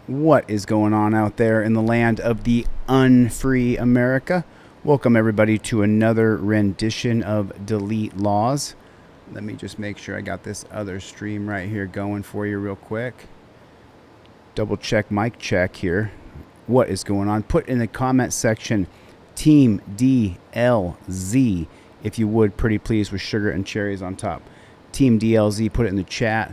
What is going on out there in the land of the unfree America? Welcome everybody to another rendition of Delete Lawz. Let me just make sure I got this other stream right here going for you real quick. Double check, mic check here. What is going on? Put in the comment section Team DLZ if you would, pretty please, with sugar and cherries on top. Team DLZ, put it in the chat.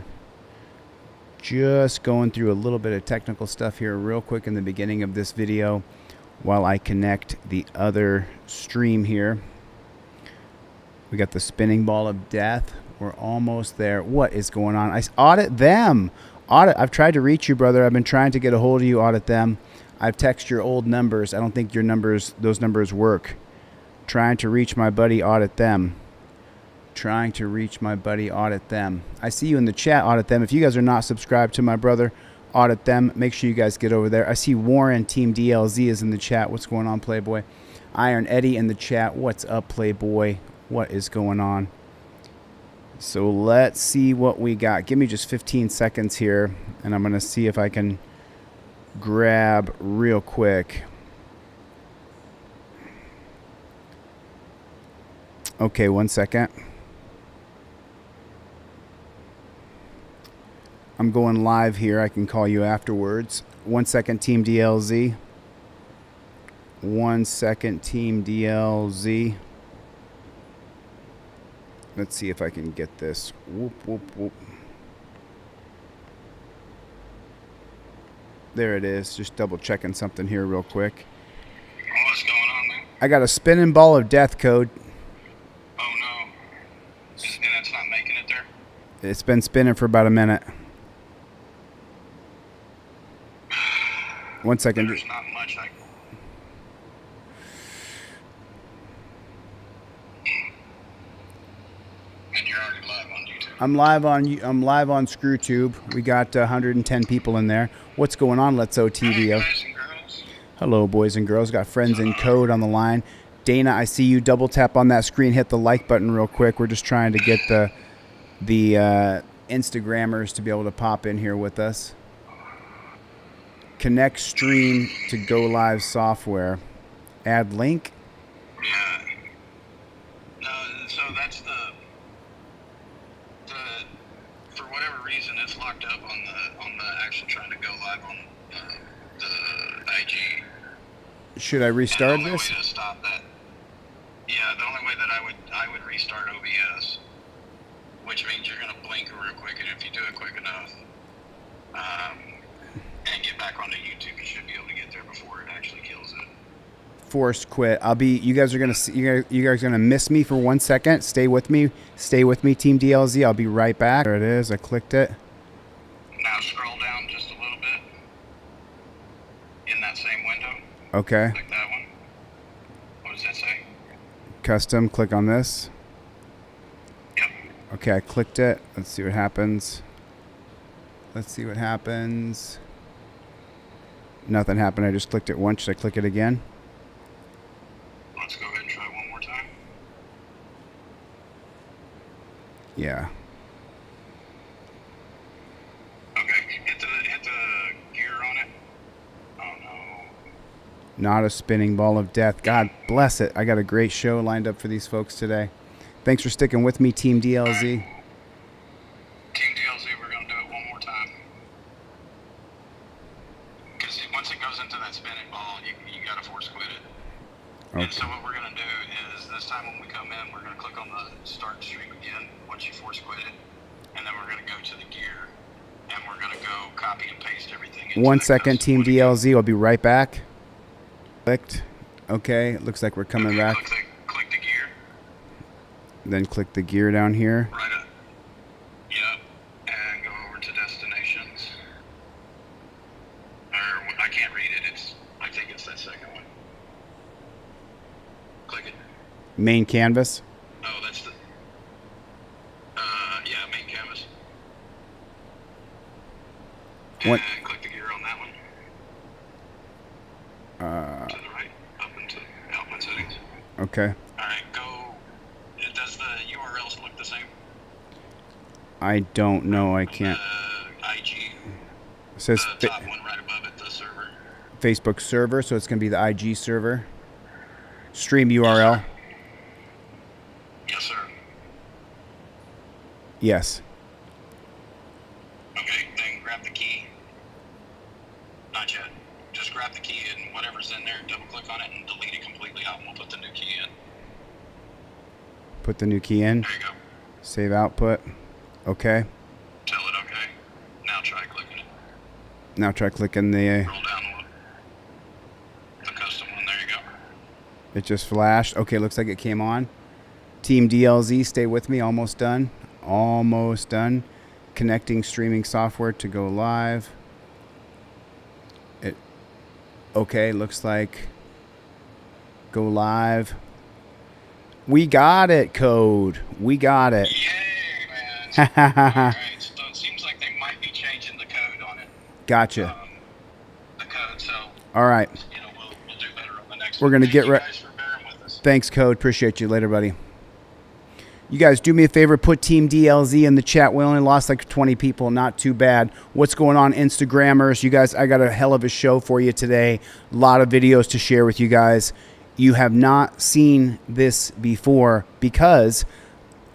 Just going through a little bit of technical stuff here real quick in the beginning of this video while I connect the other stream here. We got the spinning ball of death. We're almost there. What is going on? I audit them. I've tried to reach you, brother. I've been trying to get a hold of you. Audit them. I've texted your old numbers. I don't think your numbers, those numbers work. Trying to reach my buddy. Audit them. Trying to reach my buddy. Audit them. I see you in the chat. Audit them. If you guys are not subscribed to my brother, audit them. Make sure you guys get over there. I see Warren, Team DLZ, is in the chat. What's going on, Playboy? Iron Eddie in the chat. What's up, Playboy? What is going on? So let's see what we got. Give me just 15 seconds here, and I'm going to see if I can grab real quick. Okay, 1 second. I'm going live here. I can call you afterwards. 1 second, Team DLZ. 1 second, Team DLZ. Let's see if I can get this. Whoop, whoop, whoop. There it is. Just double checking something here real quick. What's going on, man? I got a spinning ball of death code. Oh, no. It's not making it there? It's been spinning for about a minute. 1 second. There's not much I... And you're already live on YouTube. I'm live on ScrewTube. We got 110 people in there. What's going on, Let's OTV? Hey, guys and girls. Hello, boys and girls. Got friends in code on the line. Dana, I see you. Double tap on that screen. Hit the like button real quick. We're just trying to get the Instagrammers to be able to pop in here with us. Connect stream to Go Live software. Add link. Yeah. No, so that's the for whatever reason it's locked up on the actually trying to go live on the IG. Should I restart and the only this? way to stop that, yeah, the only way that I would restart OBS, which means you're gonna blink real quick, and if you do it quick enough, and get back onto YouTube, you should be able to get there before it actually kills it. Forced quit. I'll be. You guys are gonna see. You guys are gonna miss me for 1 second. Stay with me. Stay with me, Team DLZ. I'll be right back. There it is. I clicked it. Now scroll down just a little bit in that same window. Okay. Click that one. What does that say? Custom. Click on this. Yep. Okay, I clicked it. Let's see what happens. Let's see what happens. Nothing happened. I just clicked it once. Should I click it again? Let's go ahead and try one more time. Yeah. Okay, hit the gear on it. Oh no. Not a spinning ball of death. God bless it. I got a great show lined up for these folks today. Thanks for sticking with me, Team DLZ. Team DLZ, we're gonna do it one more time. Because once it goes into that spinning ball, you gotta force quit it. Okay. And so what we're gonna do is this time when we come in, we're gonna click on the start stream again once you force quit it, and then we're gonna go to the gear, and we're gonna go copy and paste everything. Into 1 that second, custom Team one. DLZ. I'll be right back. Clicked. Okay, looks like we're coming Okay, back. Click the gear. Then click the gear down here. Right up. Yep. And go over to destinations. Or I can't read it. I think it's that second one. Click it. Main canvas. Oh, that's the. Yeah, main canvas. What? And click the gear on that one. To the right, up into output settings. Okay. All right, go. Does the URLs look the same? I don't know. I can't. IG. It says The top one right above it. Facebook server, so it's going to be the IG server. Stream URL. Yes, sir. Yes. Okay, then grab the key. Not yet. Just grab the key and whatever's in there, double click on it and delete it completely out, and we'll put the new key in. Put the new key in. There you go. Save output. Okay. Tell it okay. Now try clicking it. Now try clicking the... Roll down the custom one. There you go. It just flashed. Okay, looks like it came on. Team DLZ, stay with me. Almost done. Almost done. Connecting streaming software to go live. Okay, looks like go live. We got it, code. We got it. Yay, man. All right, so it seems like they might be changing the code on it. Gotcha. The code, so All right. you know we'll do better on the next We're one. gonna get Thank you guys for bearing with us. Thanks, code. Appreciate you. Later, buddy. You guys, do me a favor. Put Team DLZ in the chat. We only lost like 20 people. Not too bad. What's going on, Instagrammers? You guys, I got a hell of a show for you today. A lot of videos to share with you guys. You have not seen this before because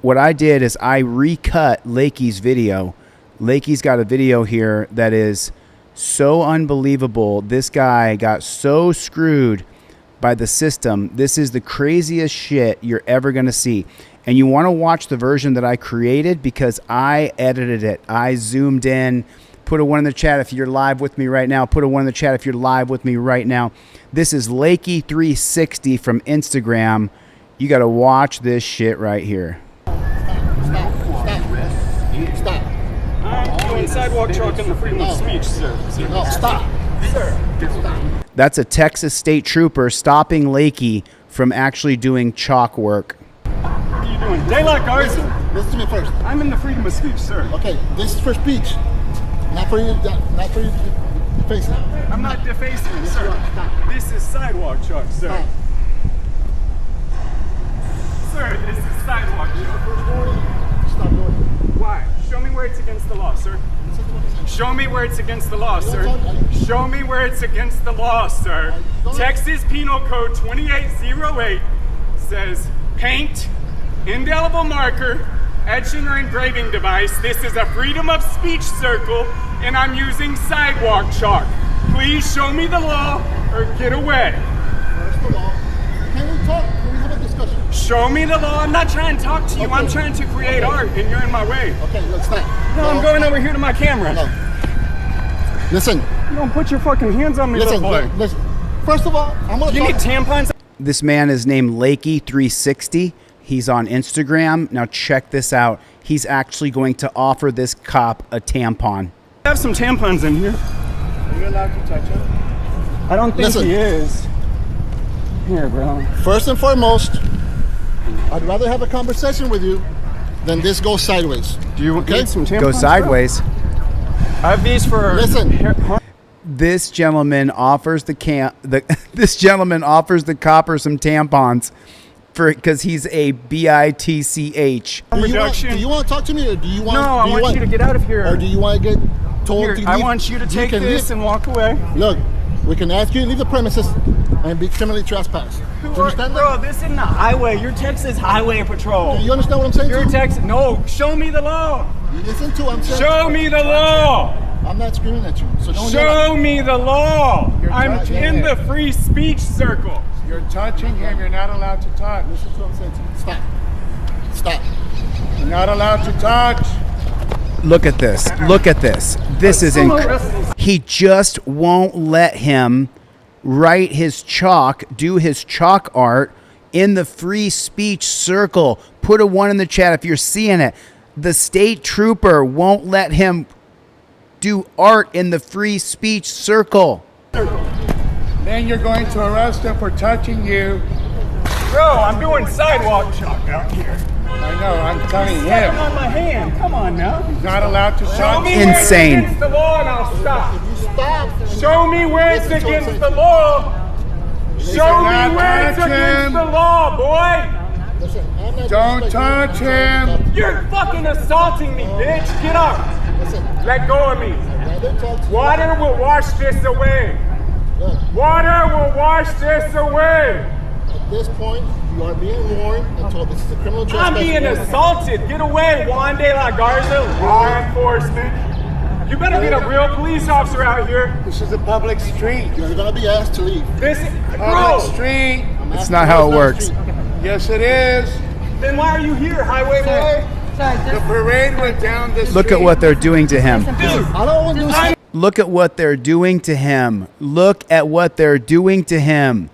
what I did is I recut Lakey's video. Lakey's got a video here that is so unbelievable. This guy got so screwed by the system. This is the craziest shit you're ever going to see. And you want to watch the version that I created because I edited it. I zoomed in. Put a 1 in the chat if you're live with me right now. Put a 1 in the chat if you're live with me right now. This is Lakey360 from Instagram. You got to watch this shit right here. Stop. I'm doing sidewalk chalk in the freedom of speech, sir. No, stop. Sir, stop. That's a Texas state trooper stopping Lakey from actually doing chalk work. What are you doing? Daylight guards? Listen to me first. I'm in the freedom of speech, sir. Okay, this is for speech. Not for you to face it. I'm not defacing you, sir. This is sidewalk chalk, sir. Stop. Sir, this is sidewalk chalk. Stop doing it. Why? Show me where it's against the law, sir. Show me where it's against the law, sir. Show me where it's against the law, sir. Texas Penal Code 2808 says paint, indelible marker, etching or engraving device. This is a freedom of speech circle, and I'm using sidewalk chalk. Please show me the law or get away. Where's the law? Can we talk? Can we have a discussion? Show me the law. I'm not trying to talk to you. Okay. I'm trying to create art, and you're in my way. Okay, let's stop. No, I'm going over here to my camera. No. Listen. You don't put your fucking hands on me, little boy. Listen. First of all, I'm gonna You need talk. tampons? This man is named Lakey360. He's on Instagram. Now check this out. He's actually going to offer this cop a tampon. I have some tampons in here. Are you allowed to touch him? I don't think Listen. he is. Here, bro. First and foremost, I'd rather have a conversation with you than this goes sideways. Do you Okay. need some tampons? Go bro? sideways. I have these for. Listen. This gentleman offers this gentleman offers the copper some tampons because he's a bitch. Reduction. Do you want to talk to me, or do you want? No, I want you to get out of here. Or do you want to get told Here, to leave? I want you to take can this leave. and walk away. Look, we can ask you to leave the premises and be criminally trespassed. Do you understand Bro, that? this isn't the highway. You're Texas Highway Patrol. Do you understand what I'm saying? You're to you? Texas. No, show me the law. You listen to what I'm saying. Show me the law. I'm not screaming at you, so don't yell Show me the law. I'm touching in it. the free speech circle. You're touching him. You're not allowed to touch. Listen to what I'm saying to you. Stop. Stop. You're not allowed to touch. Look at this. Look at this. This is incredible. He just won't let him write his chalk, do his chalk art in the free speech circle. Put a 1 in the chat if you're seeing it. The state trooper won't let him do art in the free speech circle. Then you're going to arrest him for touching you. Bro, I'm doing sidewalk chalk out here. I know. I'm telling Stepping him. on my hand. Come on now. He's not allowed to Show touch. me where it's Insane. against the law and I'll stop. Stop. Show me where it's Listen to what I'm against saying. the law. Show not me where it's touch against him. the law, boy. Listen, I'm not Don't disrespecting touch you. him. You're fucking assaulting me, bitch. Get up. Listen, Let go of me. I'd rather talk to you. Water will wash this away. Water will wash this away. At this point, you are being warned and told this is a criminal trespass. I'm being assaulted. Get away, Juan de la Garza, law enforcement. You better get a real police officer out here. This is a public street. You're going to be asked to leave. This, Public bro. street. It's not how it works. Yes, it is. Then why are you here, Highway Boy? The parade went down the street. Look at what they're doing to him. I don't want to do Look at what they're doing to him. Look at what they're doing to him.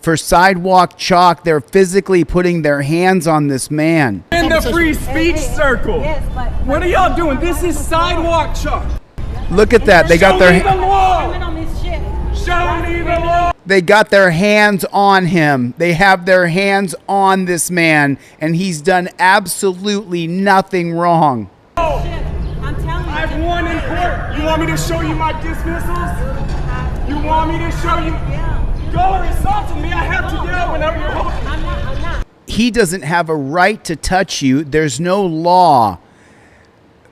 For sidewalk chalk, they're physically putting their hands on this man. In the free speech circle. What are y'all doing? This is sidewalk chalk. Look at that. They got Show me the their law. Show me the law. they got their hands on him. They have their hands on this man, and he's done absolutely nothing wrong. I'm telling you. I've won in court. You want me to show you my dismissals? You want me to show you? Y'all are insulting me. I have to yell whenever you're holding. I'm not. He doesn't have a right to touch you. There's no law.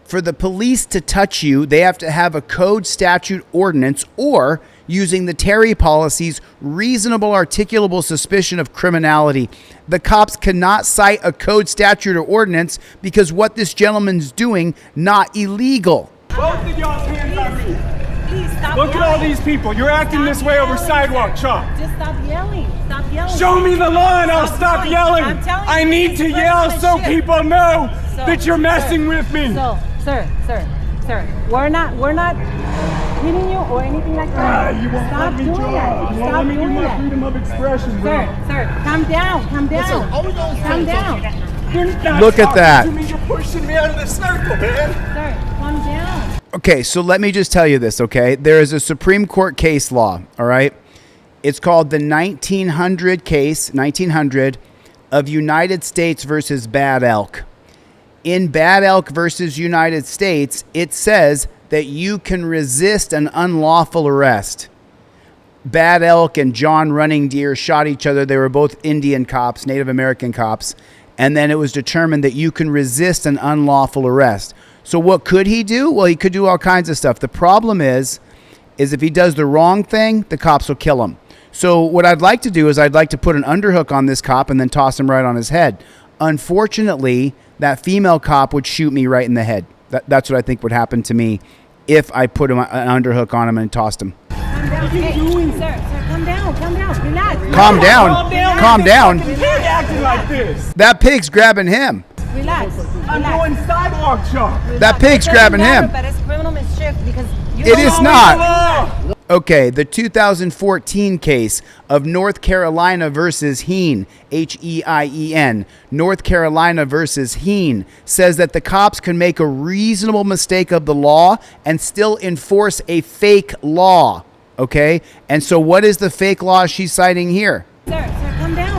For the police to touch you, they have to have a code, statute, ordinance, or using the Terry policies, reasonable articulable suspicion of criminality. The cops cannot cite a code, statute, or ordinance because what this gentleman's doing, not illegal. Both of y'all's hands on me. Please stop Look at yelling. all these people. You're acting this way over sidewalk chalk. Just stop yelling. Stop yelling. Show me the law and I'll stop yelling. I'm telling you, I need it's to criminal yell so shit. people know So, that you're messing with me. So, sir, we're not hitting you or anything like that. You won't Stop let me doing draw. that. You won't Stop let me do doing my that. freedom of expression, bro. Sir, calm down. Calm down. all we doing is Calm trying to down. You're not Look at talking that. to me. You're pushing me out of the circle, man. Sir, calm down. Okay, so let me just tell you this, okay? There is a Supreme Court case law, all right? It's called the 1900 of United States versus Bad Elk. In Bad Elk versus United States, it says that you can resist an unlawful arrest. Bad Elk and John Running Deer shot each other. They were both Indian cops, Native American cops. And then it was determined that you can resist an unlawful arrest. So what could he do? Well, he could do all kinds of stuff. The problem is if he does the wrong thing, the cops will kill him. So what I'd like to do is I'd like to put an underhook on this cop and then toss him right on his head. Unfortunately, that female cop would shoot me right in the head. That's what I think would happen to me if I put an underhook on him and tossed him. Calm down. Hey, sir, calm down. Relax. Calm down. Calm down. You can't acting like this. That pig's grabbing him. Relax. I'm doing sidewalk chalk. That pig's grabbing him. But it's criminal mischief because you It don't is know not. the law. Okay, the 2014 case of North Carolina versus Heen, H-E-I-E-N, North Carolina versus Heen, says that the cops can make a reasonable mistake of the law and still enforce a fake law, okay? And so what is the fake law she's citing here? Sir, calm down.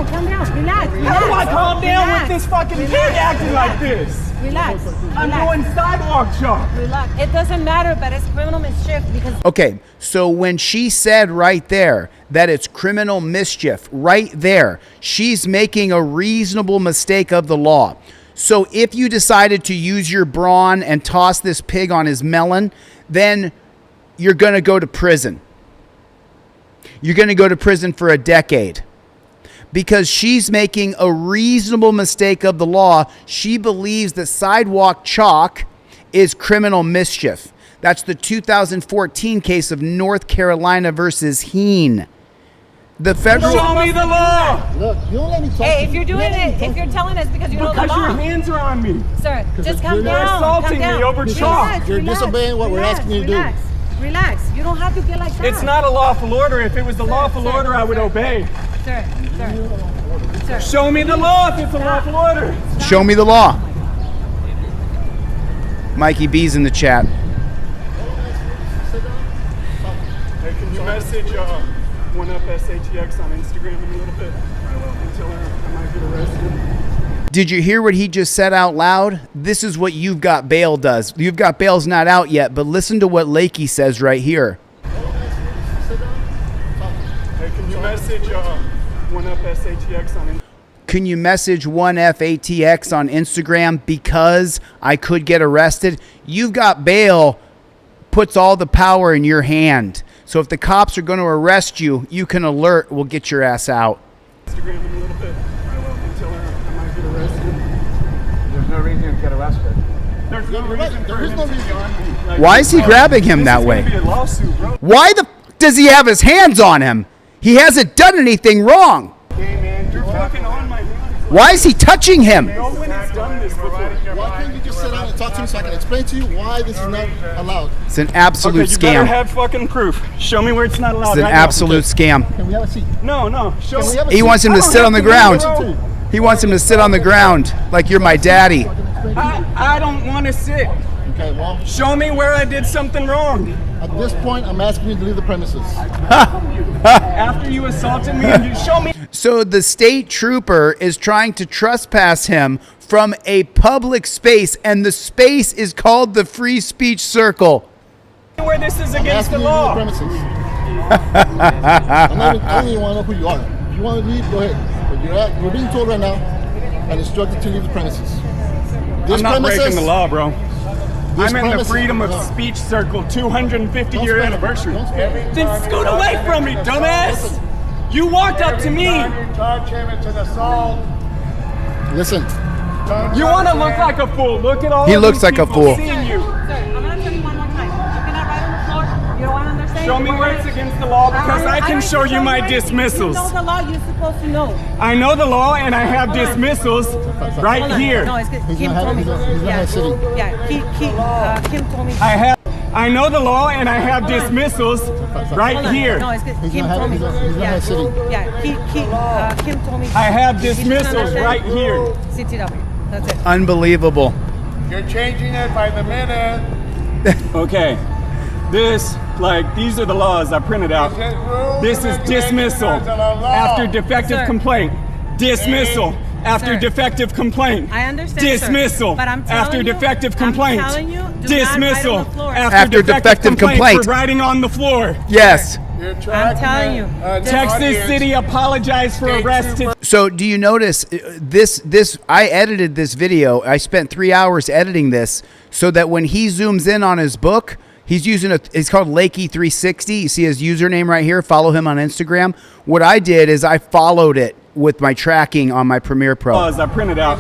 Relax. How do I calm down with this fucking pig acting like this? Relax. I'm doing sidewalk chalk. Relax. It doesn't matter, but it's criminal mischief because Okay, so when she said right there that it's criminal mischief, right there, she's making a reasonable mistake of the law. So if you decided to use your brawn and toss this pig on his melon, then you're going to go to prison. You're going to go to prison for a decade. Because she's making a reasonable mistake of the law. She believes that sidewalk chalk is criminal mischief. That's the 2014 case of North Carolina versus Heen. The federal... Show me the law. Look, you don't let me talk. hey, to if you. you're doing it, if you're telling us because you know the Because your law, hands are on me. sir, just calm you're down. assaulting calm me down. over chalk. You're disobeying what we're asking you to do. Relax. You don't have to get like that. It's not a lawful order. If it was a lawful order, I would obey. Sir. Show me the law if it's a lawful order. Show me the law. Mikey B's in the chat. Hey, can you message 1UpSATX on Instagram in a little bit until I might get arrested? Did you hear what he just said out loud? This is what You've Got Bail does. You've Got Bail's not out yet, but listen to what Lakey says right here. Hey, can you message 1UpSATX on Instagram? Can you message 1FATX on Instagram because I could get arrested? You've Got Bail puts all the power in your hand. So if the cops are going to arrest you, you can alert. We'll get your ass out. Instagram him a little bit until I might get arrested. There's no reason to get arrested. There's no reason There is no reason. Like, Why is he grabbing him that way? This is gonna be a lawsuit, bro. Why the does he have his hands on him? He hasn't done anything wrong. Hey, man, you're fucking on my hands. Why is he touching him? No one has done this before. Why can't you just sit down and talk to me so I can explain to you why this is not allowed? It's an absolute Okay, you better scam. have fucking proof. Show me where it's not allowed. It's an right now. absolute scam. Can we have a seat? No, no. Show Can we me. have a He seat? wants him to I don't sit have on the to ground. know. He wants him to sit on the ground like you're my daddy. I don't want to sit. Okay, well, Show me where I did something wrong. at this point, I'm asking you to leave the premises. After you assaulted me, and you show me So the state trooper is trying to trespass him from a public space, and the space is called the Free Speech Circle. where this is I'm against the asking you to leave the law. premises. I don't even want to know who you are. If you want to leave, go ahead. But you're being told right now and instructed to leave the premises. This I'm not premises, breaking the law, bro. this I'm in the premises- Freedom of no. Speech Circle 250 Don't year spell it. anniversary. Don't spell it. Then scoot away from me, dumbass! You walked up to me. Charge him into the assault. Listen, You want to look like a fool. Look at all He of looks these like a people fool. seeing you. Sir, I'm gonna tell you one more time. You cannot write on the floor. You don't want to understand. Show me where it's against the law because I can show you my dismissals. You know the law. You're supposed to know. I know the law and I have dismissals right Hold on. here. No, it's good. He's Kim not told me. having- he's not Yeah, sitting. yeah. Kim told me. I know the law and I have dismissals right Hold on. here. No, it's good. He's Kim not told me. having- he's not Yeah, sitting. yeah. Kim told me. I have If you don't dismissals understand, right here. Sit it up. That's it. Unbelievable. You're changing it by the minute. Okay. These are the laws I printed out. This is dismissal after defective Sir. complaint. Dismissal after Sir. defective complaint. I understand, sir. Dismissal But I'm telling after you- defective I'm complaint. telling you, do not write Dismissal on the floor. after defective complaint for writing on the floor. Yes. You're I'm telling you. Texas City apologized for arrest. So do you notice this? I edited this video. I spent 3 hours editing this so that when he zooms in on his book, he's using it's called Lakey 360. You see his username right here. Follow him on Instagram. What I did is I followed it with my tracking on my Premiere Pro. Laws I printed out.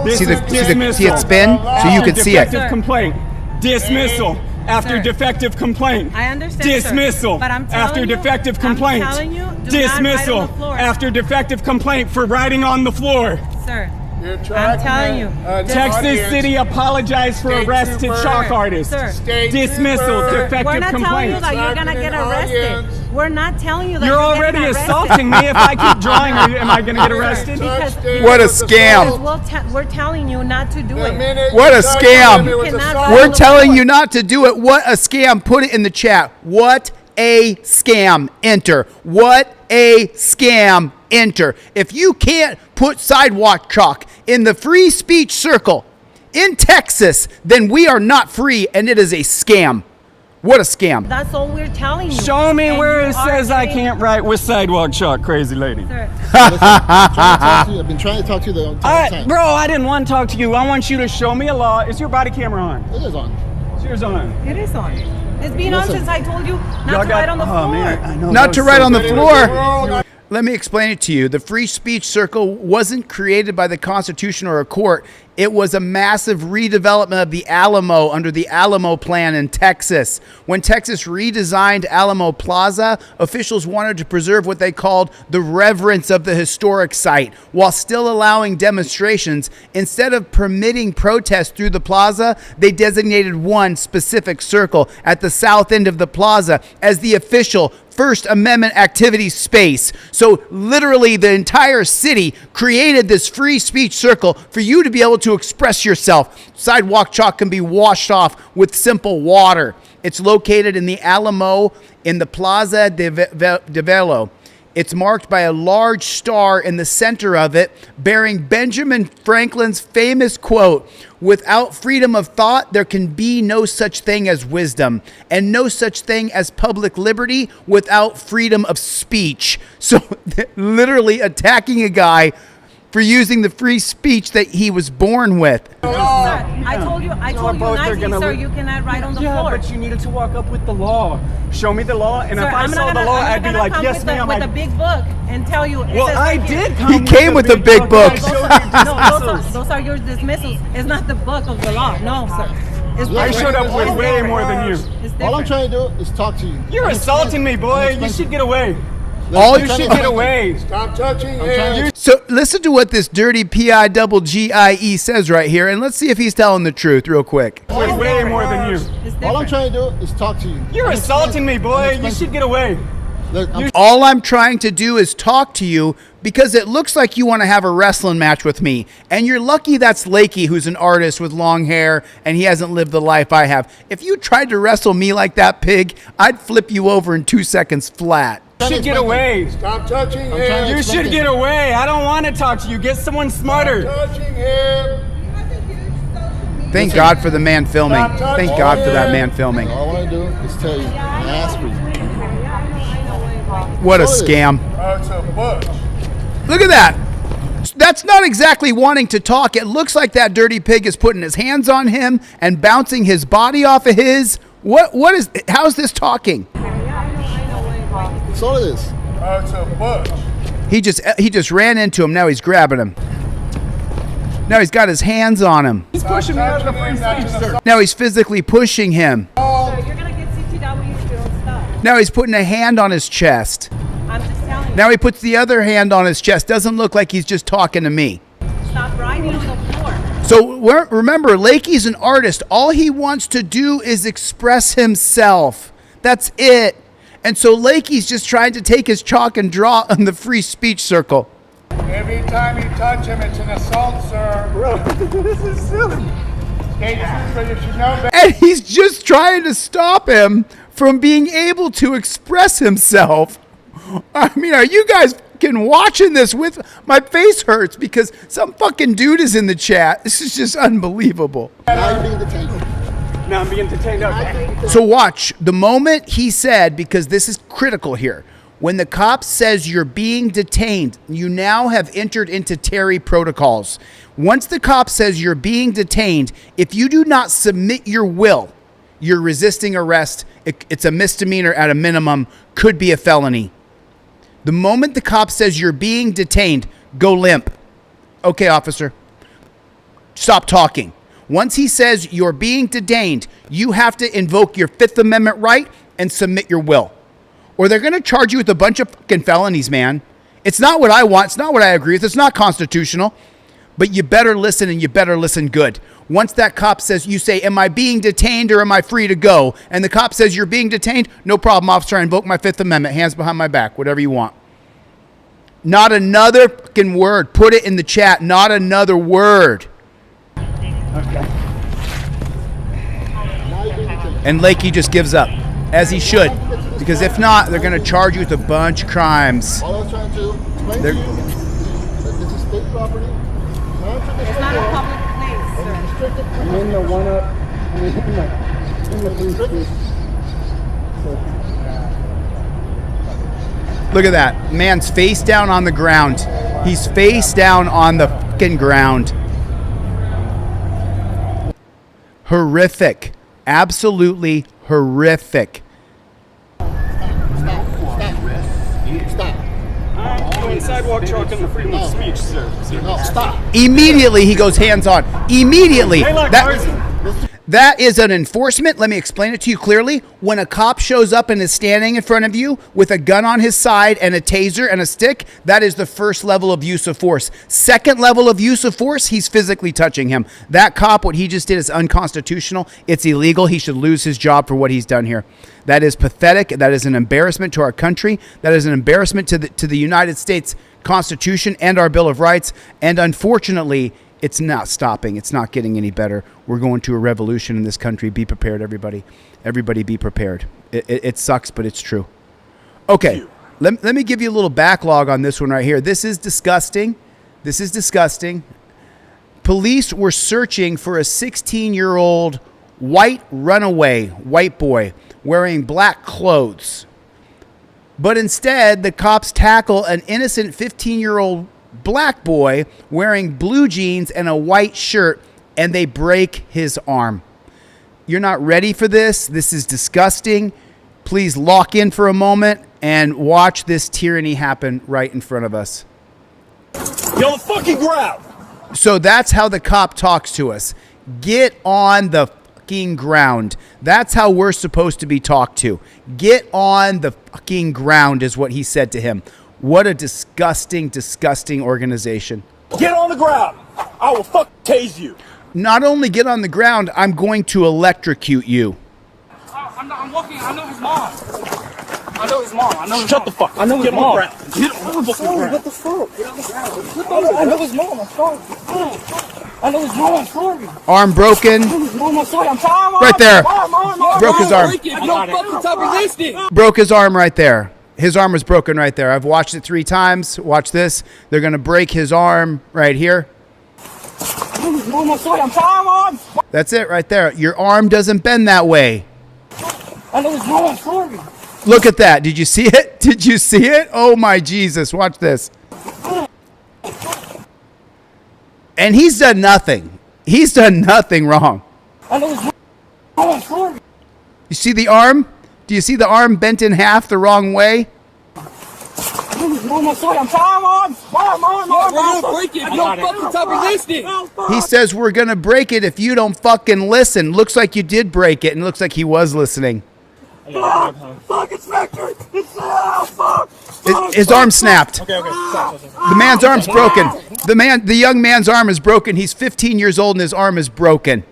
This See is it dismissal spin so you can see it. defective complaint. Dismissal after Sir. defective complaint. I understand, sir. Dismissal But I'm telling after you- defective I'm complaint. telling you, do not write Dismissal on the floor. after defective complaint for writing on the floor. Sir, You're I'm telling you. Texas City apologized for State arrested trooper. chalk artist. Sir. State Dismissal trooper. defective we're not telling complaint. you that you're gonna get arrested. Audience. We're not telling you that You're you're already getting arrested. assaulting me. If I keep drawing, am I going to get arrested? Because What a because scam. we're telling you not to do it. What a scam. You cannot We're on the telling floor. you not to do it. What a scam. Put it in the chat. What a scam. Enter. What a scam. Enter. If you can't put sidewalk chalk in the free speech circle in Texas, then we are not free and it is a scam. What a scam. That's all we're telling you. Show me And where you it are says I getting- can't write with sidewalk chalk, crazy lady. Sir, I've been trying to talk to you the entire time. Bro, I didn't want to talk to you. I want you to show me a law. Is your body camera on? It is on. Is yours on? it is on. It's been on Listen. since I told you Y'all not to write on the floor. I know. Not to write on the floor. Roll. Let me explain it to you. The free speech circle wasn't created by the Constitution or a court. It was a massive redevelopment of the Alamo under the Alamo Plan in Texas. When Texas redesigned Alamo Plaza, officials wanted to preserve what they called the reverence of the historic site while still allowing demonstrations. Instead of permitting protests through the plaza, they designated one specific circle at the south end of the plaza as the official First Amendment activity space. So literally the entire city created this free speech circle for you to be able to express yourself. Sidewalk chalk can be washed off with simple water. It's located in the Alamo in the Plaza de Velo. It's marked by a large star in the center of it, bearing Benjamin Franklin's famous quote, "Without freedom of thought, there can be no such thing as wisdom, and no such thing as public liberty without freedom of speech." So literally attacking a guy for using the free speech that he was born with. Sir, I told you nicely, sir, you cannot ride on the floor. But you needed to walk up with the law. Show me the law, and Sir, if I saw the law, I'd be like, yes, ma'am. With a big book and tell you. Well, I did come. He came with a big book. No, those are your dismissals. It's not the book of the law. No, sir. I showed up with way more than you. All I'm trying to do is talk to you. You're assaulting me, boy. You should get away. All You should get away. Stop touching him. So listen to what this dirty PIGGIE says right here, and let's see if he's telling the truth real quick. With way more than you. All I'm trying to do is talk to you. You're assaulting me, boy. You should get away. Look, All I'm trying to do is talk to you because it looks like you want to have a wrestling match with me. And you're lucky that's Lakey, who's an artist with long hair, and he hasn't lived the life I have. If you tried to wrestle me like that, pig, I'd flip you over in 2 seconds flat. You should get away. Stop touching him. You should get away. I don't want to talk to you. Get someone smarter. Stop touching him. Thank God for the man filming. Thank God for that man filming. all I want to do is tell you, ask for you. What a scam. Oh, it's a bush. Look at that. That's not exactly wanting to talk. It looks like that dirty pig is putting his hands on him and bouncing his body off of his. How's this talking? That's all it is. Oh, it's a bush. He just ran into him. Now he's grabbing him. Now he's got his hands on him. He's pushing me out of the free speech, sir. Now he's physically pushing him. Sir, you're gonna get CTW if you don't stop. Now he's putting a hand on his chest. I'm just telling you. Now he puts the other hand on his chest. Doesn't look like he's just talking to me. Stop riding on the floor. So remember, Lakey's an artist. All he wants to do is express himself. That's it. And so Lakey's just trying to take his chalk and draw on the free speech circle. Every time you touch him, it's an assault, sir. Bro, this is silly. But you should know better. And he's just trying to stop him from being able to express himself. I mean, are you guys fucking watching this with my face hurts because some fucking dude is in the chat. This is just unbelievable. Now you're being detained. Now I'm being detained up. So watch, the moment he said, because this is critical here, when the cop says you're being detained, you now have entered into Terry protocols. Once the cop says you're being detained, if you do not submit your will, you're resisting arrest. It's a misdemeanor at a minimum, could be a felony. The moment the cop says you're being detained, go limp. Okay, officer, stop talking. Once he says you're being detained, you have to invoke your Fifth Amendment right and submit your will. Or they're going to charge you with a bunch of fucking felonies, man. It's not what I want. It's not what I agree with. It's not constitutional. But you better listen, and you better listen good. Once that cop says, you say, am I being detained or am I free to go? And the cop says you're being detained, no problem, officer. I invoke my Fifth Amendment. Hands behind my back, whatever you want. Not another fucking word. Put it in the chat. Not another word. Okay. And Lakey just gives up, as he should. Because if not, they're going to charge you with a bunch of crimes. All I was trying to explain to you is that this is state property. It's not a public place, sir. I'm in the one up. In the free speech. Look at that. Man's face down on the ground. He's face down on the fucking ground. Horrific. Absolutely horrific. Stop. Doing sidewalk chalk in the freedom of speech, sir. No, stop. Immediately he goes hands on. Immediately. Hey, look, That is an enforcement. Let me explain it to you clearly. When a cop shows up and is standing in front of you with a gun on his side and a taser and a stick, that is the first level of use of force. Second level of use of force, he's physically touching him. That cop, what he just did is unconstitutional. It's illegal. He should lose his job for what he's done here. That is pathetic. That is an embarrassment to our country. That is an embarrassment to the United States Constitution and our Bill of Rights. And unfortunately, it's not stopping. It's not getting any better. We're going to a revolution in this country. Be prepared, everybody. Everybody be prepared. It sucks, but it's true. Okay, let me give you a little backlog on this one right here. This is disgusting. This is disgusting. Police were searching for a 16-year-old white runaway white boy wearing black clothes. But instead, the cops tackle an innocent 15-year-old black boy wearing blue jeans and a white shirt, and they break his arm. You're not ready for this. This is disgusting. Please lock in for a moment and watch this tyranny happen right in front of us. Get on the fucking ground! So that's how the cop talks to us. Get on the fucking ground. That's how we're supposed to be talked to. Get on the fucking ground is what he said to him. What a disgusting, disgusting organization. Get on the ground! I will fucking tase you! Not only get on the ground, I'm going to electrocute you. I'm walking. I know his mom. I know his mom. I know his Shut mom. the fuck up. I know his Get mom. on the ground. Get on the fucking ground. What the fuck? Get on the ground. I know his mom. I'm sorry. I know his mom. I'm sorry. Arm broken. Mom, I'm sorry. I'm sorry. Mom. Right there. Mom. Broke his arm. Broke his arm right there. His arm was broken right there. I've watched it 3 times. Watch this. They're going to break his arm right here. Mom, I'm sorry. I'm sorry, Mom. That's it right there. Your arm doesn't bend that way. I know his mom. I'm sorry. Look at that. Did you see it? Did you see it? Oh my Jesus. Watch this. And he's done nothing. He's done nothing wrong. I know his mom. I'm sorry. You see the arm? Do you see the arm bent in half the wrong way? Mom, I'm sorry. I'm sorry, Mom. Mom. We're gonna break it. Don't fucking stop resisting. He says we're going to break it if you don't fucking listen. Looks like you did break it, and looks like he was listening. Fuck, it's Vector. Fuck. His arm snapped. Okay. Stop. The man's arm's broken. The young man's arm is broken. He's 15 years old and his arm is broken.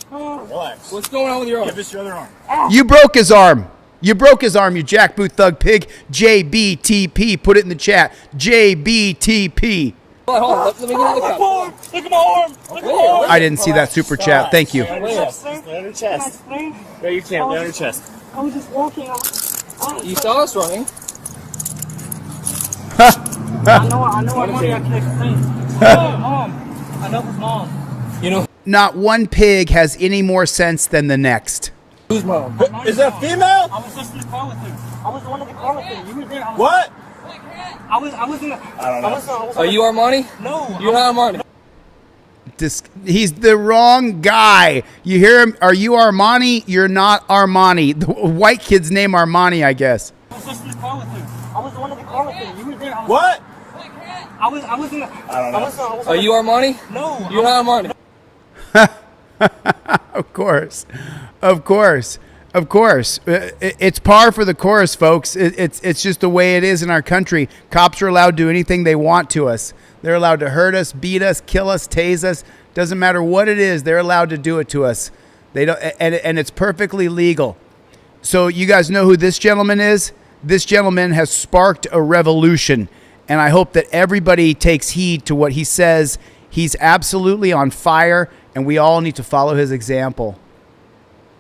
Relax. What's going on with your arm? Give us your other arm. You broke his arm. You broke his arm, you jackboot thug pig. JBTP. Put it in the chat. JBTP. Hold on. Let me get on the cup. Look at my arm. Look at my arm. I didn't see that super chat. Thank you. Lay on your chest. Lay on your chest. No, you can't. Lay on your chest. I was just walking. You saw us running. I know I'm money. I can explain. Mom. I know his mom. You know Not one pig has any more sense than the next. whose mom? Is that female? I was just in the car with him. I was the one in the car with him. You were there. What? I was in the. I don't know. Are you Armani? No. You're not Armani. He's the wrong guy. You hear him? Are you Armani? You're not Armani. The white kid's name Armani, I guess. I was just in the car with him. I was the one in the car with him. You were there. What? I was in the. I don't know. Are you Armani? No. You're not Armani. Of course. It's par for the course, folks. It's just the way it is in our country. Cops are allowed to do anything they want to us. They're allowed to hurt us, beat us, kill us, tase us. Doesn't matter what it is. They're allowed to do it to us. They don't, and it's perfectly legal. So you guys know who this gentleman is? This gentleman has sparked a revolution, and I hope that everybody takes heed to what he says. He's absolutely on fire, and we all need to follow his example.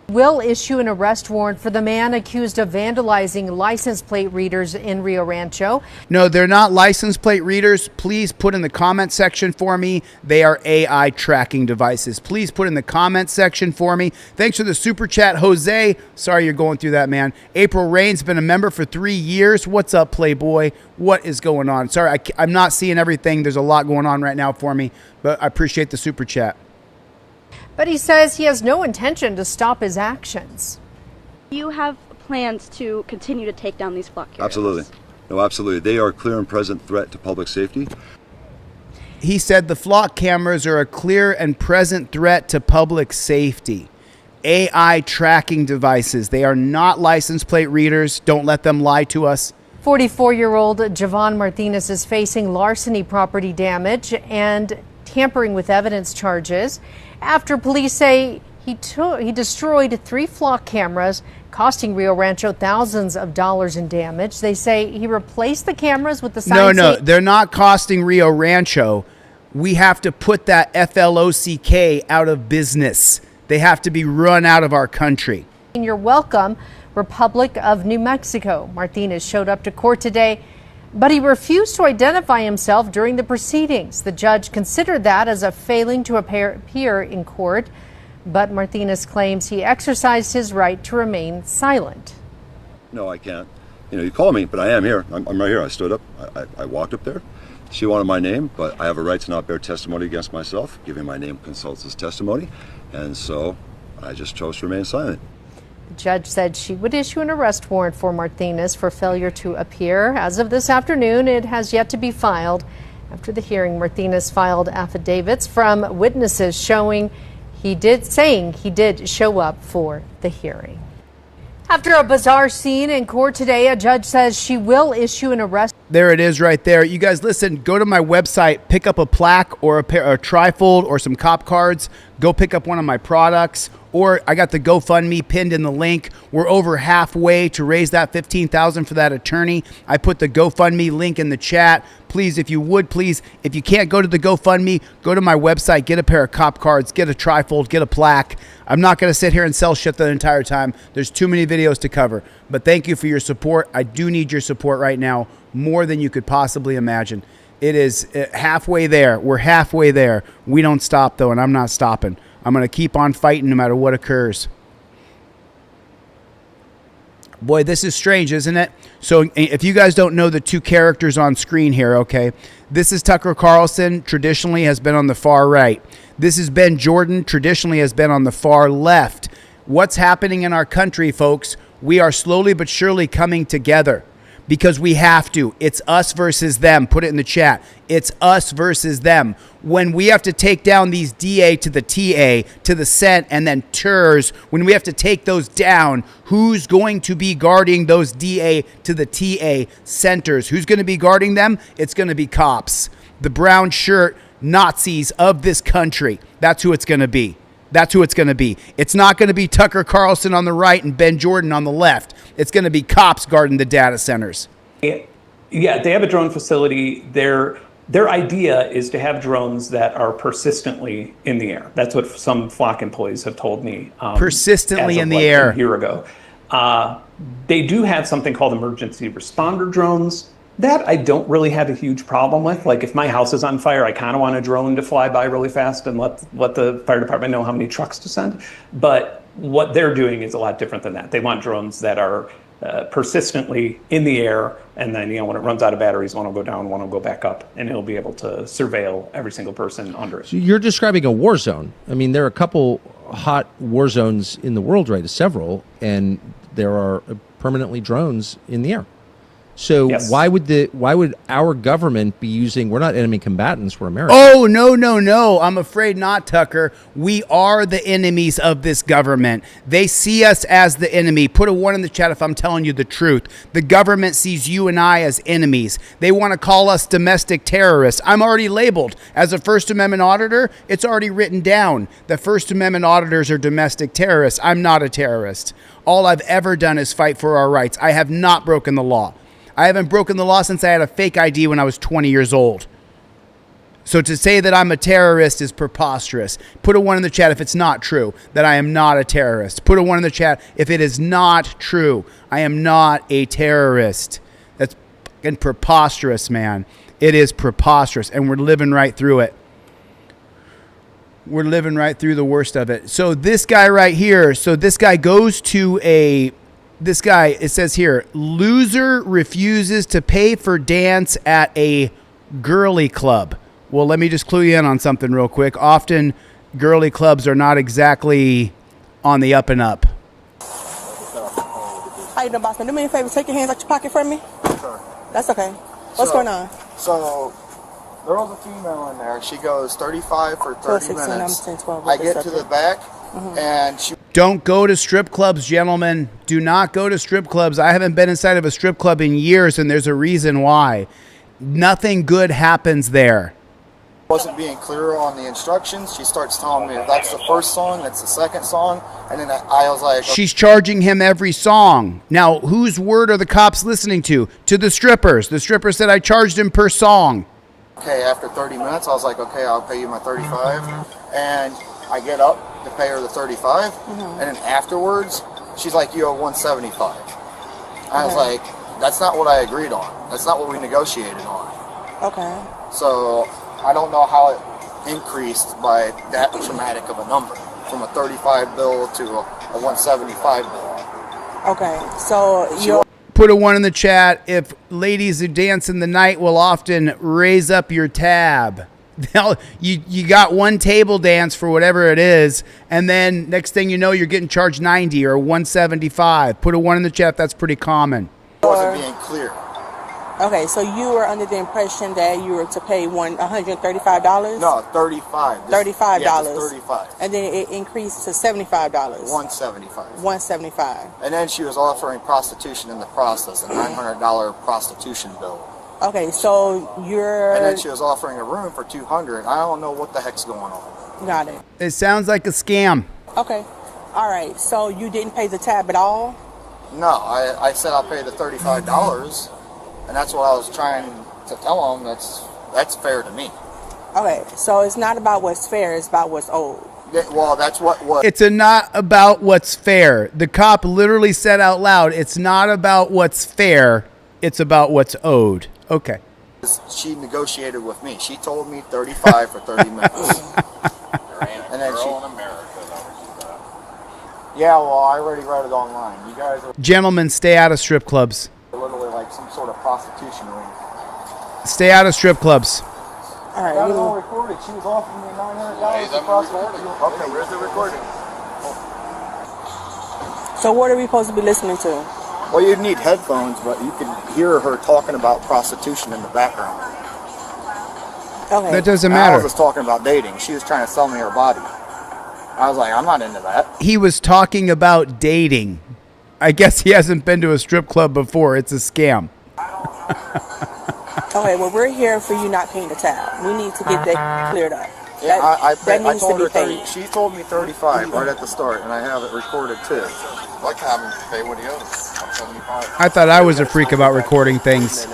Will issue an arrest warrant for the man accused of vandalizing license plate readers in Rio Rancho. No, they're not license plate readers. Please put in the comment section for me. They are AI tracking devices. Please put in the comment section for me. Thanks for the super chat, Jose. Sorry you're going through that, man. April Rain's been a member for 3 years. What's up, Playboy? What is going on? Sorry, I'm not seeing everything. There's a lot going on right now for me, but I appreciate the super chat. But he says he has no intention to stop his actions. You have plans to continue to take down these flock carriers? Absolutely. No, absolutely. They are a clear and present threat to public safety. He said the flock cameras are a clear and present threat to public safety. AI tracking devices. They are not license plate readers. Don't let them lie to us. 44-year-old Javon Martinez is facing larceny, property damage, and tampering with evidence charges after police say he destroyed 3 flock cameras, costing Rio Rancho thousands of dollars in damage. They say he replaced the cameras with the sign. No, they're not costing Rio Rancho. We have to put that FLOCK out of business. They have to be run out of our country. You're welcome, Republic of New Mexico. Martinez showed up to court today, but he refused to identify himself during the proceedings. The judge considered that as a failing to appear in court, but Martinez claims he exercised his right to remain silent. No, I can't. You know, you call me, but I am here. I'm right here. I stood up. I walked up there. She wanted my name, but I have a right to not bear testimony against myself. Giving my name consults as testimony, and so I just chose to remain silent. The judge said she would issue an arrest warrant for Martinez for failure to appear. As of this afternoon, it has yet to be filed. After the hearing, Martinez filed affidavits from witnesses saying he did show up for the hearing. After a bizarre scene in court today, a judge says she will issue an arrest. There it is right there. You guys, listen, go to my website, pick up a plaque or a trifold or some cop cards. Go pick up one of my products. Or I got the GoFundMe pinned in the link. We're over halfway to raise that $15,000 for that attorney. I put the GoFundMe link in the chat. Please, if you would, please, if you can't go to the GoFundMe, go to my website, get a pair of cop cards, get a trifold, get a plaque. I'm not going to sit here and sell shit the entire time. There's too many videos to cover. But thank you for your support. I do need your support right now, more than you could possibly imagine. It is halfway there. We're halfway there. We don't stop, though, and I'm not stopping. I'm going to keep on fighting no matter what occurs. Boy, this is strange, isn't it? So if you guys don't know the two characters on screen here, okay, this is Tucker Carlson, traditionally has been on the far right. This is Ben Jordan, traditionally has been on the far left. What's happening in our country, folks? We are slowly but surely coming together. Because we have to. It's us versus them. Put it in the chat. It's us versus them. When we have to take down these DA to the TA, to the Cent, and then TERS, when we have to take those down, who's going to be guarding those DA to the TA centers? Who's going to be guarding them? It's going to be cops. The brown shirt Nazis of this country. That's who it's going to be. That's who it's going to be. It's not going to be Tucker Carlson on the right and Ben Jordan on the left. It's going to be cops guarding the data centers. Yeah, they have a drone facility. Their idea is to have drones that are persistently in the air. That's what some Flock employees have told me. Persistently in the air. A year ago. They do have something called emergency responder drones. That I don't really have a huge problem with. Like if my house is on fire, I kind of want a drone to fly by really fast and let the fire department know how many trucks to send. But what they're doing is a lot different than that. They want drones that are persistently in the air, and then when it runs out of batteries, one will go down, one will go back up, and it'll be able to surveil every single person under it. So you're describing a war zone. I mean, there are a couple hot war zones in the world, right? Several, and there are permanently drones in the air. So yes. Why would our government be using? We're not enemy combatants. We're Americans. Oh, no. I'm afraid not, Tucker. We are the enemies of this government. They see us as the enemy. Put a 1 in the chat if I'm telling you the truth. The government sees you and I as enemies. They want to call us domestic terrorists. I'm already labeled as a First Amendment auditor. It's already written down. The First Amendment auditors are domestic terrorists. I'm not a terrorist. All I've ever done is fight for our rights. I have not broken the law. I haven't broken the law since I had a fake ID when I was 20 years old. So to say that I'm a terrorist is preposterous. Put a 1 in the chat if it's not true, that I am not a terrorist. Put a 1 in the chat if it is not true. I am not a terrorist. That's fucking preposterous, man. It is preposterous, and we're living right through it. We're living right through the worst of it. So this guy right here, this guy goes to this guy, it says here, loser refuses to pay for dance at a girly club. Well, let me just clue you in on something real quick. Often, girly clubs are not exactly on the up and up. How you doing, boss man? Do me a favor, take your hands out your pocket for me. Sure. That's okay. What's going on? So, there was a female in there. She goes 35 for 30 minutes. 10, 12, I get to the back, and she... Don't go to strip clubs, gentlemen. Do not go to strip clubs. I haven't been inside of a strip club in years, and there's a reason why. Nothing good happens there. Wasn't being clear on the instructions. She starts telling me that's the first song, that's the second song, and then I was like... She's charging him every song. Now, whose word are the cops listening to? To the strippers. The stripper said I charged him per song. Okay, after 30 minutes, I was like, okay, I'll pay you my 35. And I get up to pay her the 35, and then afterwards, she's like, you owe 175. I was like, that's not what I agreed on. That's not what we negotiated on. Okay. So I don't know how it increased by that dramatic of a number, from a 35 bill to a 175 bill. Okay, so you're... Put a 1 in the chat if ladies who dance in the night will often raise up your tab. You got one table dance for whatever it is, and then next thing you know, you're getting charged 90 or 175. Put a 1 in the chat. That's pretty common. Wasn't being clear. Okay, so you were under the impression that you were to pay $135? No, $35. $35. Yeah, just $35. And then it increased to $75. $175. $175. And then she was offering prostitution in the process, a $900 prostitution bill. Okay, so you're... And then she was offering a room for $200. I don't know what the heck's going on. Got it. It sounds like a scam. Okay. All right, so you didn't pay the tab at all? No, I said I'll pay the $35, and that's what I was trying to tell them. That's fair to me. Okay, so it's not about what's fair, it's about what's owed. Well, that's what... It's not about what's fair. The cop literally said out loud, it's not about what's fair, it's about what's owed. Okay. She negotiated with me. She told me 35 for 30 minutes. And then she... Yeah, well, I already read it online. You guys are... Gentlemen, stay out of strip clubs. Literally like some sort of prostitution ring. Stay out of strip clubs. All right. That was all recorded. She was offering me $900 for prostitution. Okay, where's the recording? So what are we supposed to be listening to? Well, you'd need headphones, but you can hear her talking about prostitution in the background. Okay. That doesn't matter. I was just talking about dating. She was trying to sell me her body. I was like, I'm not into that. He was talking about dating. I guess he hasn't been to a strip club before. It's a scam. Okay, well, we're here for you not paying the tab. We need to get that cleared up. Yeah, that needs I told to her be paid. 30. She told me 35 right at the start, and I have it recorded too. Like having to pay what he owes. I thought I was a freak about recording things.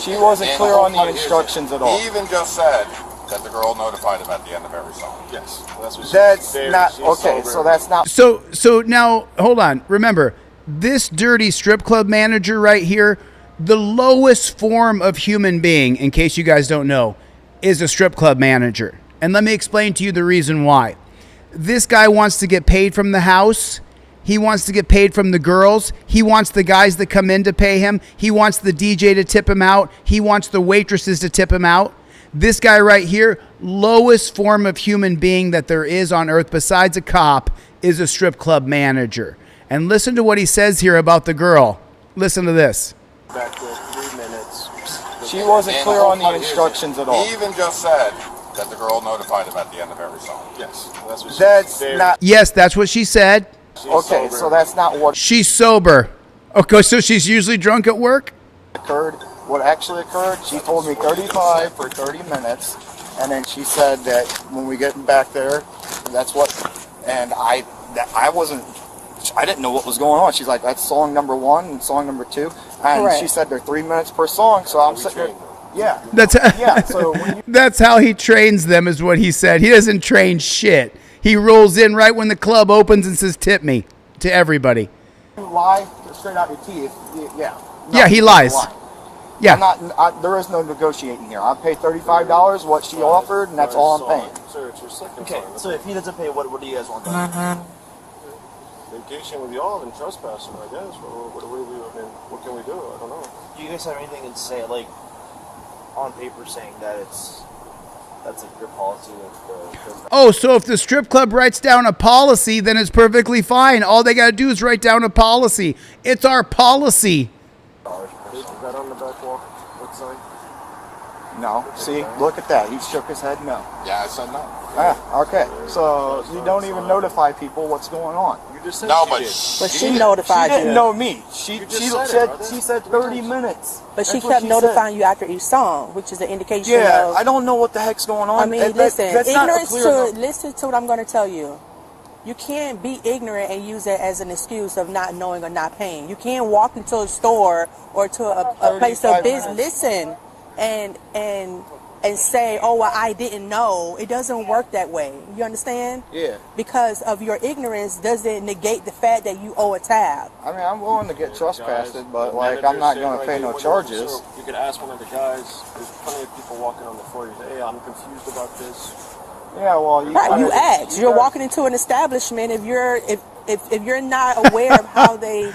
She wasn't clear on the instructions at all. He even just said that the girl notified him at the end of every song. Yes, that's what That's not okay. So that's not. So now hold on. Remember, this dirty strip club manager right here, the lowest form of human being, in case you guys don't know, is a strip club manager. And let me explain to you the reason why. This guy wants to get paid from the house. He wants to get paid from the girls. He wants the guys that come in to pay him. He wants the DJ to tip him out. He wants the waitresses to tip him out. This guy right here, lowest form of human being that there is on earth besides a cop, is a strip club manager. And listen to what he says here about the girl. Listen to this. Back to 3 minutes. She wasn't clear on the instructions at all. He even just said that the girl notified him at the end of every song. Yes, that's what That's not. Yes, that's what she said. Okay, so that's not what She's sober. Okay, so she's usually drunk at work? occurred. What actually occurred, she told me 35 for 30 minutes, and then she said that when we get back there, that's what, and I didn't know what was going on. She's like, that's song number 1 and song number 2, and Correct. she said they're 3 minutes per song, so I'm sitting there, yeah. That's Yeah, so when you that's how he trains them, is what he said. He doesn't train shit. He rolls in right when the club opens and says, tip me, to everybody. lie straight out your teeth, yeah. No, Yeah, he lies. lie. Yeah. There is no negotiating here. I paid $35, what she offered, and that's all I'm paying. Sir, it's your second Okay, song. so if he doesn't pay, what do you guys want done? Vacation with y'all and trespassing, I guess. What can we do? I don't know. Do you guys have anything to say, like, on paper saying that that's like your policy with the Oh, so if the strip club writes down a policy, then it's perfectly fine. All they got to do is write down a policy. It's our policy. Is that on the back wall? What sign? No. See, look at that. He shook his head no. Yeah, I said no. Ah, okay. So you don't even notify people what's going on. You just said No, she but did. But she notified She didn't you. know me. She just said 30 minutes. But she That's what kept said. notifying you after each song, which is an indication Yeah, of... I don't know what the heck's going on. I mean, listen, listen to what I'm going to tell you. You can't be ignorant and use it as an excuse of not knowing or not paying. You can't walk into a store or to a place of business, listen, and say, oh, well, I didn't know. It doesn't work that way. You understand? Yeah. Because of your ignorance doesn't negate the fact that you owe a tab. I mean, I'm willing to get trespassed, but like I'm not going to pay no charges. So you could ask one of the guys. There's plenty of people walking on the floor. You say, hey, I'm confused about this. Yeah, well, You ask. You're walking into an establishment. If if you're not aware of how they.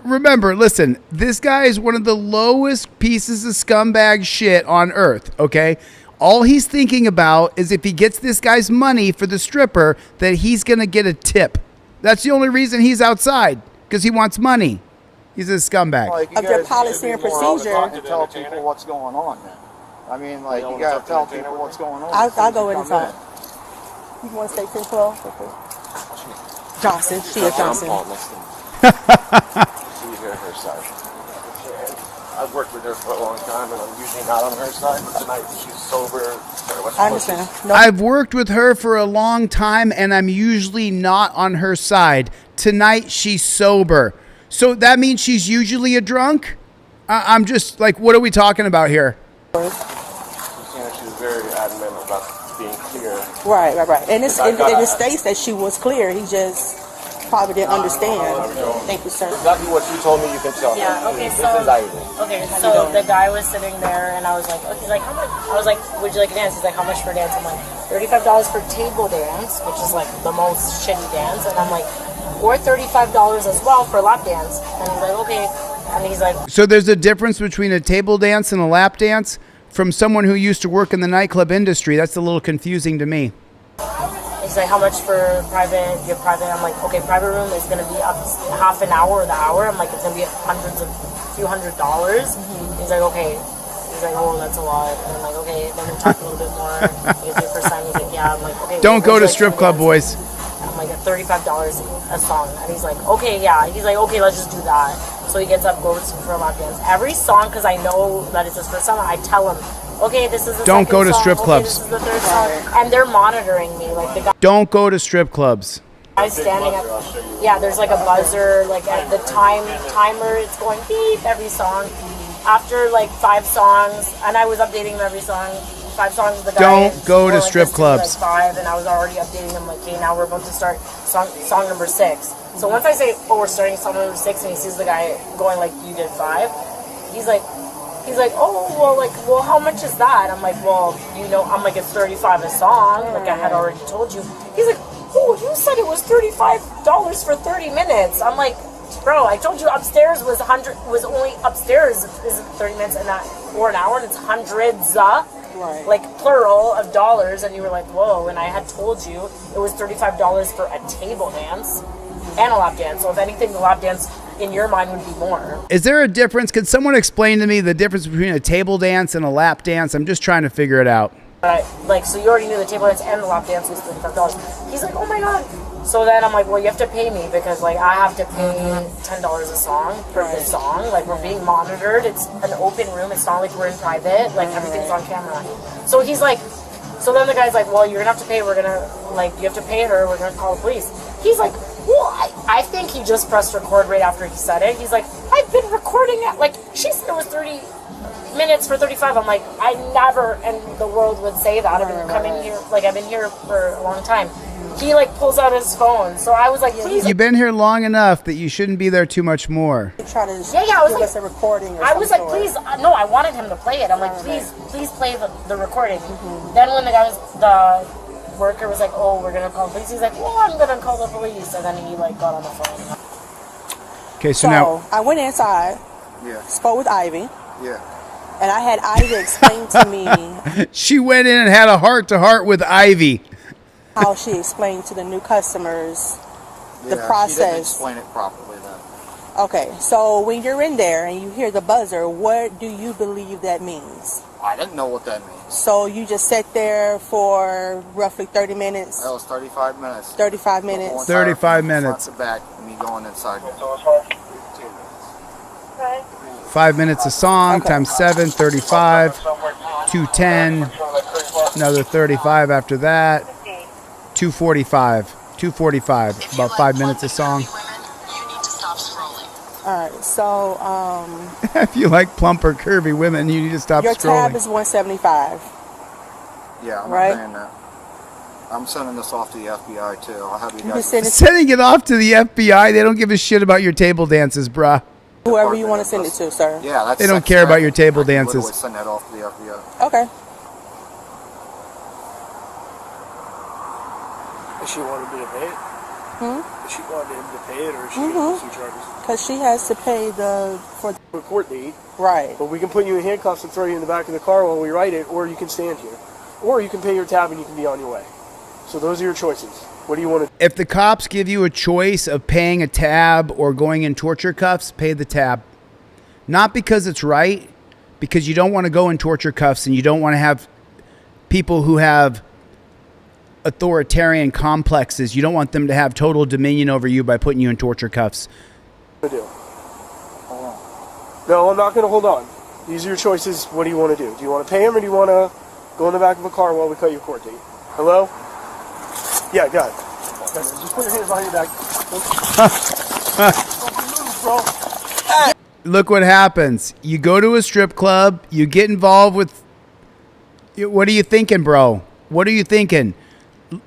Remember, listen, this guy is one of the lowest pieces of scumbag shit on earth, okay? All he's thinking about is if he gets this guy's money for the stripper, that he's going to get a tip. That's the only reason he's outside, because he wants money. He's a scumbag. Like, Of their policy and procedure. To tell people what's going on then. I mean, like, you gotta tell people what's going on. I'll go inside. You want to stay control? Johnson. She is Johnson. She's here her side. I've worked with her for a long time, and I'm usually not on her side. But tonight she's sober. I understand. No. I've worked with her for a long time, and I'm usually not on her side. Tonight she's sober. So that means she's usually a drunk? I'm just like, what are we talking about here? She was very adamant about being clear. Right. And it states that she was clear. He just probably didn't understand. Thank you, sir. Exactly what you told me, you can tell. Yeah, okay, This is Ivy. Okay, so the guy was sitting there, and I was like, he's like, how much? I was like, would you like a dance? He's like, how much for a dance? I'm like, $35 for table dance, which is like the most shitty dance, and I'm like, or $35 as well for lap dance. And he's like, okay. And he's like, So there's a difference between a table dance and a lap dance? From someone who used to work in the nightclub industry, that's a little confusing to me. he's like, how much for private? Do you have private? I'm like, okay, private room is going to be up half an hour or the hour. I'm like, it's going to be a few $100s. Mm-hmm. He's like, okay. He's like, oh, that's a lot. And I'm like, okay. Then we talk a little bit more. He gives me a percent. He's like, yeah. I'm like, okay. Don't go to strip club, boys. I'm like, at $35 a song. And he's like, okay, yeah. He's like, okay, let's just do that. So he gets up, goes for a lap dance. Every song, because I know that it's his first song, I tell him, okay, this is the Don't go to song. strip clubs. This is the third song. And they're monitoring me. Like, the guy. Don't go to strip clubs. I standing up. Yeah, there's like a buzzer, like at the timer, it's going beep every song. After like 5 songs, and I was updating him every song. 5 songs, the guy. Don't go to strip clubs. Like 5, and I was already updating him. Like, okay, now we're about to start song number 6. So once I say, oh, we're starting song number 6, and he sees the guy going like, you did 5. He's like, oh, well, how much is that? I'm like, well, you know, I'm like, it's $35 a song. Like I had already told you. He's like, oh, you said it was $35 for 30 minutes. I'm like, bro, I told you upstairs was only upstairs is 30 minutes and that or an hour, and it's hundreds, like plural of dollars, and you were like, whoa, and I had told you it was $35 for a table dance and a lap dance. So if anything, the lap dance in your mind would be more. Is there a difference? Could someone explain to me the difference between a table dance and a lap dance? I'm just trying to figure it out. Like, so you already knew the table dance and the lap dance was $35. He's like, oh my god. So then I'm like, well, you have to pay me because like I have to pay $10 a song for this song. Like, we're being monitored. It's an open room. It's not like we're in private. Like, everything's on camera. So he's like, so then the guy's like, well, you're gonna have to pay. We're gonna, like, you have to pay it or we're gonna call the police. He's like, well, I think he just pressed record right after he said it. He's like, I've been recording it. Like, she said it was 30 minutes for 35. I'm like, I never in the world would say that. I've been coming here, like, I've been here for a long time. He like pulls out his phone. So I was like, please. You've been here long enough that you shouldn't be there too much more. I was like, a recording. I was like, please, no, I wanted him to play it. I'm like, please play the recording. Then when the worker was like, oh, we're gonna call the police, he's like, well, I'm gonna call the police, and then he like got on the phone. Okay, so now I went inside. Yeah. Spoke with Ivy. Yeah. And I had Ivy explain to me she went in and had a heart-to-heart with Ivy. how she explained to the new customers the She process. didn't explain it properly then. Okay, so when you're in there and you hear the buzzer, what do you believe that means? I didn't know what that means. So you just sat there for roughly 30 minutes? That was 35 minutes. 35 minutes. 35 minutes. Front to back, me going inside. 5 minutes a song, times 7, 35, 210, another 35 after that, 245, about 5 minutes a song. All right, so If you like plump or curvy women, you need to stop your scrolling. tab is $175. Yeah, I'm Right. not paying that. I'm sending this off to the FBI too. I'll have you You guys. can send it Sending it off to the FBI, they don't give a shit about your table dances, bruh. to whoever you want to send it to, sir. Yeah, that's. They don't that's care about that. your table I can dances. literally send that off to the FBI. Okay. Does she want me to pay it? Is she wanting him to pay it, or is she going to pursue charges? Because she has to pay for a court date. Right. But we can put you in handcuffs and throw you in the back of the car while we write it, or you can stand here. Or you can pay your tab and you can be on your way. So those are your choices. What do you want to do? If the cops give you a choice of paying a tab or going in torture cuffs, pay the tab. Not because it's right, because you don't want to go in torture cuffs and you don't want to have people who have authoritarian complexes. You don't want them to have total dominion over you by putting you in torture cuffs. What do you want to do? No, I'm not going to hold on. These are your choices. What do you want to do? Do you want to pay him, or do you want to go in the back of a car while we cut your court date? Hello? Yeah, got it. Just put your hands behind your back. Look what happens. You go to a strip club. You get involved with... What are you thinking, bro? What are you thinking?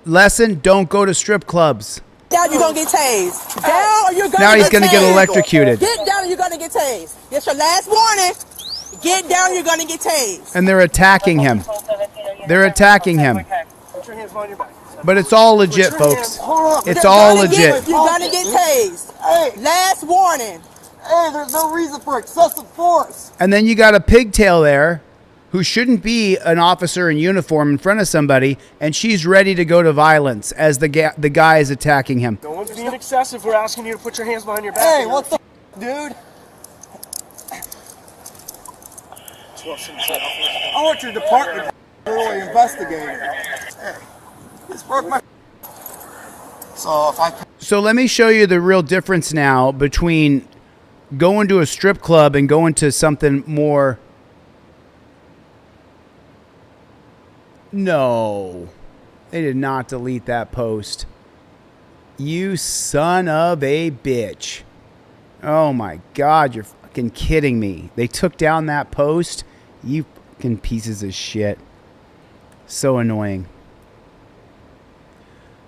Lesson, don't go to strip clubs. Down, you're going to get tased. Down, or you're going to get tased. Now he's going to get electrocuted. Get down, or you're going to get tased. That's your last warning. Get down, you're going to get tased. And they're attacking him. They're attacking him. Put your hands behind your back. But it's all legit, folks. It's all legit. You're going to get tased. Hey. Last warning. Hey, there's no reason for excessive force. And then you got a pigtail there who shouldn't be an officer in uniform in front of somebody, and she's ready to go to violence as the guy is attacking him. No one's being excessive. We're asking you to put your hands behind your back. Hey, what the dude? I want your department thoroughly investigated. Hey, this broke my... So let me show you the real difference now between going to a strip club and going to something more... No, they did not delete that post. You son of a bitch. Oh my God, you're fucking kidding me. They took down that post. You fucking pieces of shit. So annoying.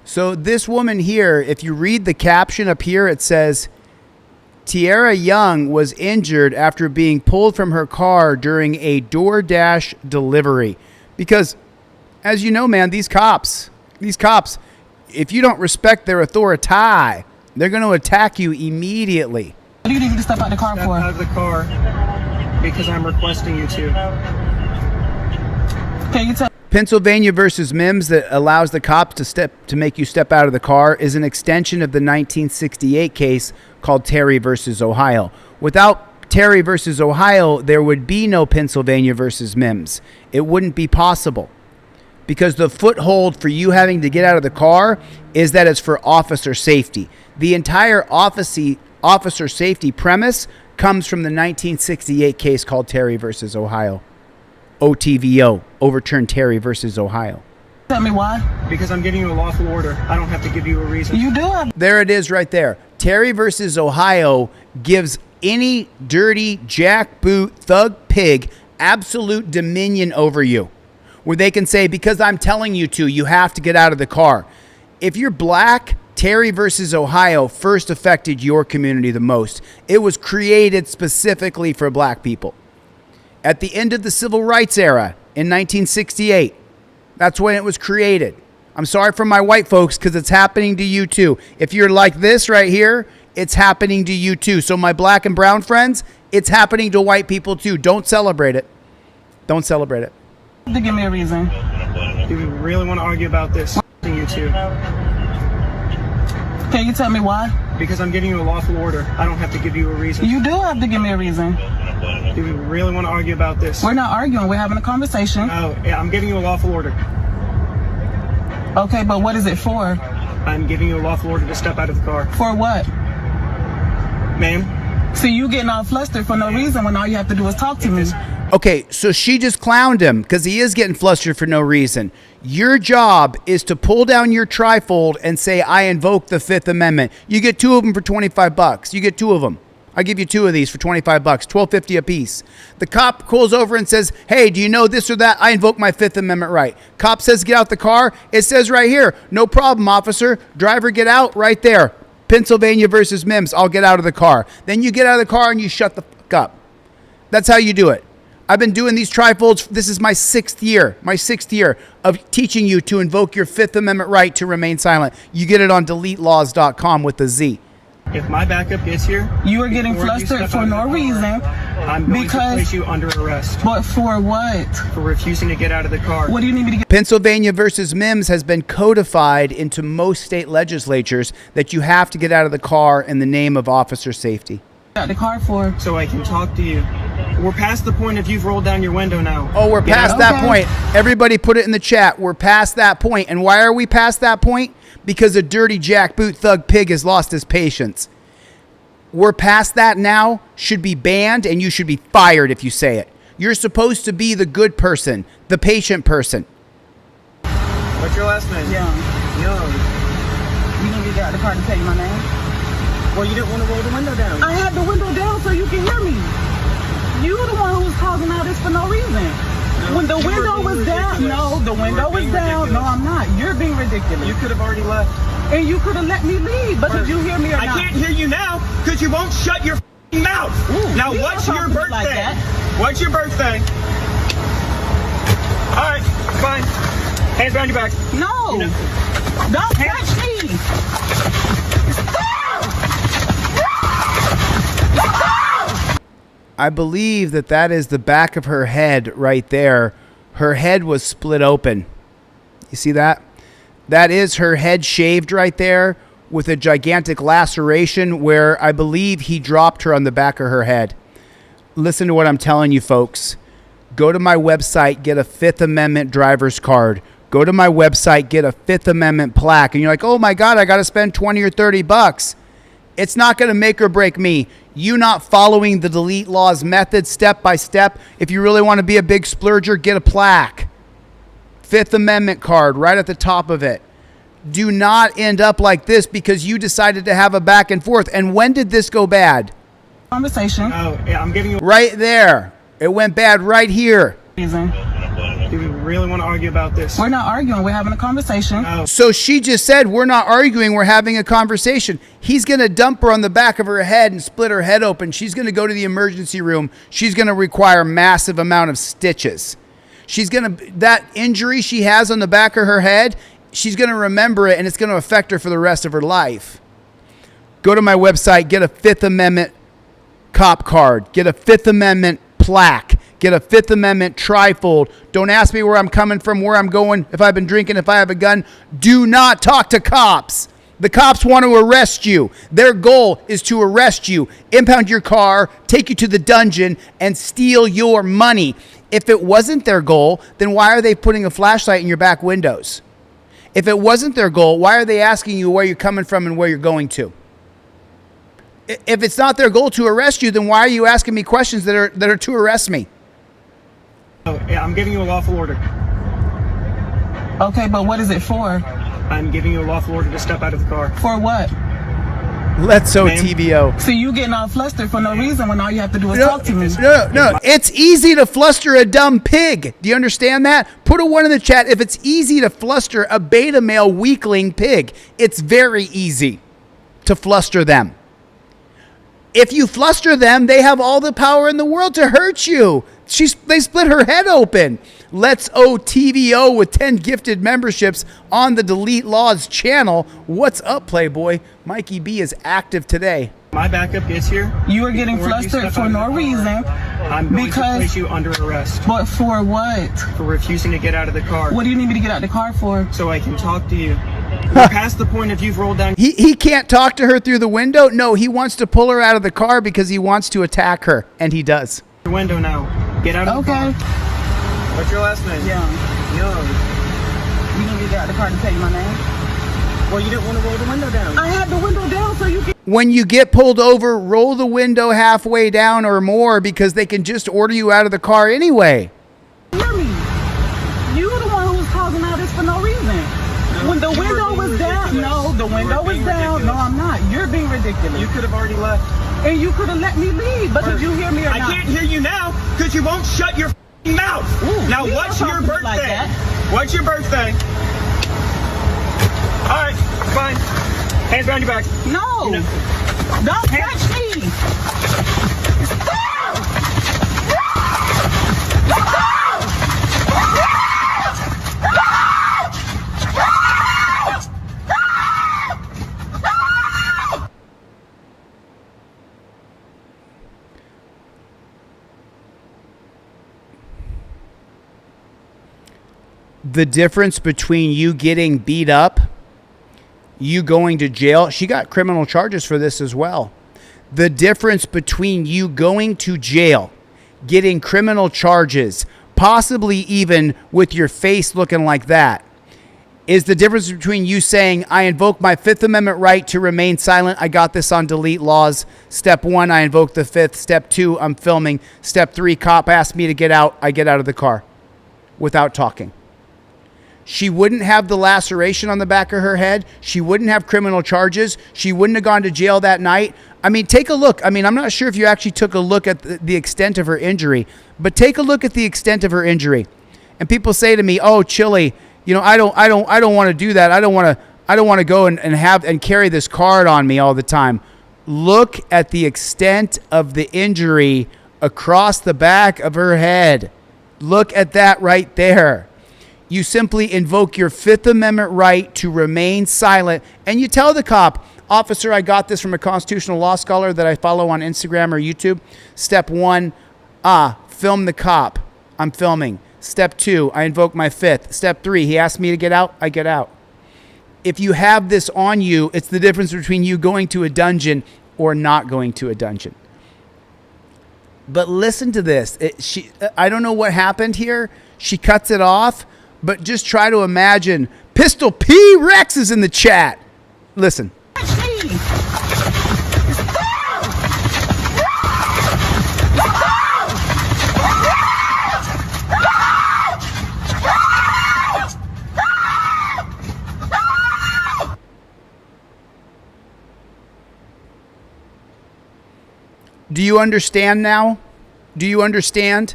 So this woman here, if you read the caption up here, it says, Tiara Young was injured after being pulled from her car during a DoorDash delivery. Because... as you know, man, these cops, if you don't respect their authority, they're going to attack you immediately. What do you need to step out the car Step for? out of the car because I'm requesting you to. Can you tell? Pennsylvania versus Mims, that allows the cops to make you step out of the car, is an extension of the 1968 case called Terry versus Ohio. Without Terry versus Ohio, there would be no Pennsylvania versus Mims. It wouldn't be possible. Because the foothold for you having to get out of the car is that it's for officer safety. The entire officer safety premise comes from the 1968 case called Terry versus Ohio. OTVO, overturned Terry versus Ohio. Tell me why? Because I'm giving you a lawful order. I don't have to give you a reason. You do have... There it is right there. Terry versus Ohio gives any dirty jackboot thug pig absolute dominion over you. Where they can say, because I'm telling you to, you have to get out of the car. If you're black, Terry versus Ohio first affected your community the most. It was created specifically for black people. At the end of the civil rights era in 1968, that's when it was created. I'm sorry for my white folks because it's happening to you too. If you're like this right here, it's happening to you too. So my black and brown friends, it's happening to white people too. Don't celebrate it. Don't celebrate it. To give me a reason. Do you really want to argue about this? You too. Can you tell me why? Because I'm giving you a lawful order. I don't have to give you a reason. You do have to give me a reason. Do you really want to argue about this? We're not arguing. We're having a conversation. Oh, yeah, I'm giving you a lawful order. Okay, but what is it for? I'm giving you a lawful order to step out of the car. For what? Ma'am? See, you getting all flustered for no reason when all you have to do is talk to me. Okay, so she just clowned him because he is getting flustered for no reason. Your job is to pull down your trifold and say, I invoke the Fifth Amendment. You get two of them for $25. You get two of them. I'll give you two of these for $25, $12.50 a piece. The cop pulls over and says, hey, do you know this or that? I invoke my Fifth Amendment right. Cop says, get out the car. It says right here, no problem, officer. Driver, get out right there. Pennsylvania versus Mims. I'll get out of the car. Then you get out of the car and you shut the fuck up. That's how you do it. I've been doing these trifolds. This is my 6th year of teaching you to invoke your 5th Amendment right to remain silent. You get it on DeleteLawz.com with a Z. If my backup gets here, you are getting flustered for no reason. I'm going to place you under arrest. But for what? For refusing to get out of the car. What do you need me to get? Pennsylvania versus Mims has been codified into most state legislatures that you have to get out of the car in the name of officer safety. Out the car for? So I can talk to you. We're past the point of you've rolled down your window now. Oh, we're past that point. Everybody put it in the chat. We're past that point. And why are we past that point? Because a dirty jackboot thug pig has lost his patience. We're past that now. Should be banned, and you should be fired if you say it. You're supposed to be the good person, the patient person. What's your last name? Young. You need to get out of the car to tell you my name? Well, you didn't want to roll the window down. I had the window down so you can hear me. You the one who was causing all this for no reason. When the window was down, the window was down. No, I'm not. You're being ridiculous. You could have already left. And you could have let me leave, but did you hear me or not? I can't hear you now because you won't shut your mouth. Ooh, now, what's your birthday? Like what's your birthday? All right, fine. Hands behind your back. No. Don't touch me. I believe that is the back of her head right there. Her head was split open. You see that? That is her head shaved right there with a gigantic laceration where I believe he dropped her on the back of her head. Listen to what I'm telling you, folks. Go to my website, get a 5th Amendment driver's card. Go to my website, get a 5th Amendment plaque. And you're like, oh my God, I got to spend 20 or 30 bucks. It's not going to make or break me. You not following the Delete Lawz method step by step. If you really want to be a big splurger, get a plaque. 5th Amendment card right at the top of it. Do not end up like this because you decided to have a back and forth. And when did this go bad? Conversation. Oh, yeah, I'm giving you... Right there. It went bad right here. Do we really want to argue about this? We're not arguing. We're having a conversation. Oh. So she just said, we're not arguing. We're having a conversation. He's going to dump her on the back of her head and split her head open. She's going to go to the emergency room. She's going to require massive amount of stitches. She's going to, that injury she has on the back of her head, she's going to remember it and it's going to affect her for the rest of her life. Go to my website, get a 5th Amendment cop card, get a 5th Amendment plaque, get a 5th Amendment trifold. Don't ask me where I'm coming from, where I'm going, if I've been drinking, if I have a gun. Do not talk to cops. The cops want to arrest you. Their goal is to arrest you, impound your car, take you to the dungeon, and steal your money. If it wasn't their goal, then why are they putting a flashlight in your back windows? If it wasn't their goal, why are they asking you where you're coming from and where you're going to? If it's not their goal to arrest you, then why are you asking me questions that are to arrest me? Oh, yeah, I'm giving you a lawful order. Okay, but what is it for? I'm giving you a lawful order to step out of the car. For what? Let's TVO. So you getting all flustered for no reason when all you have to do is talk to me. No. It's easy to fluster a dumb pig. Do you understand that? Put a 1 in the chat if it's easy to fluster a beta male weakling pig. It's very easy to fluster them. If you fluster them, they have all the power in the world to hurt you. They split her head open. Let's TVO with 10 gifted memberships on the Delete Lawz channel. What's up, Playboy? Mikey B is active today. My backup gets here. You are getting flustered for no reason. I'm going to place you under arrest. But for what? For refusing to get out of the car. What do you need me to get out of the car for? So I can talk to you. We're past the point of you've rolled down. He can't talk to her through the window. No, he wants to pull her out of the car because he wants to attack her, and he does. The window now. Get out of the car. What's your last name? Young. You need me to get out of the car to tell you my name? Well, you didn't want to roll the window down. I had the window down so you can... When you get pulled over, roll the window halfway down or more because they can just order you out of the car anyway. Hear me. You the one who was causing all this for no reason. When the window was down, the window was down. No, I'm not. You're being ridiculous. You could have already left. And you could have let me leave, but did you hear me or not? I can't hear you now because you won't shut your mouth. Ooh, now, what's your birthday? Like what's your birthday? All right, fine. Hands behind your back. No. Don't touch me. the difference between you getting beat up, you going to jail. She got criminal charges for this as well. The difference between you going to jail, getting criminal charges, possibly even with your face looking like that, is the difference between you saying, I invoke my Fifth Amendment right to remain silent. I got this on delete Lawz. Step 1, I invoke the Fifth. Step 2, I'm filming. Step 3, cop asked me to get out. I get out of the car without talking. She wouldn't have the laceration on the back of her head. She wouldn't have criminal charges. She wouldn't have gone to jail that night. I mean, take a look. I mean, I'm not sure if you actually took a look at the extent of her injury, but take a look at the extent of her injury. And people say to me, "Oh, Chille, you know, I don't want to do that. I don't want to go and carry this card on me all the time." Look at the extent of the injury across the back of her head. Look at that right there. You simply invoke your Fifth Amendment right to remain silent, and you tell the cop, "Officer, I got this from a constitutional law scholar that I follow on Instagram or YouTube. Step 1, film the cop. I'm filming. Step 2, I invoke my Fifth. Step 3, he asked me to get out. I get out." If you have this on you, it's the difference between you going to a dungeon or not going to a dungeon. But listen to this. I don't know what happened here. She cuts it off, but just try to imagine. Pistol P Rex is in the chat. Listen. Do you understand now? Do you understand?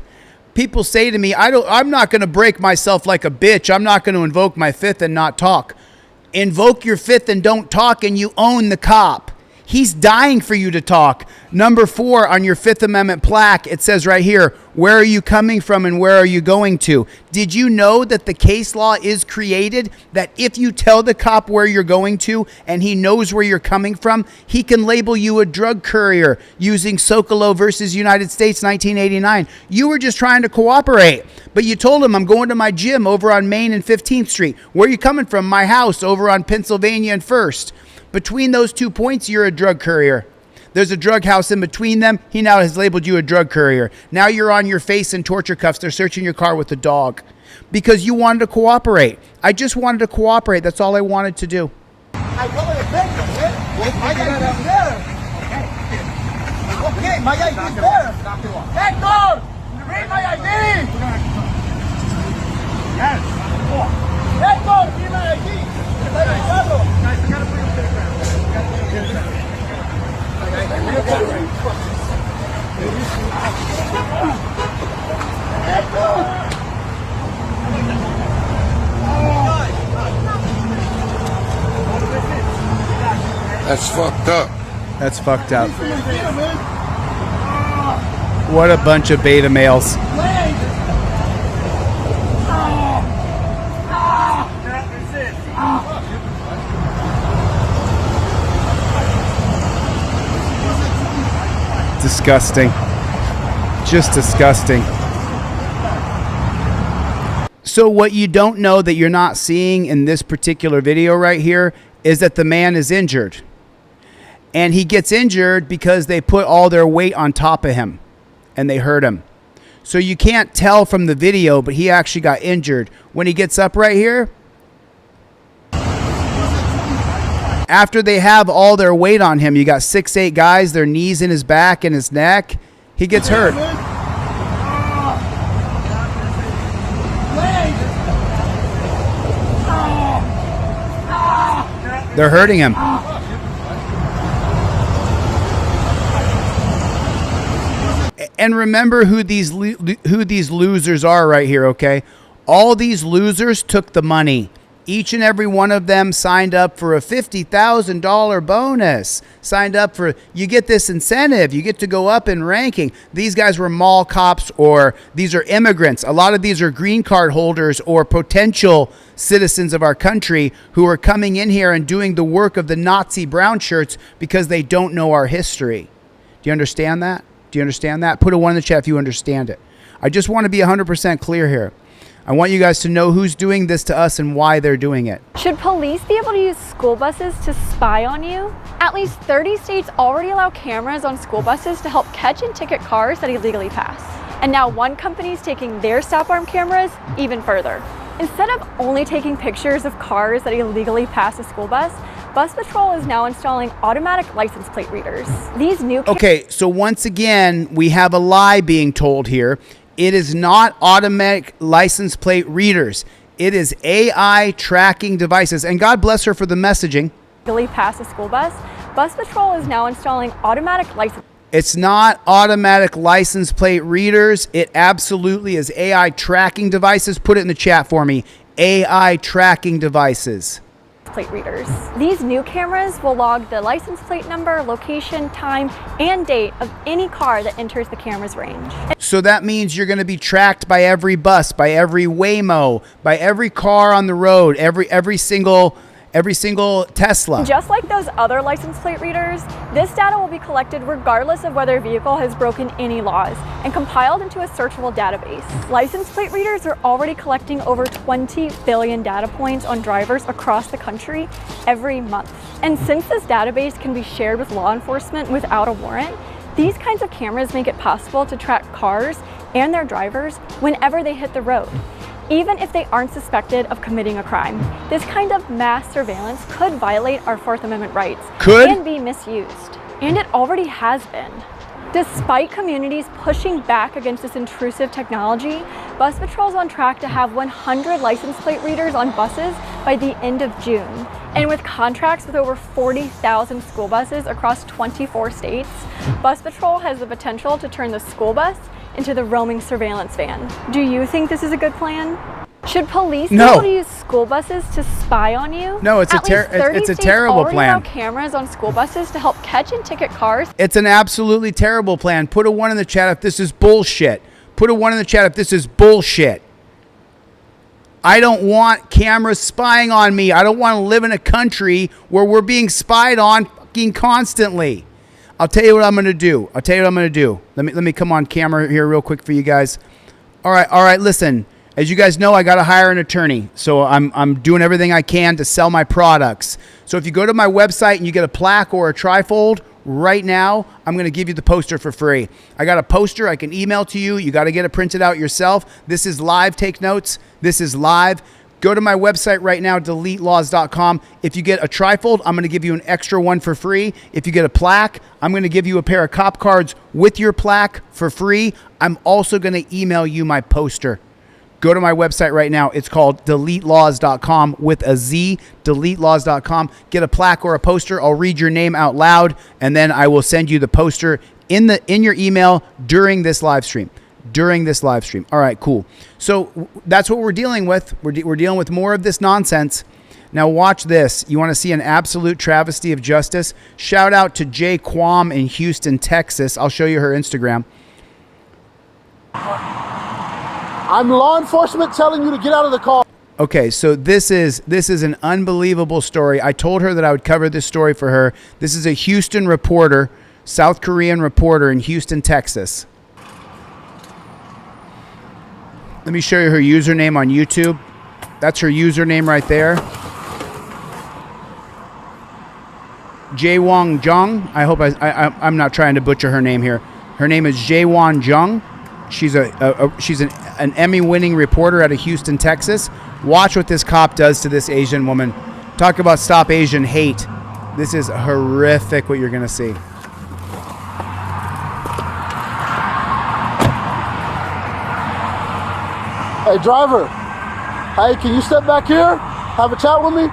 People say to me, I'm not going to break myself like a bitch. I'm not going to invoke my Fifth and not talk. Invoke your Fifth and don't talk, and you own the cop. He's dying for you to talk. Number 4 on your Fifth Amendment plaque, it says right here, where are you coming from and where are you going to? Did you know that the case law is created that if you tell the cop where you're going to and he knows where you're coming from, he can label you a drug courier using Socolow versus United States 1989. You were just trying to cooperate, but you told him, I'm going to my gym over on Main and 15th Street. Where are you coming from? My house over on Pennsylvania and 1st. Between those 2 points, you're a drug courier. There's a drug house in between them. He now has labeled you a drug courier. Now you're on your face in torture cuffs. They're searching your car with a dog because you wanted to cooperate. I just wanted to cooperate. That's all I wanted to do. Okay, my ID is there. Hector, read my ID. Yes. Hector, read my ID. Guys, I gotta bring him to the ground. That's fucked up. That's fucked up. What a bunch of beta males. Disgusting. Just disgusting. So what you don't know that you're not seeing in this particular video right here is that the man is injured. And he gets injured because they put all their weight on top of him and they hurt him. So you can't tell from the video, but he actually got injured. When he gets up right here, after they have all their weight on him, you got 6-8 guys, their knees in his back and his neck, he gets hurt. They're hurting him. And remember who these losers are right here, okay? All these losers took the money. Each and every one of them signed up for a $50,000 bonus. Signed up for, you get this incentive. You get to go up in ranking. These guys were mall cops, or these are immigrants. A lot of these are green card holders or potential citizens of our country who are coming in here and doing the work of the Nazi brown shirts because they don't know our history. Do you understand that? Do you understand that? Put a 1 in the chat if you understand it. I just want to be 100% clear here. I want you guys to know who's doing this to us and why they're doing it. Should police be able to use school buses to spy on you? At least 30 states already allow cameras on school buses to help catch and ticket cars that illegally pass. And now one company is taking their stop arm cameras even further. Instead of only taking pictures of cars that illegally pass a school bus, Bus Patrol is now installing automatic license plate readers. These new Okay, so once again, we have a lie being told here. It is not automatic license plate readers. It is AI tracking devices. And God bless her for the messaging. Illegally pass a school bus. Bus Patrol is now installing automatic license. It's not automatic license plate readers. It absolutely is AI tracking devices. Put it in the chat for me. AI tracking devices. Plate readers. These new cameras will log the license plate number, location, time, and date of any car that enters the camera's range. So that means you're going to be tracked by every bus, by every Waymo, by every car on the road, every single Tesla. Just like those other license plate readers, this data will be collected regardless of whether a vehicle has broken any laws and compiled into a searchable database. License plate readers are already collecting over 20 billion data points on drivers across the country every month. And since this database can be shared with law enforcement without a warrant, these kinds of cameras make it possible to track cars and their drivers whenever they hit the road, even if they aren't suspected of committing a crime. This kind of mass surveillance could violate our Fourth Amendment rights and be misused. And it already has been. Despite communities pushing back against this intrusive technology, Bus Patrol is on track to have 100 license plate readers on buses by the end of June. And with contracts with over 40,000 school buses across 24 states, Bus Patrol has the potential to turn the school bus into the roaming surveillance van. Do you think this is a good plan? Should police be able to use school buses to spy on you? No, it's a terrible plan. Already cameras on school buses to help catch and ticket cars. It's an absolutely terrible plan. Put a 1 in the chat if this is bullshit. Put a 1 in the chat if this is bullshit. I don't want cameras spying on me. I don't want to live in a country where we're being spied on fucking constantly. I'll tell you what I'm going to do. Let me come on camera here real quick for you guys. All right, listen. As you guys know, I got to hire an attorney. So I'm doing everything I can to sell my products. So if you go to my website and you get a plaque or a trifold, right now, I'm going to give you the poster for free. I got a poster I can email to you. You got to get it printed out yourself. This is live. Take notes. This is live. Go to my website right now, DeleteLawz.com. If you get a trifold, I'm going to give you an extra one for free. If you get a plaque, I'm going to give you a pair of cop cards with your plaque for free. I'm also going to email you my poster. Go to my website right now. It's called DeleteLawz.com with a Z, DeleteLawz.com. Get a plaque or a poster. I'll read your name out loud, and then I will send you the poster in your email during this live stream. All right, cool. So that's what we're dealing with. We're dealing with more of this nonsense. Now watch this. You want to see an absolute travesty of justice? Shout out to Jay Quam in Houston, Texas. I'll show you her Instagram. I'm law enforcement telling you to get out of the car. Okay, so this is an unbelievable story. I told her that I would cover this story for her. This is a Houston reporter, South Korean reporter in Houston, Texas. Let me show you her username on YouTube. That's her username right there. Jaewon Jung. I hope I'm not trying to butcher her name here. Her name is Jaewon Jung. She's an Emmy-winning reporter out of Houston, Texas. Watch what this cop does to this Asian woman. Talk about stop Asian hate. This is horrific what you're going to see. Hey, driver. Hey, can you step back here? Have a chat with me?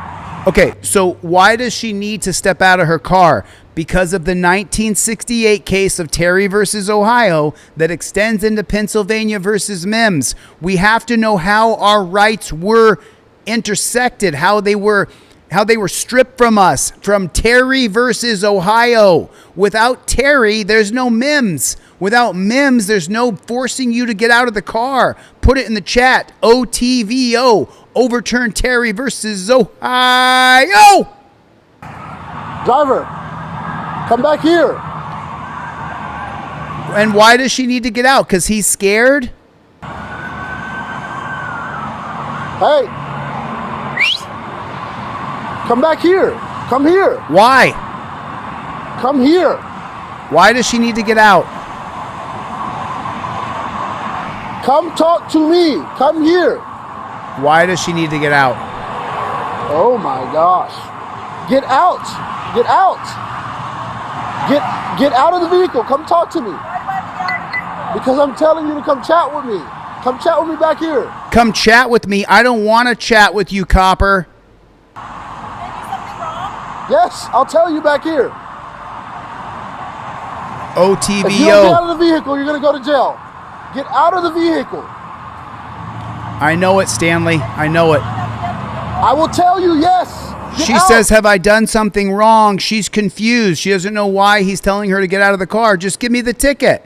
Okay, so why does she need to step out of her car? Because of the 1968 case of Terry versus Ohio that extends into Pennsylvania versus Mims. We have to know how our rights were intersected, how they were stripped from us, from Terry versus Ohio. Without Terry, there's no Mims. Without Mims, there's no forcing you to get out of the car. Put it in the chat. OTVO. Overturn Terry versus Ohio. Driver, come back here. And why does she need to get out? Because he's scared? Hey. Come back here. Come here. Why? Come here. Why does she need to get out? Come talk to me. Come here. Why does she need to get out? Oh my gosh. Get out. Get out. Get out of the vehicle. Come talk to me. Because I'm telling you to come chat with me. Come chat with me back here. Come chat with me. I don't want to chat with you, copper. Yes, I'll tell you back here. OTVO. If you don't get out of the vehicle, you're going to go to jail. Get out of the vehicle. I know it, Stanley. I know it. I will tell you, yes. She says, have I done something wrong? She's confused. She doesn't know why he's telling her to get out of the car. Just give me the ticket.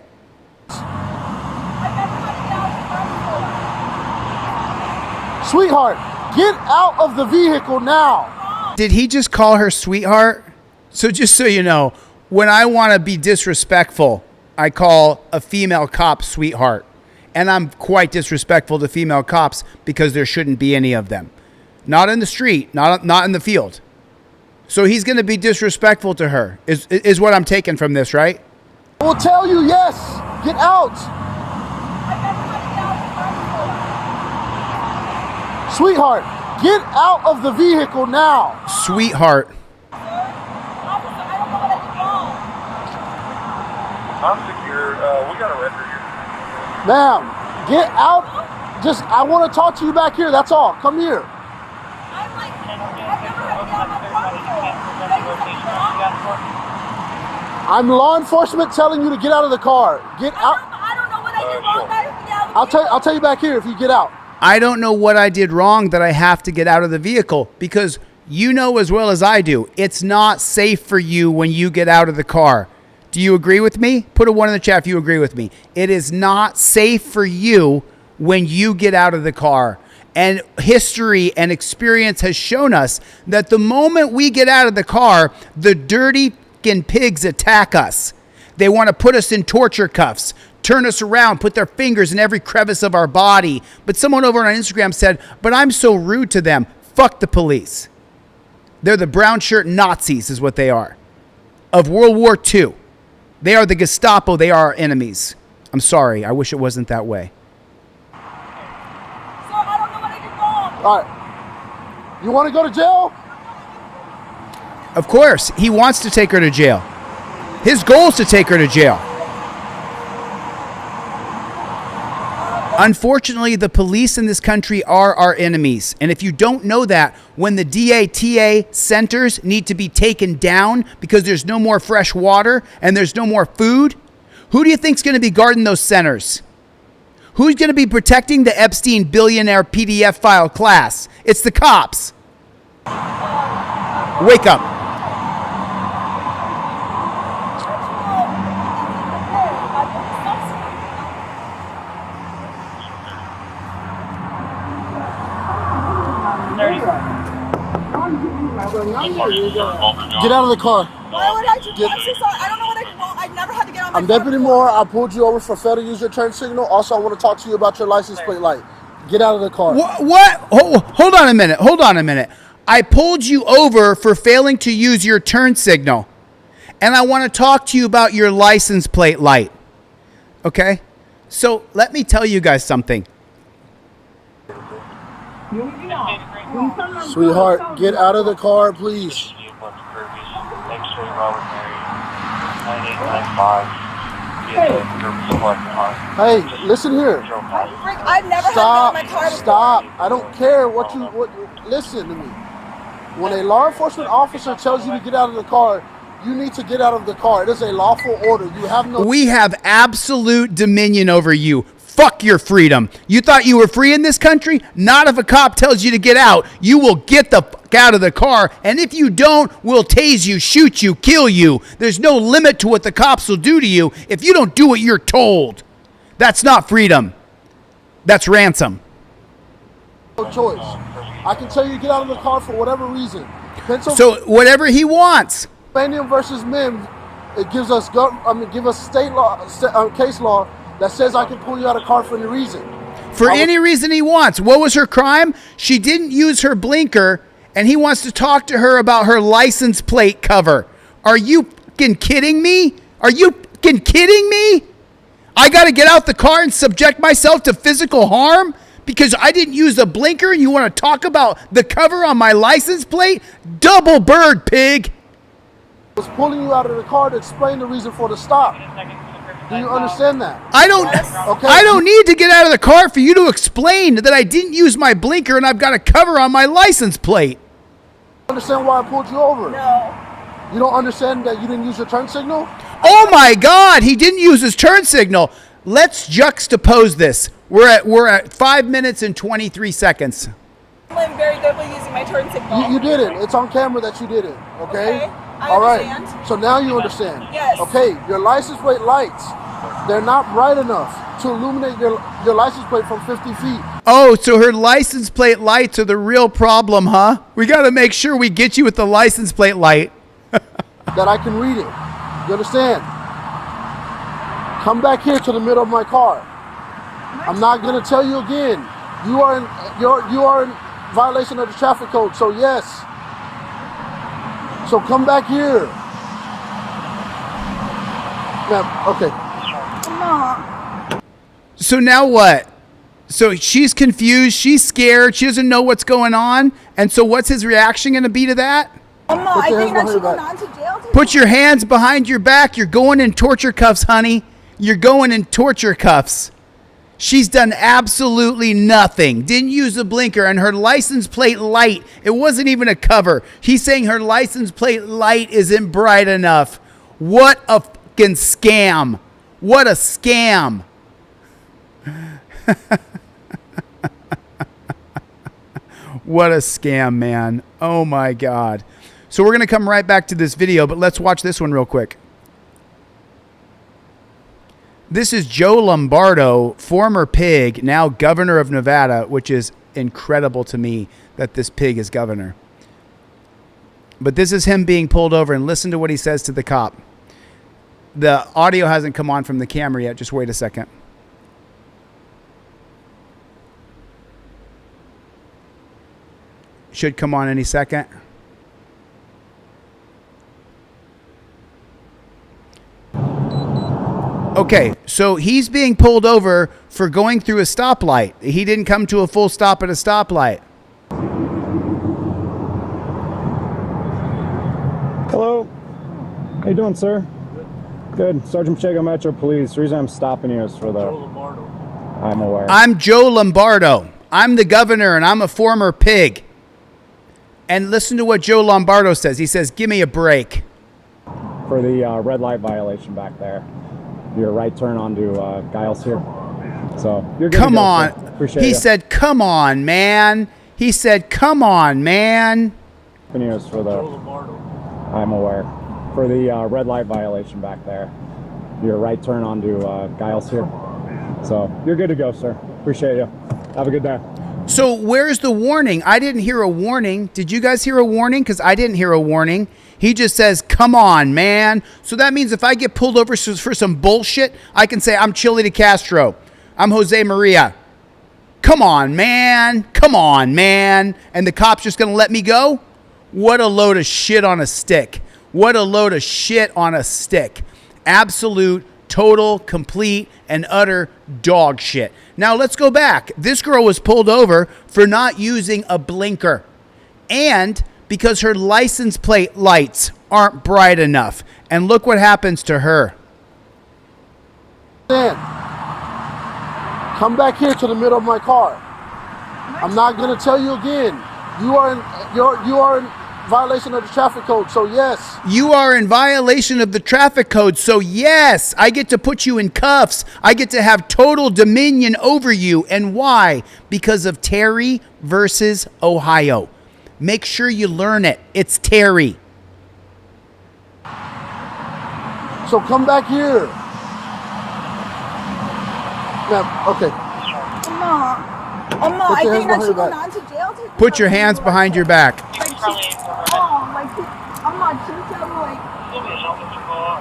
Sweetheart, get out of the vehicle now. Did he just call her sweetheart? So just so you know, when I want to be disrespectful, I call a female cop sweetheart. And I'm quite disrespectful to female cops because there shouldn't be any of them. Not in the street, not in the field. So he's going to be disrespectful to her, is what I'm taking from this, right? I will tell you, yes. Get out. Sweetheart, get out of the vehicle now. Sweetheart. I'm secure. We got a record here. Ma'am, get out. Just, I want to talk to you back here. That's all. Come here. I'm law enforcement telling you to get out of the car. Get out. I don't know what I did wrong. I'll tell you back here if you get out. I don't know what I did wrong that I have to get out of the vehicle because you know as well as I do, it's not safe for you when you get out of the car. Do you agree with me? Put a 1 in the chat if you agree with me. It is not safe for you when you get out of the car. And history and experience has shown us that the moment we get out of the car, the dirty pigs attack us. They want to put us in torture cuffs, turn us around, put their fingers in every crevice of our body. But someone over on Instagram said, but I'm so rude to them. Fuck the police. They're the brown shirt Nazis is what they are. Of World War II. They are the Gestapo. They are our enemies. I'm sorry. I wish it wasn't that way. All right. You want to go to jail? Of course. He wants to take her to jail. His goal is to take her to jail. Unfortunately, the police in this country are our enemies. And if you don't know that, when the DATA centers need to be taken down because there's no more fresh water and there's no more food, who do you think is going to be guarding those centers? Who's going to be protecting the Epstein billionaire PDF file class? It's the cops. Wake up. Get out of the car. Why would I do that? I'm so sorry. I don't know what I did wrong. I've never had to get on my I'm Deputy Moore. I pulled you over for failure to use your turn signal. Also, I want to talk to you about your license plate light. Get out of the car. What? Hold on a minute. Hold on a minute. I pulled you over for failing to use your turn signal. And I want to talk to you about your license plate light. Okay? So let me tell you guys something. Sweetheart, get out of the car, please. Hey, listen here. I've never had to get on my car before. Stop. I don't care what listen to me. When a law enforcement officer tells you to get out of the car, you need to get out of the car. It is a lawful order. You have no... We have absolute dominion over you. Fuck your freedom. You thought you were free in this country? Not if a cop tells you to get out. You will get the fuck out of the car. And if you don't, we'll tase you, shoot you, kill you. There's no limit to what the cops will do to you if you don't do what you're told. That's not freedom. That's ransom. No choice. I can tell you to get out of the car for whatever reason. So whatever he wants. Pennsylvania versus Mims, it gives us state law, case law that says I can pull you out of the car for any reason. for any reason he wants. What was her crime? She didn't use her blinker, and he wants to talk to her about her license plate cover. Are you fucking kidding me? Are you fucking kidding me? I got to get out the car and subject myself to physical harm because I didn't use a blinker, and you want to talk about the cover on my license plate? Double bird, pig. I was pulling you out of the car to explain the reason for the stop. Do you understand that? I don't need to get out of the car for you to explain that I didn't use my blinker and I've got a cover on my license plate. Understand why I pulled you over? No. You don't understand that you didn't use your turn signal? Oh my God, he didn't use his turn signal. Let's juxtapose this. We're at 5 minutes and 23 seconds. I'm very good with using my turn signal. You did it. It's on camera that you did it. Okay? I All understand. right. So now you understand. Yes. Okay, your license plate lights, they're not bright enough to illuminate your license plate from 50 feet. Oh, so her license plate lights are the real problem, huh? We got to make sure we get you with the license plate light. That I can read it. You understand? Come back here to the middle of my car. I'm not going to tell you again. You are in violation of the traffic code, so yes. So come back here. Ma'am, okay. So now what? So she's confused, she's scared, she doesn't know what's going on, and so what's his reaction going to be to that? I think that she's going on to jail today. Put your hands behind your back. You're going in torture cuffs, honey. You're going in torture cuffs. She's done absolutely nothing. Didn't use a blinker, and her license plate light, it wasn't even a cover. He's saying her license plate light isn't bright enough. What a fucking scam. What a scam. What a scam, man. Oh my God. So we're going to come right back to this video, but let's watch this one real quick. This is Joe Lombardo, former pig, now governor of Nevada, which is incredible to me that this pig is governor. But this is him being pulled over, and listen to what he says to the cop. The audio hasn't come on from the camera yet. Just wait a second. Should come on any second. Okay, so he's being pulled over for going through a stoplight. He didn't come to a full stop at a stoplight. Hello. How you doing, sir? Good. Sergeant Pacheco, Metro Police. The reason I'm stopping you is for the... I'm aware. I'm Joe Lombardo. I'm the governor, and I'm a former pig. And listen to what Joe Lombardo says. He says, give me a break. For the red light violation back there. Your right turn onto Giles here. So you're good. Come on. Appreciate He you. said, come on, man. He said, come on, man. For the... I'm aware. For the red light violation back there. Your right turn onto Giles here. So you're good to go, sir. Appreciate you. Have a good day. So where's the warning? I didn't hear a warning. Did you guys hear a warning? Because I didn't hear a warning. He just says, come on, man. So that means if I get pulled over for some bullshit, I can say, I'm Chille DeCastro. I'm Jose Maria. Come on, man. Come on, man. And the cop's just going to let me go? What a load of shit on a stick. What a load of shit on a stick. Absolute, total, complete, and utter dog shit. Now let's go back. This girl was pulled over for not using a blinker. And because her license plate lights aren't bright enough. And look what happens to her. Dan, come back here to the middle of my car. I'm not going to tell you again. You are in violation of the traffic code, so yes. You are in violation of the traffic code, so yes. I get to put you in cuffs. I get to have total dominion over you. And why? Because of Terry versus Ohio. Make sure you learn it. It's Terry. So come back here. Ma'am, okay. I think that she's going on to jail today. Put your hands behind your back. I'm not too like,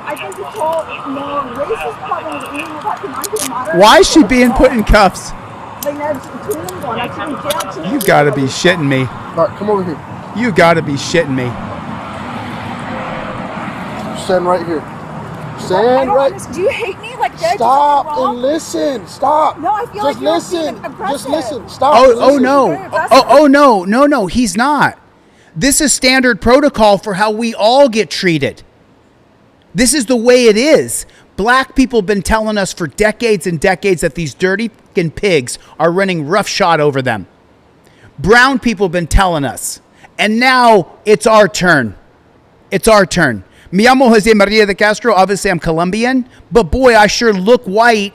I think this whole more racist problem is even talking onto a modern. Why is she being put in cuffs? You gotta be shitting me. All right, come over here. You gotta be shitting me. Stand right here. Stand right. Do you hate me? Like, did stop I do something wrong? and listen. Stop. No, I feel just like you're listen. being aggressive. Just listen. Stop. Oh no. Oh no. No, he's not. This is standard protocol for how we all get treated. This is the way it is. Black people have been telling us for decades and decades that these dirty fucking pigs are running roughshod over them. Brown people have been telling us. And now it's our turn. It's our turn. Me llamo Jose Maria de Castro. Obviously, I'm Colombian. But boy, I sure look white.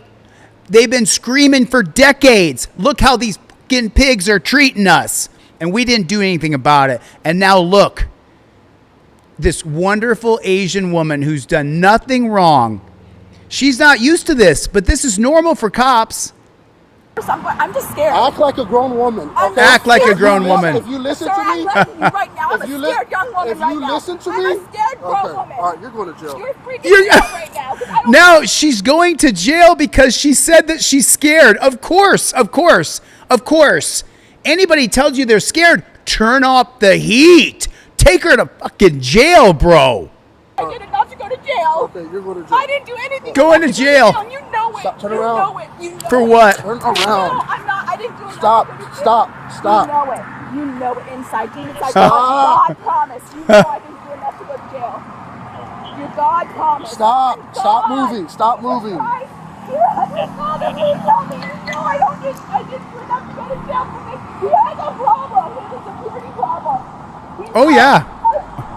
They've been screaming for decades. Look how these fucking pigs are treating us. And we didn't do anything about it. And now look. This wonderful Asian woman who's done nothing wrong. She's not used to this, but this is normal for cops. I'm just scared. Act like a grown woman. Okay? Act like a grown woman. If you listen Sir, to me, I'm letting you right now. I'm a scared young woman right now. listen to I'm me, a scared grown woman. all right, you're going to jail. You're freaking me out right now. 'Cause I don't Now she's going to jail because she said that she's scared. Of course. Anybody tells you they're scared, turn off the heat. Take her to fucking jail, bro. I did not to go to jail. Okay, you're going to jail. I didn't do anything. Go into jail. You know it. Stop, turn you around. know it. You know For it. what? Turn No, around. I'm not. I didn't do it. Stop. You know it. You know it inside. Deep inside. Stop. God promised. You know I didn't do enough to go to jail. Your God promised. Stop moving. Stop moving. Heavenly Father, please help me. You know I didn't do enough to go to jail for me. He has a problem. He has a security problem. Oh, yeah.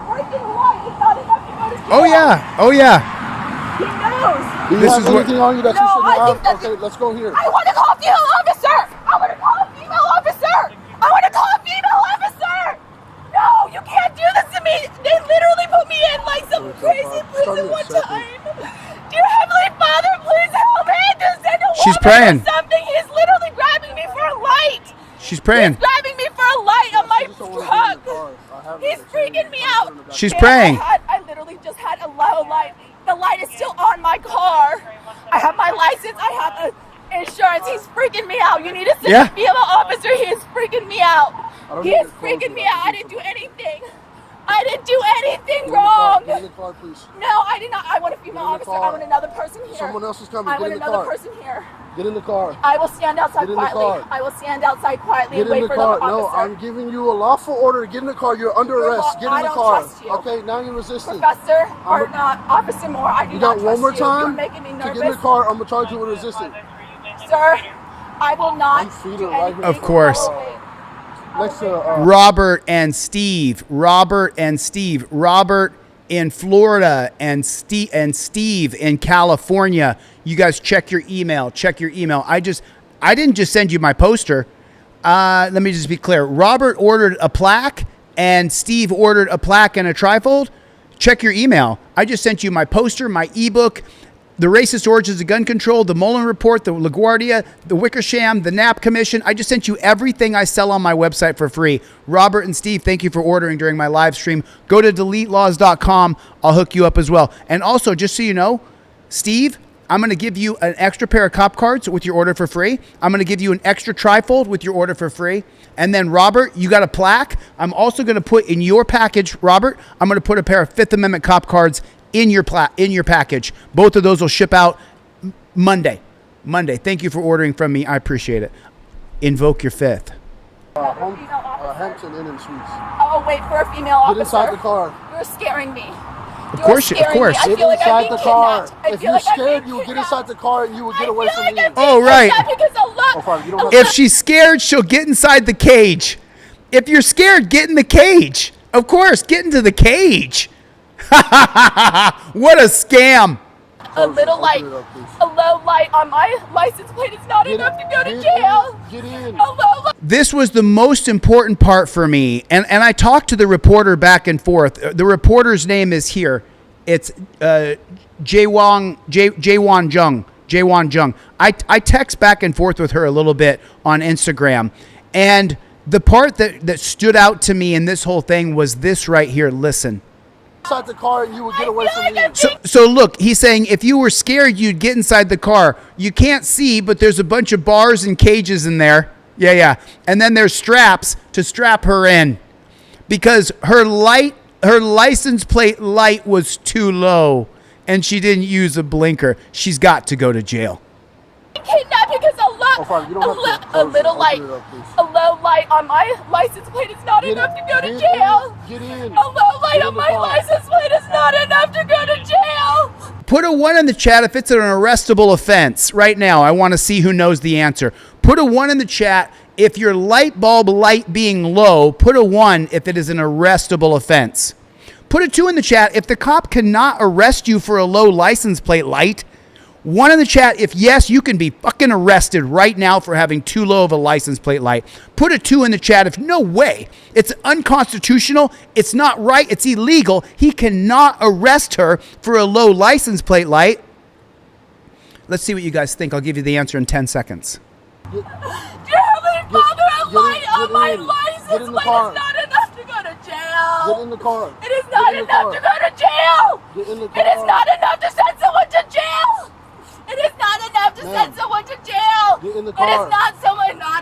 Breaking light is not enough to go to jail. Oh, yeah. He knows. Do you have anything on you that you shouldn't have? Okay, let's go here. I want to call a female officer. I want to call a female officer. I want to call a female officer. No, you can't do this to me. They literally put me in like some crazy prison one time. Dear Heavenly Father, please help me. Just send a She's woman praying. or something. He's literally grabbing me for a light. She's praying. He's grabbing me for a light on my truck. He's freaking me out. She's And praying. I literally just had a low light. The light is still on my car. I have my license. I have insurance. He's freaking me out. You need to send a female officer. He is freaking me out. He is freaking me out. I didn't do anything. I didn't do anything wrong. Get in the car, please. No, I did not. I want a female officer. I want another person here. Someone else is coming. I Get want in the another car. person here. Get in the car. I will stand outside Get in the quietly. car. I will stand outside quietly Get and in wait the for car. the officer. No, I'm giving you a lawful order to get in the car. You're under arrest. Get in I the don't car. trust you. Okay, now you're resisting. Professor, or not, Officer Moore, I do You not got trust one more you. time You're making me to nervous. get in the car. I'm gonna charge you with resisting. Sir, I will not I'm feeding do right anything. Of course. Next to Robert and Steve. Robert in Florida and Steve in California. You guys check your email. I didn't just send you my poster. Let me just be clear. Robert ordered a plaque and Steve ordered a plaque and a trifold. Check your email. I just sent you my poster, my ebook, The Racist Origins of Gun Control, the Mullen Report, the LaGuardia, the Wickersham, the Knapp Commission. I just sent you everything I sell on my website for free. Robert and Steve, thank you for ordering during my live stream. Go to DeleteLawz.com. I'll hook you up as well. And also, just so you know, Steve, I'm going to give you an extra pair of cop cards with your order for free. I'm going to give you an extra trifold with your order for free. And then, Robert, you got a plaque. I'm also going to put in your package, Robert, I'm going to put a pair of Fifth Amendment cop cards in your package. Both of those will ship out Monday. Thank you for ordering from me. I appreciate it. Invoke your fifth. Hampton Inn and Suites. Oh, wait for a female officer. Get inside the car. You're scaring me. Of course. Get inside the car. If you're scared, you will get inside the car and you will get away from me. Oh, right. If If she's scared, she'll get inside the cage. If you're scared, get in the cage. Of course, get into the cage. What a scam. A little light, a low light on my license plate is not enough to go to jail. Get in. A low light. This was the most important part for me. And I talked to the reporter back and forth. The reporter's name is here. It's Jaewon Jung. I text back and forth with her a little bit on Instagram. And the part that stood out to me in this whole thing was this right here. Listen. inside the car and you would get away from me. So look, he's saying if you were scared, you'd get inside the car. You can't see, but there's a bunch of bars and cages in there. Yeah. And then there's straps to strap her in because her license plate light was too low and she didn't use a blinker. She's got to go to jail. Kidnapped because a little light, a low light on my license plate is not enough to go to jail. Get in. A low light on my license plate is not enough to go to jail. Put a 1 in the chat if it's an arrestable offense. Right now, I want to see who knows the answer. Put a 1 in the chat if your light bulb light being low. Put a 1 if it is an arrestable offense. Put a 2 in the chat if the cop cannot arrest you for a low license plate light. 1 in the chat if yes, you can be fucking arrested right now for having too low of a license plate light. Put a 2 in the chat if no way. It's unconstitutional. It's not right. It's illegal. He cannot arrest her for a low license plate light. Let's see what you guys think. I'll give you the answer in 10 seconds. Do you have any bother a light on my license plate? It's not enough to go to jail. Get in the car. It is not enough to go to jail. Get in the car. It is not enough to send someone to jail. It is not enough to send someone to jail. Get in the It car. is not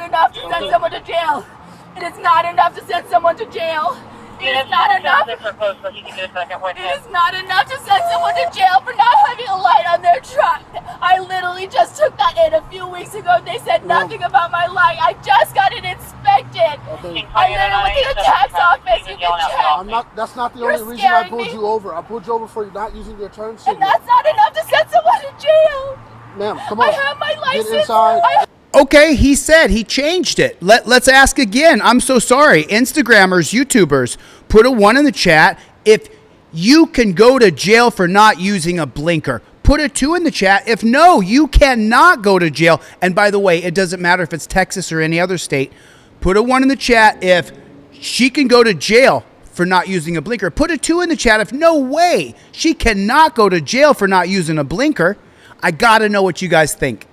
enough to send someone to jail. It is not enough to send someone to jail. It is not enough. It is not enough to send someone to jail for not having a light on their truck. I literally just took that in a few weeks ago. They said nothing about my light. I just got it inspected. I literally went to the tax office. You can check. That's not the only reason I pulled you over. I pulled you over for not using your turn signal. And that's not enough to send someone to jail. Ma'am, come on. I have my license. Get inside. Okay, he said he changed it. Let's ask again. I'm so sorry. Instagrammers, YouTubers, put a 1 in the chat if you can go to jail for not using a blinker. Put a 2 in the chat if no, you cannot go to jail. And by the way, it doesn't matter if it's Texas or any other state. Put a 1 in the chat if she can go to jail for not using a blinker. Put a 2 in the chat if no way she cannot go to jail for not using a blinker. I gotta know what you guys think.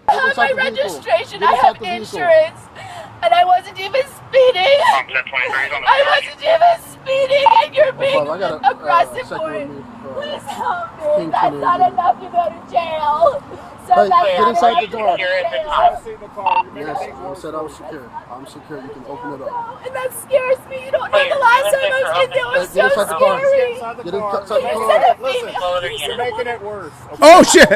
I have my registration, I have insurance, and I wasn't even speeding. I wasn't even speeding, and you're being aggressive for it. Please help me. That's not enough to go to jail. So Hey, that's get not inside enough the to door. go to jail. Yes, I said I was secure. I'm secure. You can open it up. And that scares me. You don't know the last time I was in there. It was so scary. Get inside the You car. said a female. You're making it worse. Oh, shit. To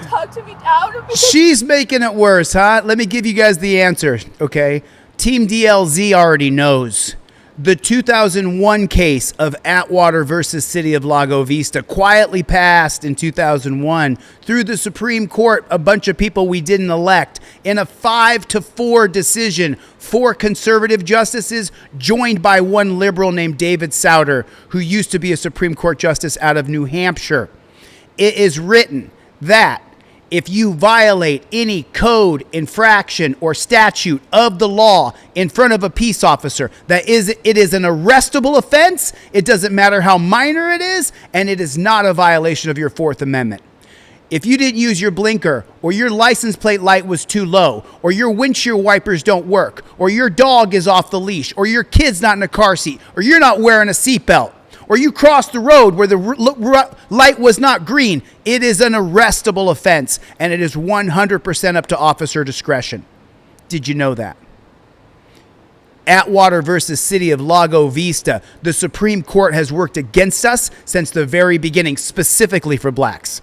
talk to me down. She's making it worse, huh? Let me give you guys the answer, okay? Team DLZ already knows. The 2001 case of Atwater versus City of Lago Vista quietly passed in 2001 through the Supreme Court, a bunch of people we didn't elect, in a 5-4 decision. 4 conservative justices joined by 1 liberal named David Souter, who used to be a Supreme Court justice out of New Hampshire. It is written that if you violate any code, infraction, or statute of the law in front of a peace officer, it is an arrestable offense. It doesn't matter how minor it is, and it is not a violation of your 4th Amendment. If you didn't use your blinker, or your license plate light was too low, or your windshield wipers don't work, or your dog is off the leash, or your kid's not in a car seat, or you're not wearing a seatbelt, or you crossed the road where the light was not green, it is an arrestable offense, and it is 100% up to officer discretion. Did you know that? Atwater versus City of Lago Vista, the Supreme Court has worked against us since the very beginning, specifically for blacks.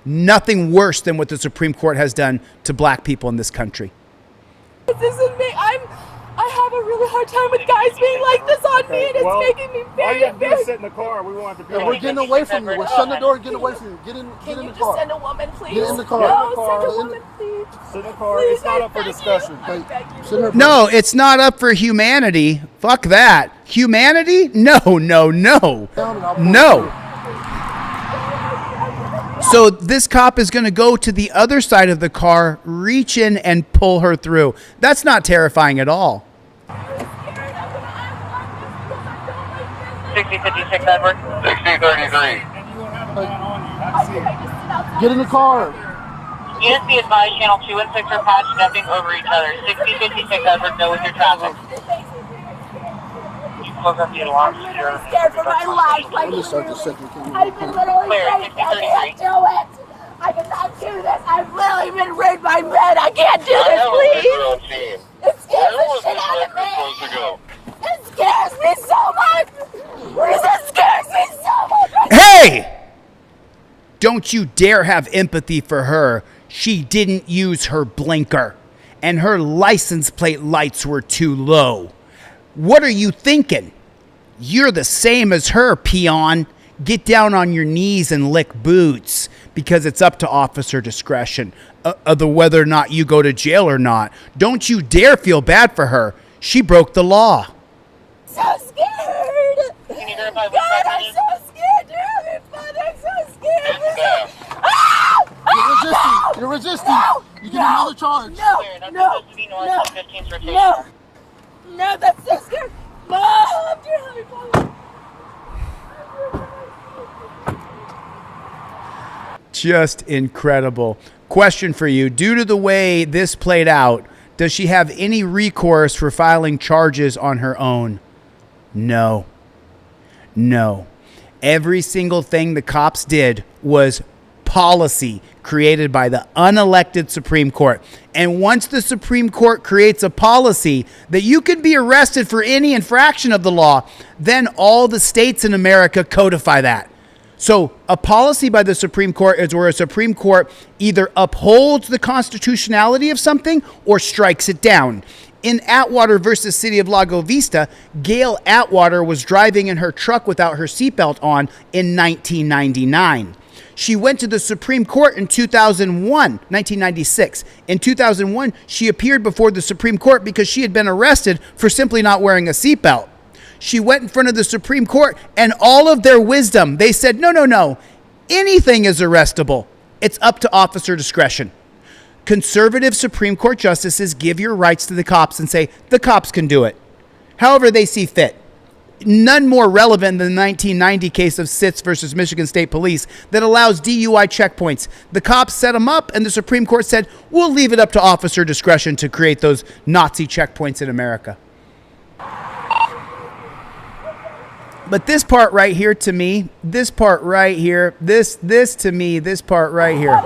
Nothing worse than what the Supreme Court has done to black people in this country. This isn't me. I have a really hard time with guys being like this on me, and it's making me very, very... sit in the car. We won't have to We're getting away from you. We're shutting the door and getting away from you. Get in the car. Can you just send a woman, please? Get in the car. No, send a woman, please. Sit in the car. Please, It's not up for discussion. No, it's not up for humanity. Fuck that. Humanity? No. So this cop is going to go to the other side of the car, reach in and pull her through. That's not terrifying at all. 6056 Edward. 6033. Get in the car. Units be advised, channel 2 and 6 are patched stepping over each other. 6056 Edward, go with your traffic. I'm literally scared for my life. Like, I've been literally saying I can't do it. I cannot do this. I've literally been raped by men. I can't do this, please. It scares the shit out of me. It scares me so much. Please, it scares me so much. Hey! Don't you dare have empathy for her. She didn't use her blinker, and her license plate lights were too low. What are you thinking? You're the same as her, peon. Get down on your knees and lick boots, because it's up to officer discretion of whether or not you go to jail or not. Don't you dare feel bad for her. She broke the law. So scared. God, I'm so scared. Dear Father, I'm so scared. You're resisting. You get another charge. No, that's so scary. Mom, dear Heavenly Father. Just incredible. Question for you. Due to the way this played out, does she have any recourse for filing charges on her own? No. Every single thing the cops did was policy created by the unelected Supreme Court. And once the Supreme Court creates a policy that you can be arrested for any infraction of the law, then all the states in America codify that. So a policy by the Supreme Court is where a Supreme Court either upholds the constitutionality of something or strikes it down. In Atwater versus City of Lago Vista, Gail Atwater was driving in her truck without her seatbelt on in 1999. She went to the Supreme Court in 1996. In 2001, she appeared before the Supreme Court because she had been arrested for simply not wearing a seatbelt. She went in front of the Supreme Court, and all of their wisdom, they said, no. Anything is arrestable. It's up to officer discretion. Conservative Supreme Court justices give your rights to the cops and say, the cops can do it however they see fit. None more relevant than the 1990 case of Sitz versus Michigan State Police that allows DUI checkpoints. The cops set them up, and the Supreme Court said, we'll leave it up to officer discretion to create those Nazi checkpoints in America. But this part right here to me, this part right here, this to me, this part right here.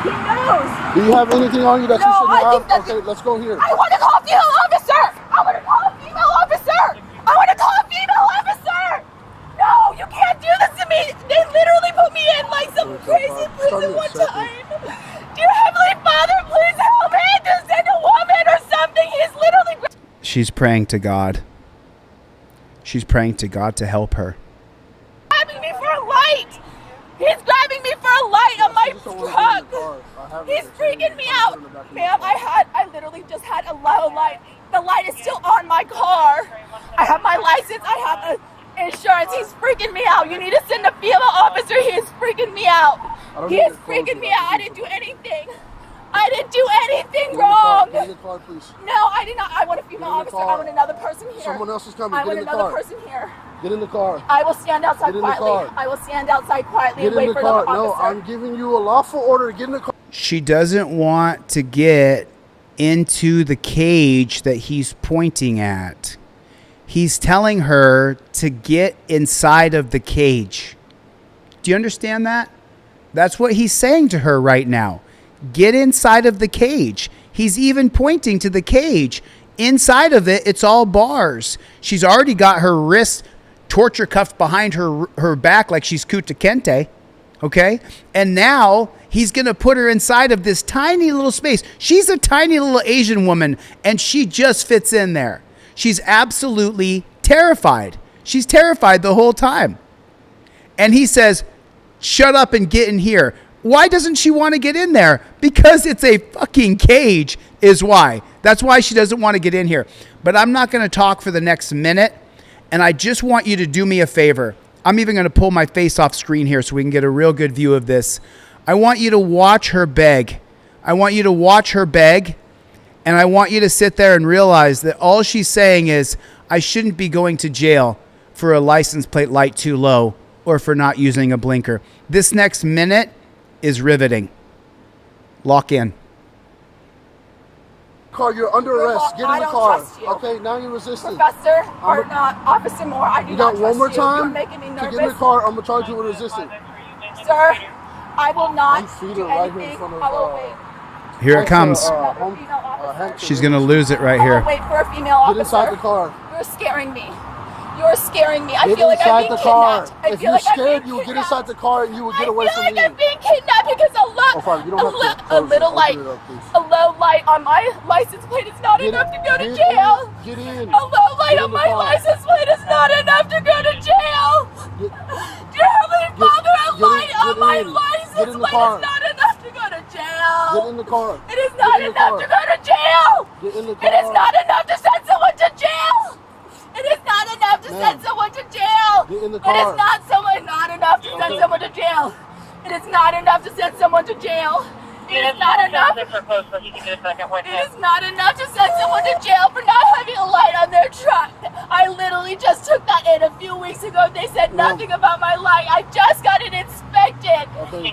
He knows. Do you have anything on you that you shouldn't have? Okay, let's go here. I want to call a female officer. I want to call a female officer. No, you can't do this to me. They literally put me in like some crazy prison one time. Dear Heavenly Father, please help me. Just send a woman or something. He's literally... She's praying to God. She's praying to God to help her. Grabbing me for a light. He's grabbing me for a light on my truck. He's freaking me out. Ma'am, I literally just had a low light. The light is still on my car. I have my license. I have insurance. He's freaking me out. You need to send a female officer. He is freaking me out. He is freaking me out. I didn't do anything. Wrong. Get in the car, please. No, I did not. I want a female officer. I want another person here. Someone else is coming. I want another person here. Get in the car. I will stand outside quietly. Get in the car. No, I'm giving you a lawful order to get in the car. She doesn't want to get into the cage that he's pointing at. He's telling her to get inside of the cage. Do you understand that? That's what he's saying to her right now. Get inside of the cage. He's even pointing to the cage. Inside of it, it's all bars. She's already got her wrists torture cuffed behind her back like she's Kuta Kente. Okay? And now he's going to put her inside of this tiny little space. She's a tiny little Asian woman, and she just fits in there. She's absolutely terrified. She's terrified the whole time. And he says, shut up and get in here. Why doesn't she want to get in there? Because it's a fucking cage is why. That's why she doesn't want to get in here. But I'm not going to talk for the next minute. And I just want you to do me a favor. I'm even going to pull my face off screen here so we can get a real good view of this. I want you to watch her beg. And I want you to sit there and realize that all she's saying is, I shouldn't be going to jail for a license plate light too low or for not using a blinker. This next minute is riveting. Lock in. car. You're under arrest. Get in the car. Trust you. Okay, now you're resisting. Professor, or not, Officer Moore, I do You not got one more trust you. You're time making me to nervous. get in the car. I'm gonna charge you with resisting. Sir, I will not You feed do her right here in anything. front of, I will wait. Here it comes. She's going to lose it right I here. will wait for a female officer. Get inside the car. You're scaring me. You're scaring me. I Get feel like I'm inside being the car. kidnapped. I If feel you're like I'm scared, being you would get kidnapped. inside the car and you would get away from me. I feel like I'm being kidnapped because Oh, fine. You don't have to a little light, a low light on my license plate is not enough to go to jail. Get in. A low light Get on in the my car. license plate is not enough to go to jail. Your Heavenly Father, a light on my license plate is not enough to go to jail. Get in the car. It is not enough to go to jail. Get in the It is car. not enough to send someone to jail. It is not enough to send someone to jail. Get in the It car. is not enough to send someone to jail. It is not enough to send someone to jail. It is not enough. It is not enough to send someone to jail for not having a light on their truck. I literally just took that in a few weeks ago. They said nothing about my light. I just got it inspected.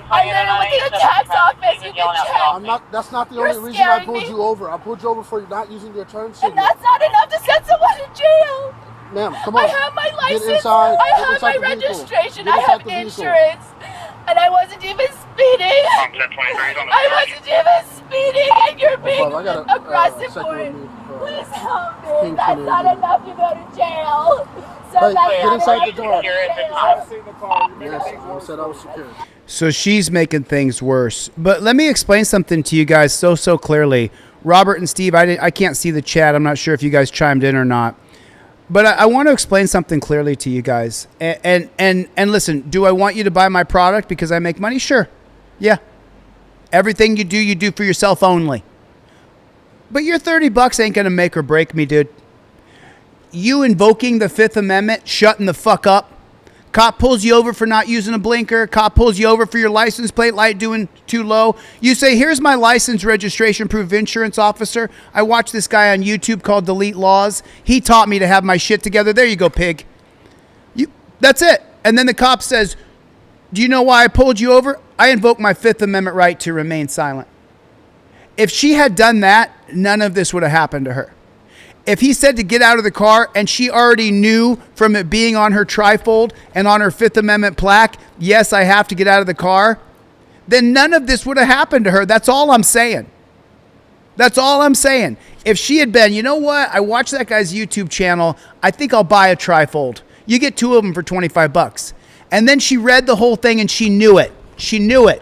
I literally went to the tax office. You can check. That's not the You're only reason I scaring pulled me. you over. I pulled you over for not using your turn And signal. that's not enough to send someone to jail. Ma'am, come on. I have my license. Get inside. I Get have inside my the vehicle. registration. Get I inside have the vehicle. insurance. And I wasn't even speeding. I wasn't even speeding, and you're being aggressive for it. Please help me. That's not enough to go to jail. So Hey, that's get not inside enough the to door. go to jail. Yes, I said I was secure. So she's making things worse. But let me explain something to you guys so clearly. Robert and Steve, I can't see the chat. I'm not sure if you guys chimed in or not. But I want to explain something clearly to you guys. And listen, do I want you to buy my product because I make money? Sure. Yeah. Everything you do for yourself only. But your $30 ain't going to make or break me, dude. You invoking the Fifth Amendment, shutting the fuck up. Cop pulls you over for not using a blinker. Cop pulls you over for your license plate light doing too low. You say, here's my license, registration, proof, insurance officer. I watched this guy on YouTube called Lawz. He taught me to have my shit together. There you go, pig. That's it. And then the cop says, do you know why I pulled you over? I invoke my Fifth Amendment right to remain silent. If she had done that, none of this would have happened to her. If he said to get out of the car and she already knew from it being on her trifold and on her Fifth Amendment plaque, yes, I have to get out of the car, then none of this would have happened to her. That's all I'm saying. That's all I'm saying. If she had been, you know what? I watched that guy's YouTube channel. I think I'll buy a trifold. You get 2 of them for $25. And then she read the whole thing and she knew it. She knew it.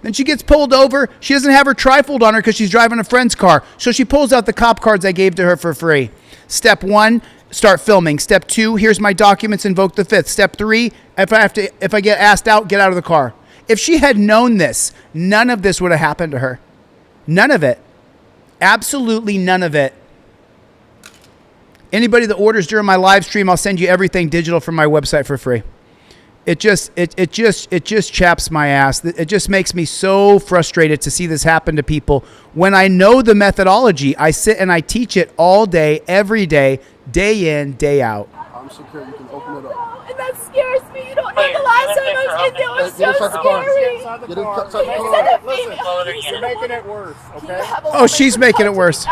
Then she gets pulled over. She doesn't have her trifold on her because she's driving a friend's car. So she pulls out the cop cards I gave to her for free. Step 1, start filming. Step 2, here's my documents, invoke the Fifth. Step 3, if I get asked out, get out of the car. If she had known this, none of this would have happened to her. None of it. Absolutely none of it. Anybody that orders during my live stream, I'll send you everything digital from my website for free. It just chaps my ass. It just makes me so frustrated to see this happen to people. When I know the methodology, I sit and I teach it all day, every day, day in, day out. I'm secure. You can open it up. And that scares me. You don't know the last time I was in there. It was so scary. Get inside the car. Listen, you're making it worse, okay? Oh, she's making it worse.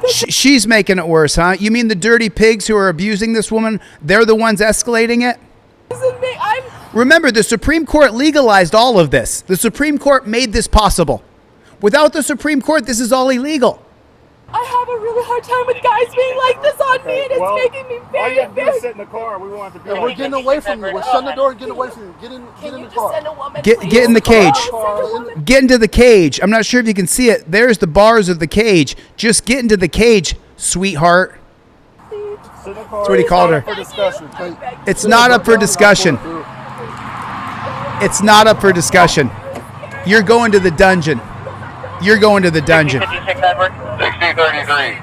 She's making it worse, huh? You mean the dirty pigs who are abusing this woman, they're the ones escalating it? Remember, the Supreme Court legalized all of this. The Supreme Court made this possible. Without the Supreme Court, this is all illegal. I have a really hard time with guys being like this on me, and it's making me all you have to do very, is sit in the car. We won't have to be We're getting away from you. We're shutting the door and getting away from you. Get in the car. Get in the cage. Get into the cage. I'm not sure if you can see it. There's the bars of the cage. Just get into the cage, sweetheart. That's what he called her. It's not up for discussion. It's not up for discussion. You're going to the dungeon. You're going to the dungeon. 56 Edward. 6033.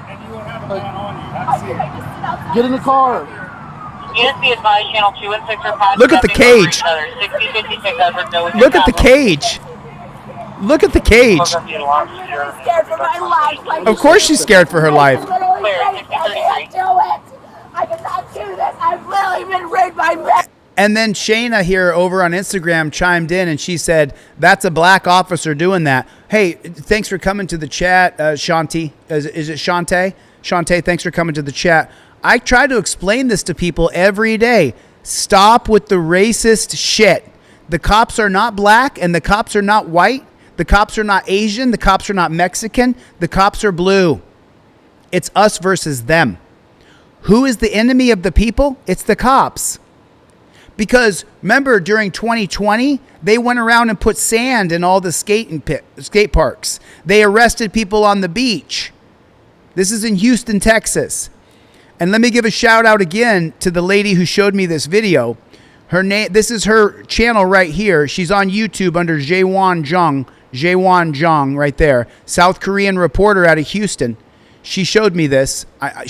Get in the car. Units be advised, channel 2 and 6 are passing. Look at the cage. 6056 Edward. No, Look at the cage. Look at the cage. scared for my life. Like, Of course she's scared for her life. I can't do it. I cannot do this. I've literally been raped by men. And then Shayna here over on Instagram chimed in and she said, that's a black officer doing that. Hey, thanks for coming to the chat, Shanti. Is it Shantae? Shantae, thanks for coming to the chat. I try to explain this to people every day. Stop with the racist shit. The cops are not black and the cops are not white. The cops are not Asian. The cops are not Mexican. The cops are blue. It's us versus them. Who is the enemy of the people? It's the cops. Because remember, during 2020, they went around and put sand in all the skate parks. They arrested people on the beach. This is in Houston, Texas. And let me give a shout out again to the lady who showed me this video. Her name, this is her channel right here. She's on YouTube under Jaewon Jung right there. South Korean reporter out of Houston. She showed me this. I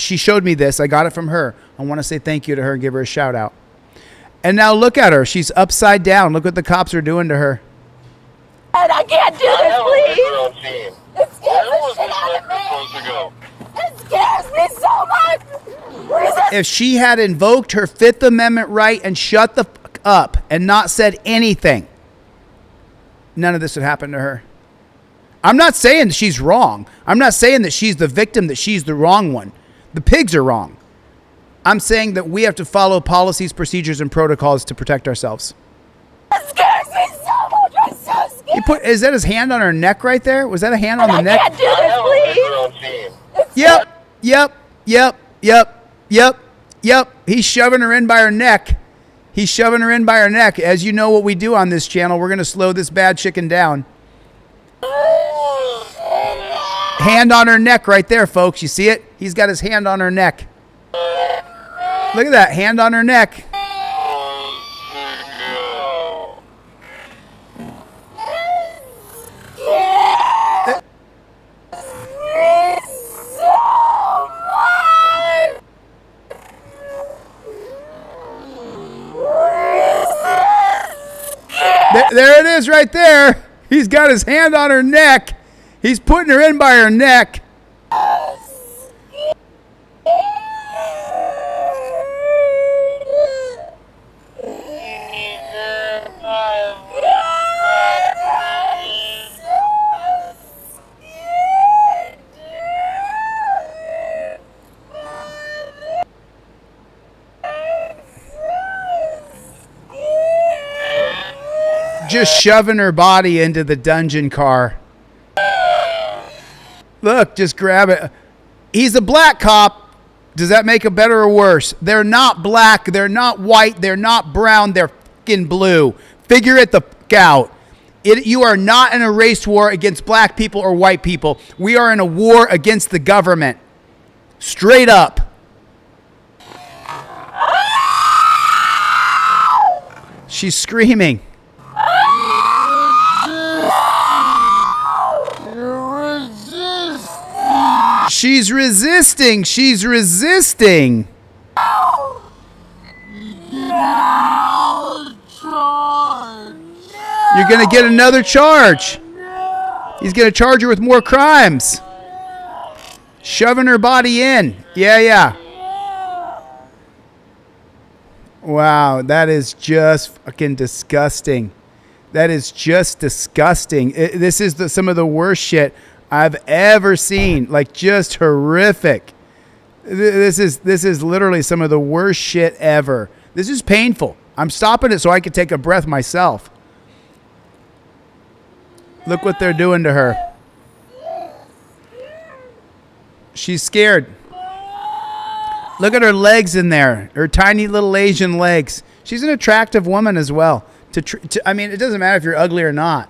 got it from her. I want to say thank you to her and give her a shout out. And now look at her. She's upside down. Look what the cops are doing to her. And I can't do this, please. It scares the shit out of me. It scares me so much. If she had invoked her Fifth Amendment right and shut the fuck up and not said anything, none of this would happen to her. I'm not saying that she's wrong. I'm not saying that she's the victim, that she's the wrong one. The pigs are wrong. I'm saying that we have to follow policies, procedures, and protocols to protect ourselves. It scares me so much. I'm so scared. Is that his hand on her neck right there? Was that a hand on the neck? I can't do this, please. Yep. He's shoving her in by her neck. He's shoving her in by her neck. As you know what we do on this channel, we're going to slow this bad chicken down. Hand on her neck right there, folks. You see it? He's got his hand on her neck. Look at that. Hand on her neck. There it is right there. He's got his hand on her neck. He's putting her in by her neck. Just shoving her body into the dungeon car. Look, just grab it. He's a black cop. Does that make it better or worse? They're not black. They're not white. They're not brown. They're fucking blue. Figure it the fuck out. You are not in a race war against black people or white people. We are in a war against the government. Straight up. She's screaming. She's resisting. She's resisting. You're going to get another charge. He's going to charge her with more crimes. Shoving her body in. Yeah. Wow, that is just fucking disgusting. That is just disgusting. This is some of the worst shit I've ever seen. Like, just horrific. This is literally some of the worst shit ever. This is painful. I'm stopping it so I can take a breath myself. Look what they're doing to her. She's scared. Look at her legs in there. Her tiny little Asian legs. She's an attractive woman as well. I mean, it doesn't matter if you're ugly or not.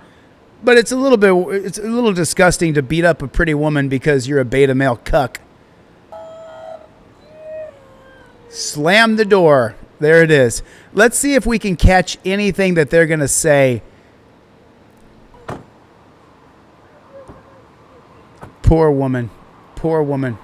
But it's a little disgusting to beat up a pretty woman because you're a beta male cuck. Slam the door. There it is. Let's see if we can catch anything that they're going to say. Poor woman. Poor woman.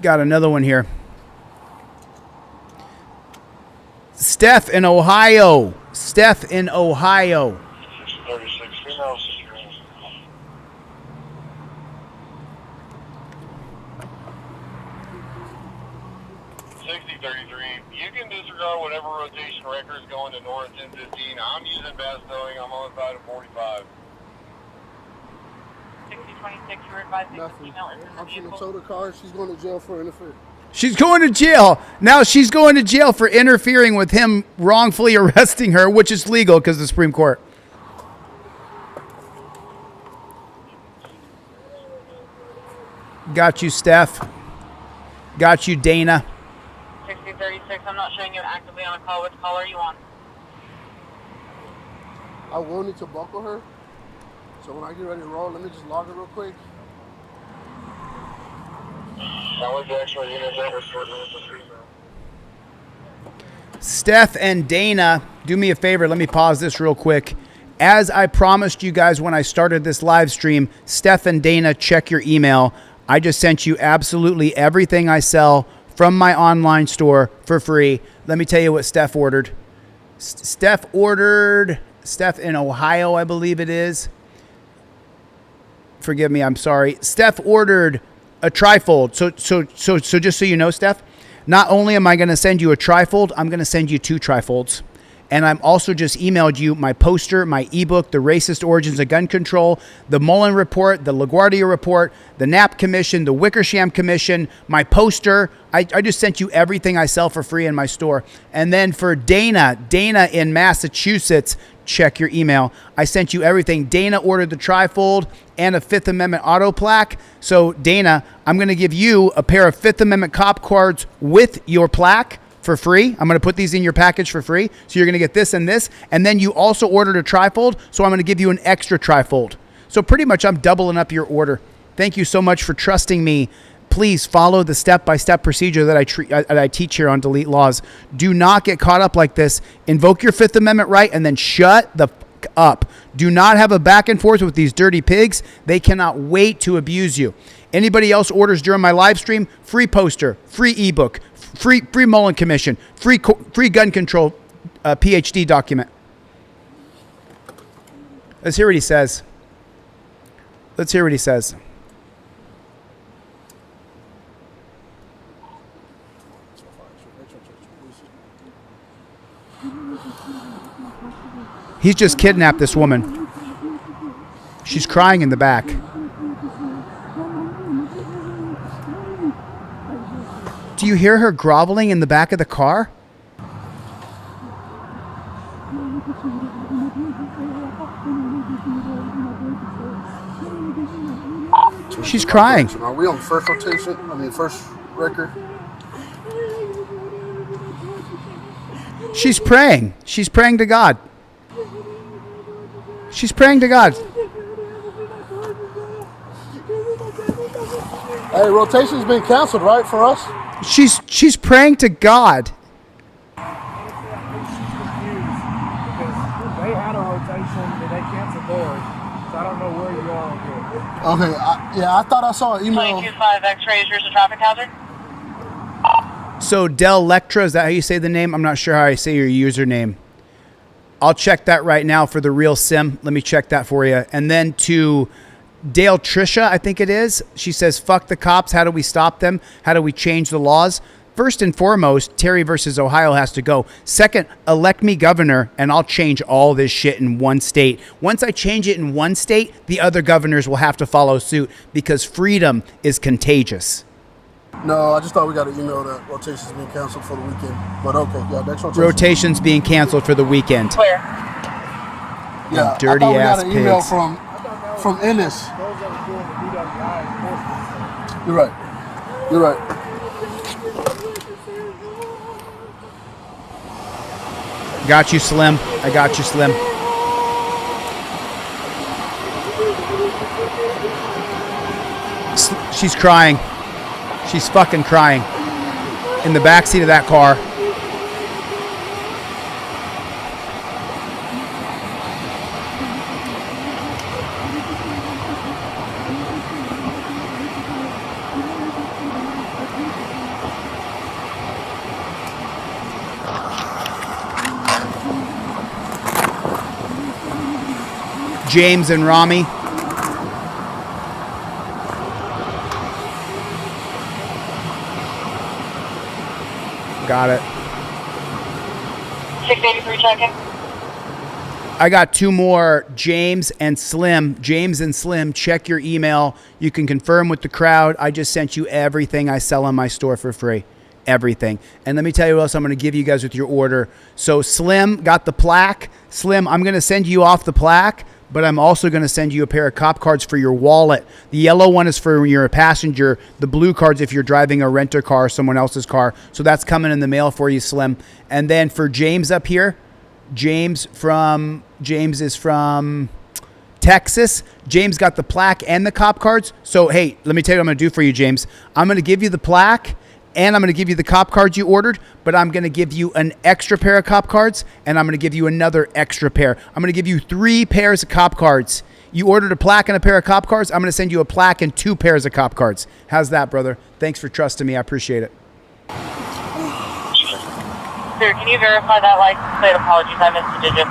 Got another one here. Steph in Ohio. Steph in Ohio. 36 female. 6033. You can disregard whatever rotation records going to north 1015. I'm using fast towing. I'm on the side of 45. 6026, you were advised to email into the I'm vehicle. gonna tow the car. She's going to jail for interference. She's going to jail. Now she's going to jail for interfering with him wrongfully arresting her, which is legal because of the Supreme Court. Got you, Steph. Got you, Dana. 6036, I'm not showing you actively on a call. Which call are you on? I wanted to buckle her. So when I get ready to roll, let me just log it real quick. Steph and Dana, do me a favor. Let me pause this real quick. As I promised you guys when I started this live stream, Steph and Dana, check your email. I just sent you absolutely everything I sell from my online store for free. Let me tell you what Steph ordered. Steph in Ohio, I believe it is. Forgive me, I'm sorry. Steph ordered a trifold. So just so you know, Steph, not only am I going to send you a trifold, I'm going to send you 2 trifolds. And I'm also just emailed you my poster, my ebook, The Racist Origins of Gun Control, the Mullen Report, the LaGuardia Report, the Knapp Commission, the Wickersham Commission, my poster. I just sent you everything I sell for free in my store. And then for Dana in Massachusetts, check your email. I sent you everything. Dana ordered the trifold and a 5th Amendment auto plaque. So Dana, I'm going to give you a pair of 5th Amendment cop cards with your plaque for free. I'm going to put these in your package for free. So you're going to get this and this. And then you also ordered a trifold. So I'm going to give you an extra trifold. So pretty much I'm doubling up your order. Thank you so much for trusting me. Please follow the step-by-step procedure that I teach here on Delete Laws. Do not get caught up like this. Invoke your 5th Amendment right and then shut the fuck up. Do not have a back and forth with these dirty pigs. They cannot wait to abuse you. Anybody else orders during my live stream, free poster, free ebook, free Mullen Commission, free gun control PhD document. Let's hear what he says. He's just kidnapped this woman. She's crying in the back. Do you hear her groveling in the back of the car? She's crying. Are we on first rotation? First record? She's praying. She's praying to God. She's praying to God. Hey, rotation's been canceled, right, for us? She's praying to God. They had a rotation, but they canceled theirs. So I don't know where you are on here. Okay, I thought I saw an email. 225 X-ray, here's a traffic hazard. So Del Lectra, is that how you say the name? I'm not sure how I say your username. I'll check that right now for the real sim. Let me check that for you. And then to Dale Trisha, I think it is. She says, fuck the cops. How do we stop them? How do we change the laws? First and foremost, Terry versus Ohio has to go. Second, elect me governor, and I'll change all this shit in one state. Once I change it in one state, the other governors will have to follow suit because freedom is contagious. No, I just thought we got an email that rotation's being canceled for the weekend. But okay, yeah, next rotation. Rotation's being canceled for the weekend. Clear. Yeah, dirty I thought we ass got an email pigs. from Ennis. You're right. You're right. Got you, Slim. I got you, Slim. She's crying. She's fucking crying in the backseat of that car. James and Rami. Got it. 683 check-in. I got 2 more, James and Slim. James and Slim, check your email. You can confirm with the crowd. I just sent you everything I sell in my store for free. Everything. And let me tell you what else I'm going to give you guys with your order. So Slim got the plaque. Slim, I'm going to send you off the plaque, but I'm also going to send you a pair of cop cards for your wallet. The yellow one is for when you're a passenger. The blue card's if you're driving a renter car, someone else's car. So that's coming in the mail for you, Slim. And then for James up here, James is from Texas. James got the plaque and the cop cards. So, hey, let me tell you what I'm going to do for you, James. I'm going to give you the plaque and I'm going to give you the cop cards you ordered, but I'm going to give you an extra pair of cop cards and I'm going to give you another extra pair. I'm going to give you 3 pairs of cop cards. You ordered a plaque and a pair of cop cards. I'm going to send you a plaque and 2 pairs of cop cards. How's that, brother? Thanks for trusting me. I appreciate it. Sir, can you verify that license plate? Apologies, I missed a digit.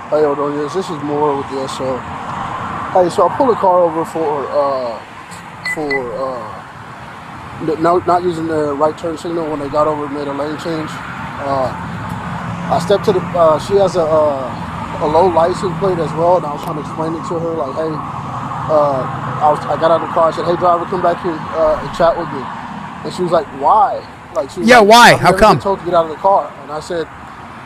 Hey, hold on, yes, this is more with this. So, hey, so I pulled a car over for not using the right turn signal when they got over and made a lane change. I stepped to the, she has a low license plate as well, and I was trying to explain it to her, like, hey, I got out of the car, I said, hey, driver, come back here and chat with me. And she was like, why? Like, she was yeah, like, why? How come? Told to get out of the car. And I said,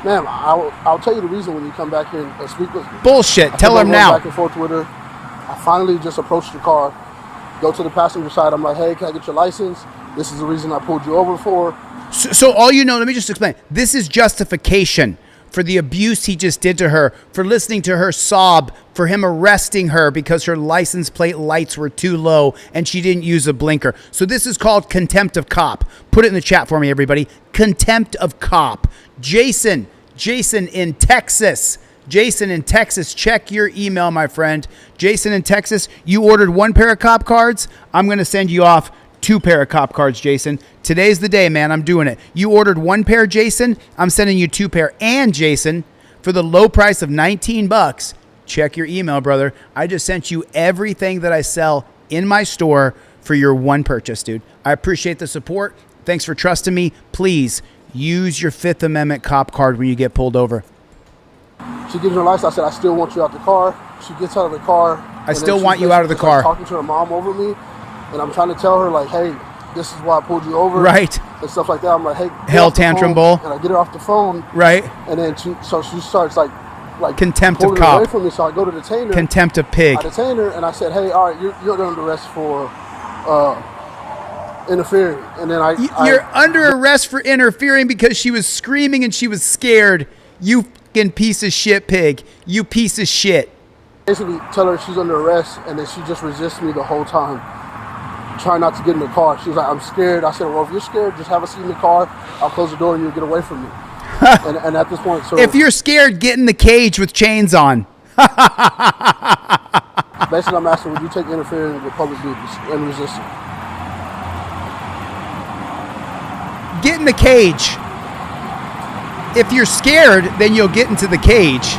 ma'am, I'll tell you the reason when you come back here and speak with me. Bullshit. Tell her now. Back and forth with her. I finally just approached the car, go to the passenger side. I'm like, hey, can I get your license? This is the reason I pulled you over for. So all you know, let me just explain. This is justification for the abuse he just did to her, for listening to her sob, for him arresting her because her license plate lights were too low and she didn't use a blinker. So this is called contempt of cop. Put it in the chat for me, everybody. Contempt of cop. Jason in Texas. Jason in Texas, check your email, my friend. Jason in Texas, you ordered 1 pair of cop cards. I'm going to send you off 2 pair of cop cards, Jason. Today's the day, man. I'm doing it. You ordered 1 pair, Jason. I'm sending you 2 pair. And Jason, for the low price of $19, check your email, brother. I just sent you everything that I sell in my store for your 1 purchase, dude. I appreciate the support. Thanks for trusting me. Please use your 5th Amendment cop card when you get pulled over. She gives her license. I said, I still want you out the car. She gets out of the car. I still want you out of the car. Talking to her mom over me. And I'm trying to tell her, like, hey, this is why I pulled you over. Right. And stuff like that. I'm like, hey, hell tantrum bull. And I get her off the phone. Right. And then she starts like contempt of pulling cop. away from me. So I go to detain her. Contempt of pig. I detain her and I said, hey, all right, you're under arrest for interfering. And then you're under arrest for interfering because she was screaming and she was scared. You fucking piece of shit pig. You piece of shit. Basically tell her she's under arrest and then she just resists me the whole time. Trying not to get in the car. She was like, I'm scared. I said, well, if you're scared, just have a seat in the car. I'll close the door and you'll get away from me. and at this point, so if you're scared, get in the cage with chains on. Basically, I'm asking, would you take interfering with public duties and resisting? Get in the cage. If you're scared, then you'll get into the cage.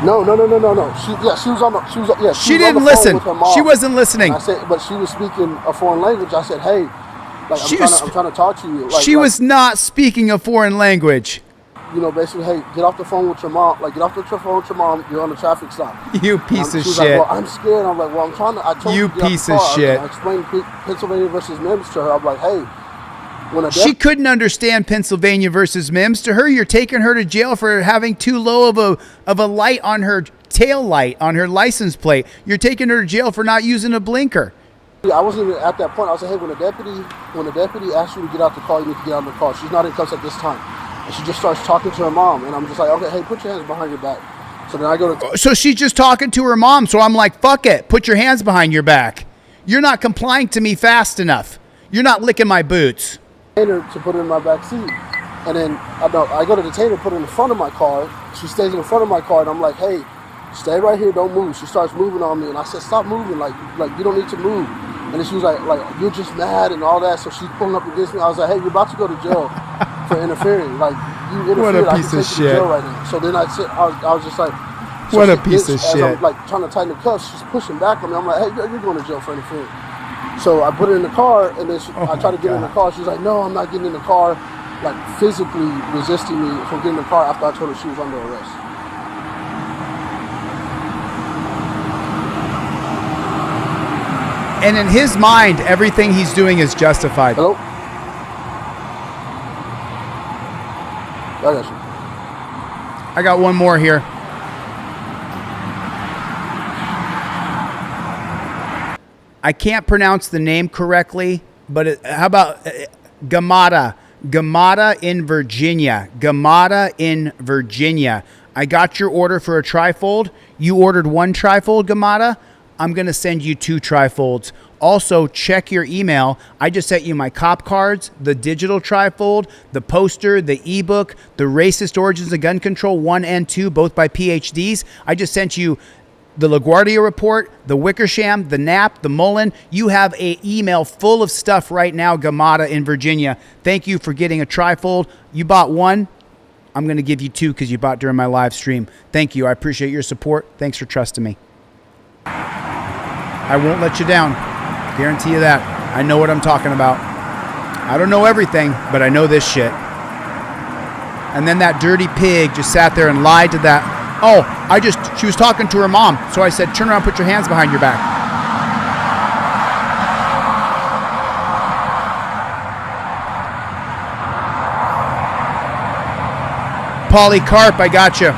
No. She was on the. She didn't listen. She wasn't listening. I said, but she was speaking a foreign language. I said, hey, like, I'm trying to talk to you. Like, she was not speaking a foreign language. You know, basically, hey, get off the phone with your mom. Like, get off the phone with your mom. You're on the traffic stop. You piece of shit. Like, well, I'm scared. I'm like, well, I'm trying to. I told you piece of shit. I explained Pennsylvania versus Mims to her. I'm like, hey. She couldn't understand Pennsylvania versus Mims. To her, you're taking her to jail for having too low of a light on her tail light on her license plate. You're taking her to jail for not using a blinker. I wasn't even at that point. I was like, hey, when the deputy asks you to get out the car, you need to get out of the car. She's not in cuffs at this time. And she just starts talking to her mom. And I'm just like, okay, hey, put your hands behind your back. So then I go to... So she's just talking to her mom. So I'm like, fuck it. Put your hands behind your back. You're not complying to me fast enough. You're not licking my boots. To put her in my back seat. And then I go to detain her, put her in front of my car. She stays in front of my car. And I'm like, hey, stay right here. Don't move. She starts moving on me. And I said, stop moving. Like you don't need to move. And then she was like, you're just mad and all that. So she's pulling up against me. I was like, hey, you're about to go to jail for interfering. Like, you interfered. What a piece of I can take you to shit. jail right now. So then I was just like, so what a she piece gets, of shit. I'm like trying to tighten the cuffs. She's pushing back on me. I'm like, hey, you're going to jail for interfering. So I put her in the car, and then I tried to get her in the car. She's like, no, I'm not getting in the car. Like, physically resisting me from getting in the car after I told her she was under arrest. And in his mind, everything he's doing is justified. Hello? I got you. I got one more here. I can't pronounce the name correctly, but how about Gamada? Gamada in Virginia. Gamada in Virginia. I got your order for a trifold. You ordered one trifold, Gamada. I'm going to send you 2 trifolds. Also, check your email. I just sent you my cop cards, the digital trifold, the poster, the ebook, the Racist Origins of Gun Control 1 and 2, both by PhDs. I just sent you the LaGuardia report, the Wickersham, the Knapp, the Mullen. You have an email full of stuff right now, Gamada in Virginia. Thank you for getting a trifold. You bought one. I'm going to give you 2 because you bought during my live stream. Thank you. I appreciate your support. Thanks for trusting me. I won't let you down. Guarantee you that. I know what I'm talking about. I don't know everything, but I know this shit. And then that dirty pig just sat there and lied to that. Oh, she was talking to her mom. So I said, turn around, put your hands behind your back. Polycarp, I got you.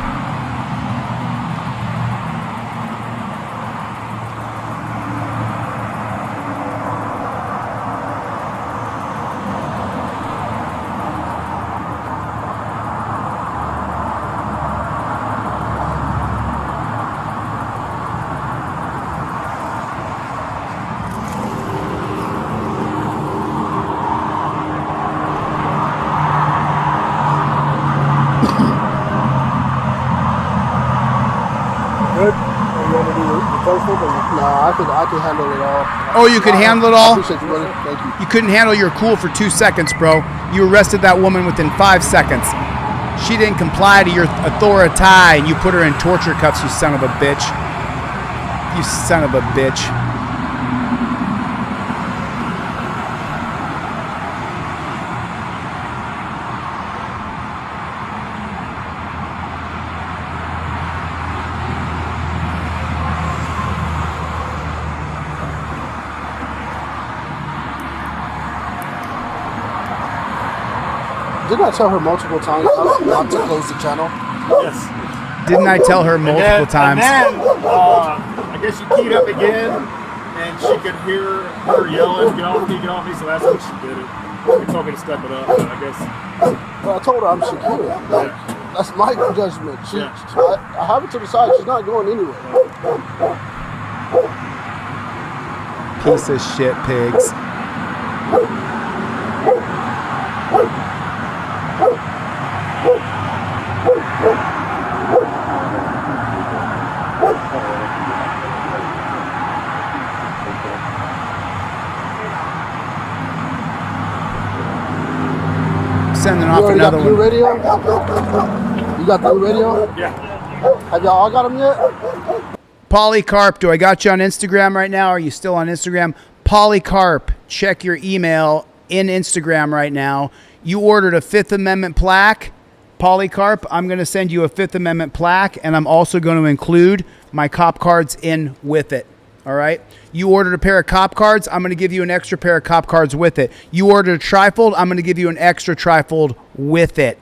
I can handle it all. Oh, you could handle it all? I appreciate you, brother. Thank you. You couldn't handle your cool for 2 seconds, bro. You arrested that woman within 5 seconds. She didn't comply to your authority, and you put her in torture cuffs, you son of a bitch. You son of a bitch. Didn't I tell her multiple times not to close the channel? Yes. Didn't I tell her multiple times? And then, I guess she keyed up again, and she could hear her yelling, get off me, so that's when she did it. She told me to step it up, but I guess. Well, I told her I'm secure. Like, that's my judgment. I have it to the side. She's not going anywhere. Piece of shit pigs. Sending off another one. You radio? You got the new radio? Yeah. Have y'all all got them yet? Polycarp, do I got you on Instagram right now? Are you still on Instagram? Polycarp, check your email in Instagram right now. You ordered a 5th Amendment plaque. Polycarp, I'm going to send you a 5th Amendment plaque, and I'm also going to include my cop cards in with it. All right? You ordered a pair of cop cards, I'm going to give you an extra pair of cop cards with it. You ordered a trifold, I'm going to give you an extra trifold with it.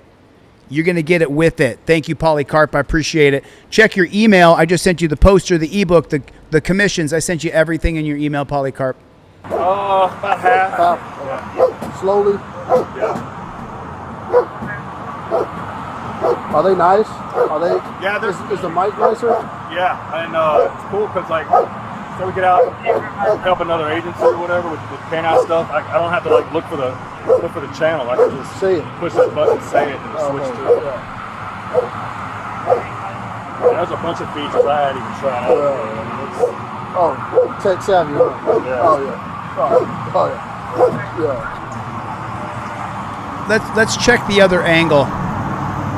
You're going to get it with it. Thank you, Polycarp. I appreciate it. Check your email. I just sent you the poster, the ebook, the commissions. I sent you everything in your email, Polycarp. About half. Yeah. Slowly. Yeah. Are they nice? Are they? Yeah. Is the mic nicer? Yeah, and it's cool because like, so we get out, help another agency or whatever with canine stuff. I don't have to like look for the channel. I can just push this button, say it, and switch to it. Yeah. There's a bunch of features I hadn't even tried out. Oh, tech savvy. Huh? Yeah. Oh yeah. Oh, yeah. Let's check the other angle.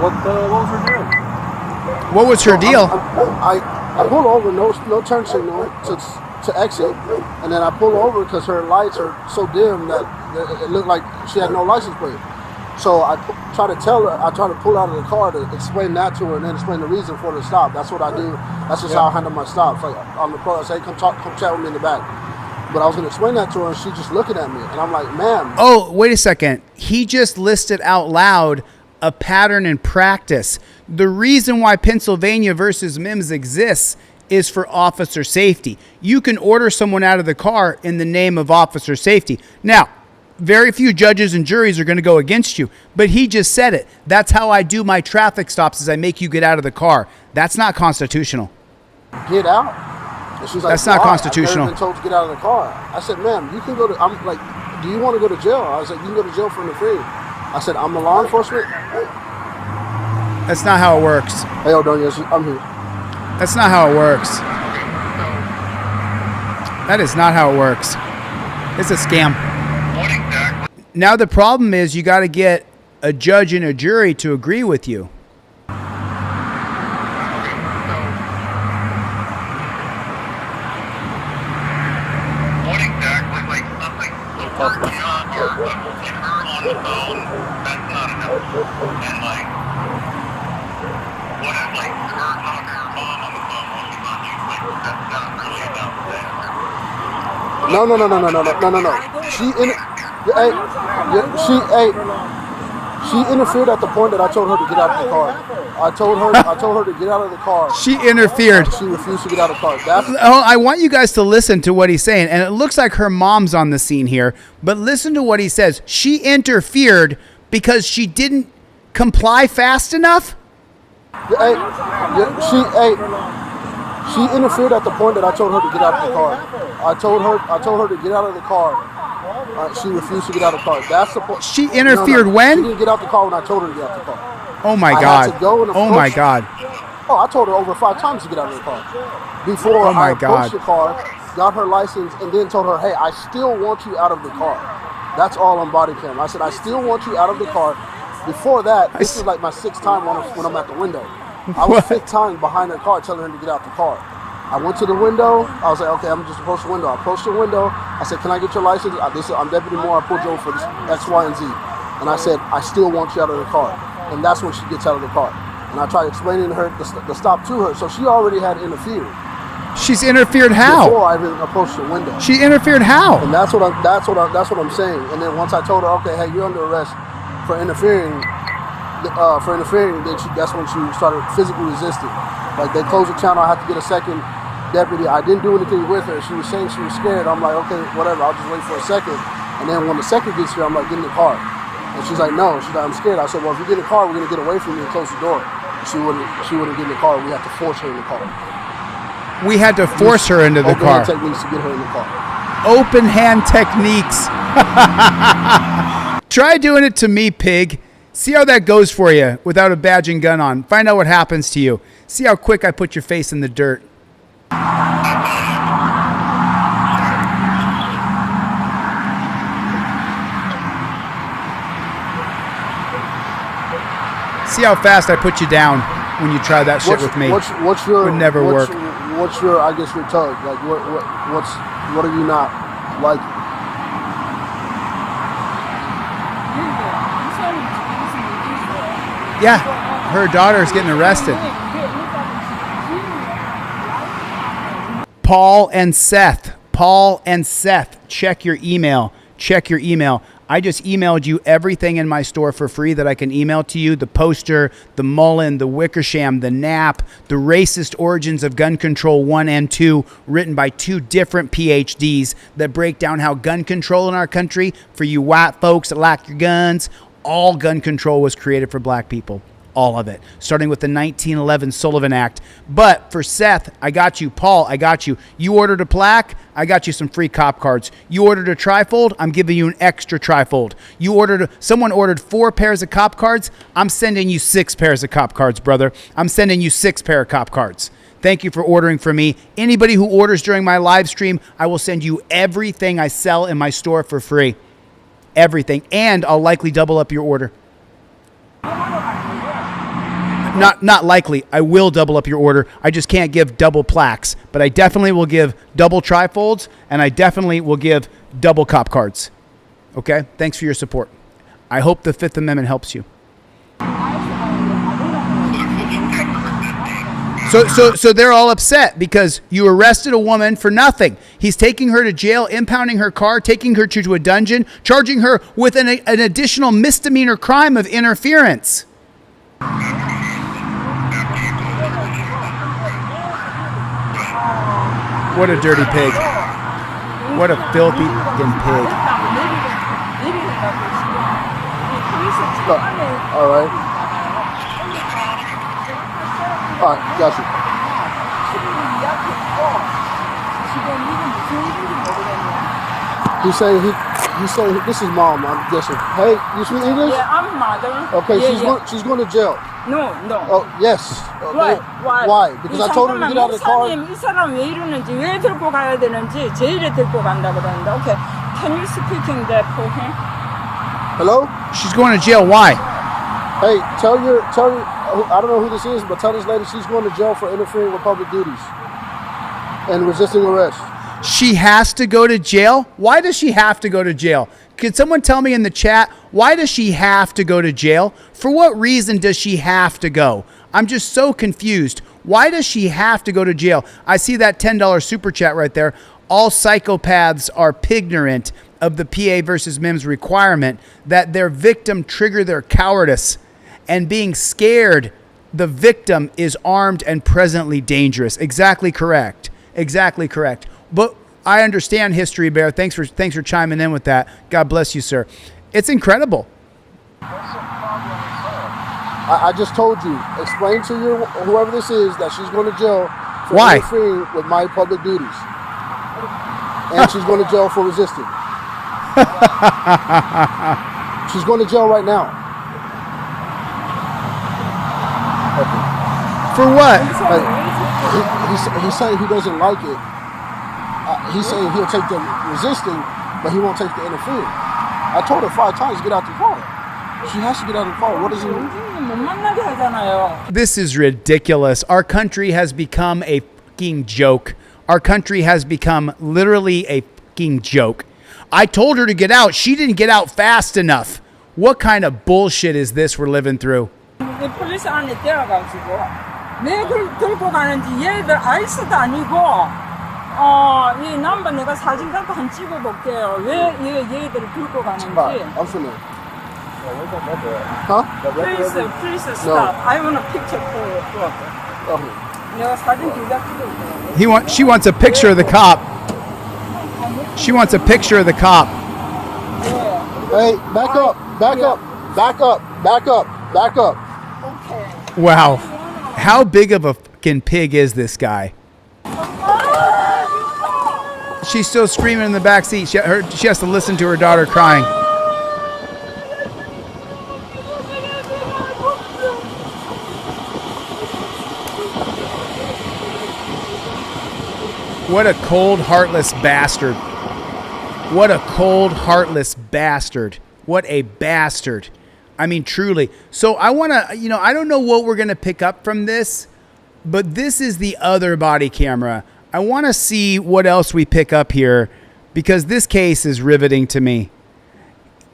What was her deal? What was her deal? I pulled over, no turn signal to exit, and then I pulled over because her lights are so dim that it looked like she had no license plate. So I try to tell her, I try to pull out of the car to explain that to her and then explain the reason for the stop. That's what I do. That's just how I handle my stops. Like on the car, I say, hey, come chat with me in the back. But I was going to explain that to her, and she's just looking at me. And I'm like, ma'am. Oh, wait a second. He just listed out loud a pattern in practice. The reason why Pennsylvania versus Mims exists is for officer safety. You can order someone out of the car in the name of officer safety. Now, very few judges and juries are going to go against you, but he just said it. That's how I do my traffic stops, is I make you get out of the car. That's not constitutional. Get out? And she's like, that's not constitutional. I've never been told to get out of the car. I said, ma'am, you can go to, I'm like, do you want to go to jail? I was like, you can go to jail for interfering. I said, I'm a law enforcement. That's not how it works. Hey, O'Donnell, I'm here. That's not how it works. That is not how it works. It's a scam. Now the problem is you got to get a judge and a jury to agree with you. No. She interfered at the point that I told her to get out of the car. I told her to get out of the car. She interfered. She refused to get out of the car. I want you guys to listen to what he's saying, and it looks like her mom's on the scene here, but listen to what he says. She interfered because she didn't comply fast enough? She interfered at the point that I told her to get out of the car. I told her to get out of the car. She refused to get out of the car. That's the point. She interfered when? She didn't get out the car when I told her to get out the car. Oh my God. Oh my God. Oh, I told her over 5 times to get out of the car. Before I approached the car, got her license, and then told her, hey, I still want you out of the car. That's all on body cam. I said, I still want you out of the car. Before that, this is like my 6th time when I'm at the window. I was 5th time behind her car telling her to get out the car. I went to the window. I was like, okay, I'm just approach the window. I approached the window. I said, can I get your license? I'm Deputy Moore. I pulled you over for this X, Y, and Z. And I said, I still want you out of the car. And that's when she gets out of the car. And I tried explaining to her the stop to her. So she already had interfered. She's interfered how? Before I even approached the window. She interfered how? And that's what I'm saying. And then once I told her, okay, hey, you're under arrest for interfering. Then that's when she started physically resisting. Like they closed the channel. I had to get a second deputy. I didn't do anything with her. She was saying she was scared. I'm like, okay, whatever. I'll just wait for a second. And then when the second gets here, I'm like, get in the car. And she's like, no. She's like, I'm scared. I said, well, if you get in the car, we're gonna get away from you and close the door. She wouldn't get in the car. We had to force her in the car. We had to force her into the car. Open hand techniques to get her in the car. Open hand techniques. Try doing it to me, pig. See how that goes for you without a badge and gun on. Find out what happens to you. See how quick I put your face in the dirt. See how fast I put you down when you try that shit with me. What's your? Would never work. What's your? I guess your tug. Like what are you not like? Yeah, her daughter's getting arrested. Paul and Seth, check your email. I just emailed you everything in my store for free that I can email to you. The poster, the Mullen, the Wickersham, the Knapp, the Racist Origins of Gun Control 1 and 2, written by 2 different PhDs that break down how gun control in our country, for you white folks that like your guns, all gun control was created for black people. All of it, starting with the 1911 Sullivan Act. But for Seth, I got you. Paul, I got you. You ordered a plaque, I got you some free cop cards. You ordered a trifold, I'm giving you an extra trifold. Someone ordered 4 pairs of cop cards, I'm sending you 6 pairs of cop cards, brother. I'm sending you 6 pair of cop cards. Thank you for ordering from me. Anybody who orders during my live stream, I will send you everything I sell in my store for free. Everything. And I'll likely double up your order. Not likely. I will double up your order. I just can't give double plaques. But I definitely will give double trifolds, and I definitely will give double cop cards. Okay? Thanks for your support. I hope the Fifth Amendment helps you. So they're all upset because you arrested a woman for nothing. He's taking her to jail, impounding her car, taking her to a dungeon, charging her with an additional misdemeanor crime of interference. What a dirty pig. What a filthy fucking pig. All right. All right, got you. He's saying this is mom. I'm guessing. Hey, you speak English? Yeah, I'm mother. Okay, she's going to jail. No. Oh yes. Why? Because I told her to get out of the car. 이 사람 왜 이러는지, 왜 들고 가야 되는지 제일에 들고 간다 그러는데. Okay, can you speaking that for him? Hello? She's going to jail. Why? Hey, tell her. I don't know who this is, but tell this lady she's going to jail for interfering with public duties and resisting arrest. She has to go to jail? Why does she have to go to jail? Could someone tell me in the chat, why does she have to go to jail? For what reason does she have to go? I'm just so confused. Why does she have to go to jail? I see that $10 super chat right there. All psychopaths are pignorant of the PA versus MIMS requirement that their victim trigger their cowardice. And being scared, the victim is armed and presently dangerous. Exactly correct. Exactly correct. But I understand History Bear. Thanks for chiming in with that. God bless you, sir. It's incredible. I just told you. Explain to your whoever this is that she's going to jail for interfering with my public duties, and she's going to jail for resisting. She's going to jail right now. For what? He's saying he doesn't like it. He's saying he'll take the resisting, but he won't take the interfering. I told her 5 times to get out the car. She has to get out of the car. What does it mean? This is ridiculous. Our country has become a fucking joke. Our country has become literally a fucking joke. I told her to get out. She didn't get out fast enough. What kind of bullshit is this we're living through? 폴리스 안에 들어가지고 왜 들고 가는지 얘들 아이스도 아니고 이 남바 내가 사진 갖고 한 찍어볼게요. 왜 얘들을 들고 가는지. I'm familiar. Huh? Please stop. I want a picture for you. 내가 사진 둘다 찍어. She wants a picture of the cop. She wants a picture of the cop. Hey, back up. Wow. How big of a fucking pig is this guy? She's still screaming in the back seat. She has to listen to her daughter crying. What a cold, heartless bastard. What a cold, heartless bastard. What a bastard. I mean, truly. So I want to, I don't know what we're going to pick up from this, but this is the other body camera. I want to see what else we pick up here because this case is riveting to me.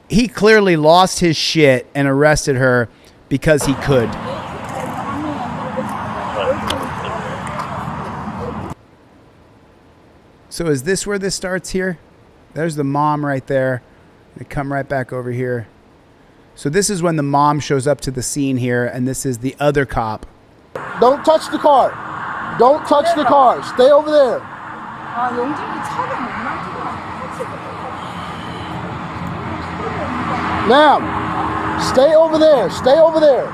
He clearly lost his shit and arrested her because he could. So is this where this starts here? There's the mom right there. They come right back over here. So this is when the mom shows up to the scene here, and this is the other cop. Don't touch the car. Don't touch the car. Stay over there. Ma'am, stay over there. Stay over there.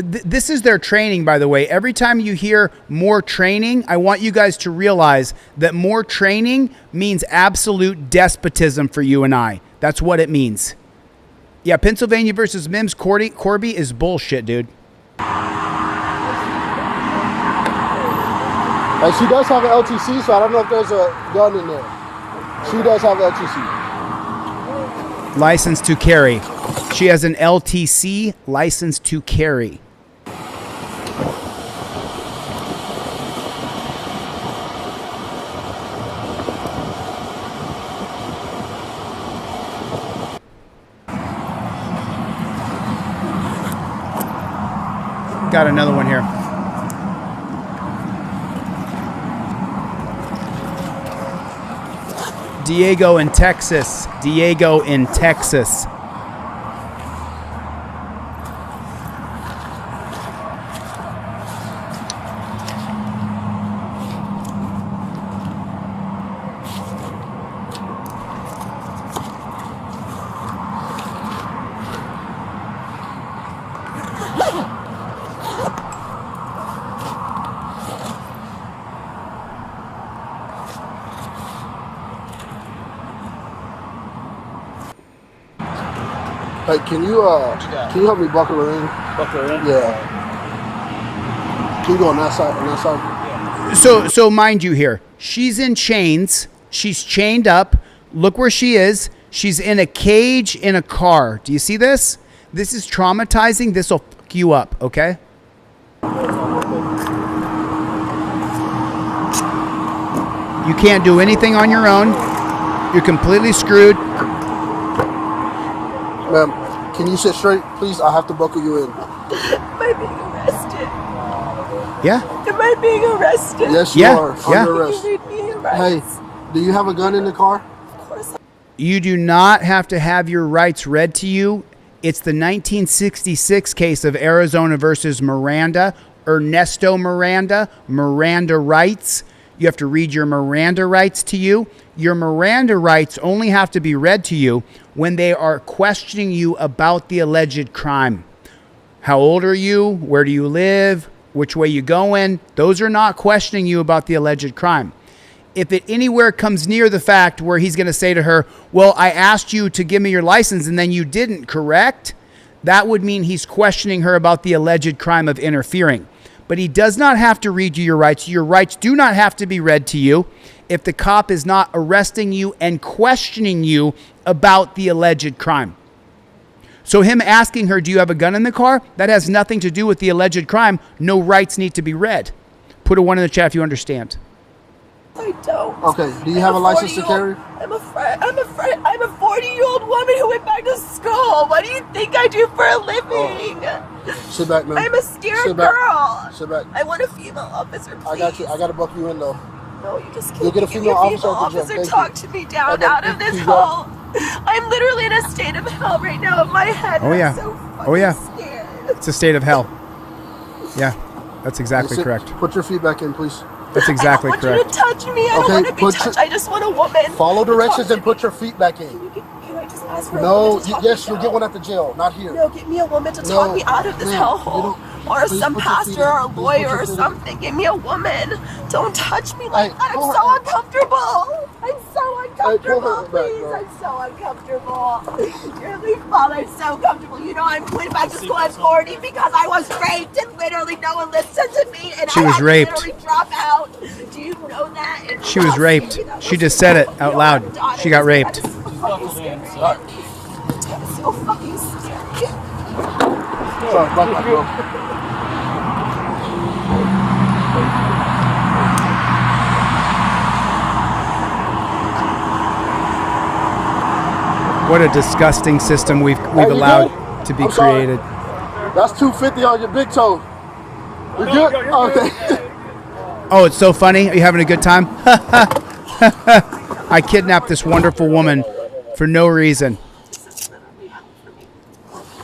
This is their training, by the way. Every time you hear more training, I want you guys to realize that more training means absolute despotism for you and I. That's what it means. Yeah, Pennsylvania versus Mims Corby is bullshit, dude. Like, she does have an LTC, so I don't know if there's a gun in there. She does have an LTC. License to carry. She has an LTC, license to carry. Got another one here. Diego in Texas. Diego in Texas. Hey, can you help me buckle her in? Buckle her in? Yeah. Can you go on that side? On that side? So mind you here, she's in chains. She's chained up. Look where she is. She's in a cage in a car. Do you see this? This is traumatizing. This will fuck you up, okay? You can't do anything on your own. You're completely screwed. Ma'am, can you sit straight, please? I have to buckle you in. Am I being arrested? Yeah. Am I being arrested? Yes, you are. Under arrest. Can you read me your Hey, rights? do you have a gun in the car? Of course. You do not have to have your rights read to you. It's the 1966 case of Arizona versus Miranda, Ernesto Miranda, Miranda rights. You have to read your Miranda rights to you. Your Miranda rights only have to be read to you when they are questioning you about the alleged crime. How old are you? Where do you live? Which way you going? Those are not questioning you about the alleged crime. If it anywhere comes near the fact where he's going to say to her, well, I asked you to give me your license and then you didn't, correct? That would mean he's questioning her about the alleged crime of interfering. But he does not have to read you your rights. Your rights do not have to be read to you if the cop is not arresting you and questioning you about the alleged crime. So him asking her, do you have a gun in the car? That has nothing to do with the alleged crime. No rights need to be read. Put a 1 in the chat if you understand. I don't. Okay, do you have a license to carry? I'm a 40-year-old woman who went back to school. What do you think I do for a living? Sit back, man. I'm a scared Sit back. girl. Sit back. I want a female officer, please. I got you. I got to buckle you in, though. No, you just can't. You'll get a female officer at the gym. officer Thank talk you. to me down out of this hole. I'm literally in a state of hell right now in my head. Oh, yeah. I'm so Oh, yeah. scared. It's a state of hell. Yeah, that's exactly Sit- correct. Put your feet back in, please. That's exactly I don't correct. want you to touch me. I don't want to be touched. I just want a woman. Follow to directions talk and put your feet back in. Can I just ask for a No, woman to talk yes, me you'll down? get one at the jail, not here. No, get me a woman to No, talk me out of this ma'am, hellhole. Or please some put your feet pastor or a in. Please put lawyer your or feet in. something. Give me a woman. Don't touch me like Hey, that. I'm pull so her- uncomfortable. I'm so uncomfortable. her back, Please, bro. I'm so uncomfortable. Really, Father, I'm so comfortable. You know, I'm going back to school at 40 because I was raped and literally no one listened to me. And She I was had to raped. literally drop out. Do you know that? And She was raped. She just said it out loud. She got raped. so fucking scary. Sorry, buckle up, bro. What a disgusting system we've you allowed good? to be I'm sorry. created. That's 250 on your big toe. You good? Okay. Oh, it's so funny. Are you having a good time? I kidnapped this wonderful woman for no reason.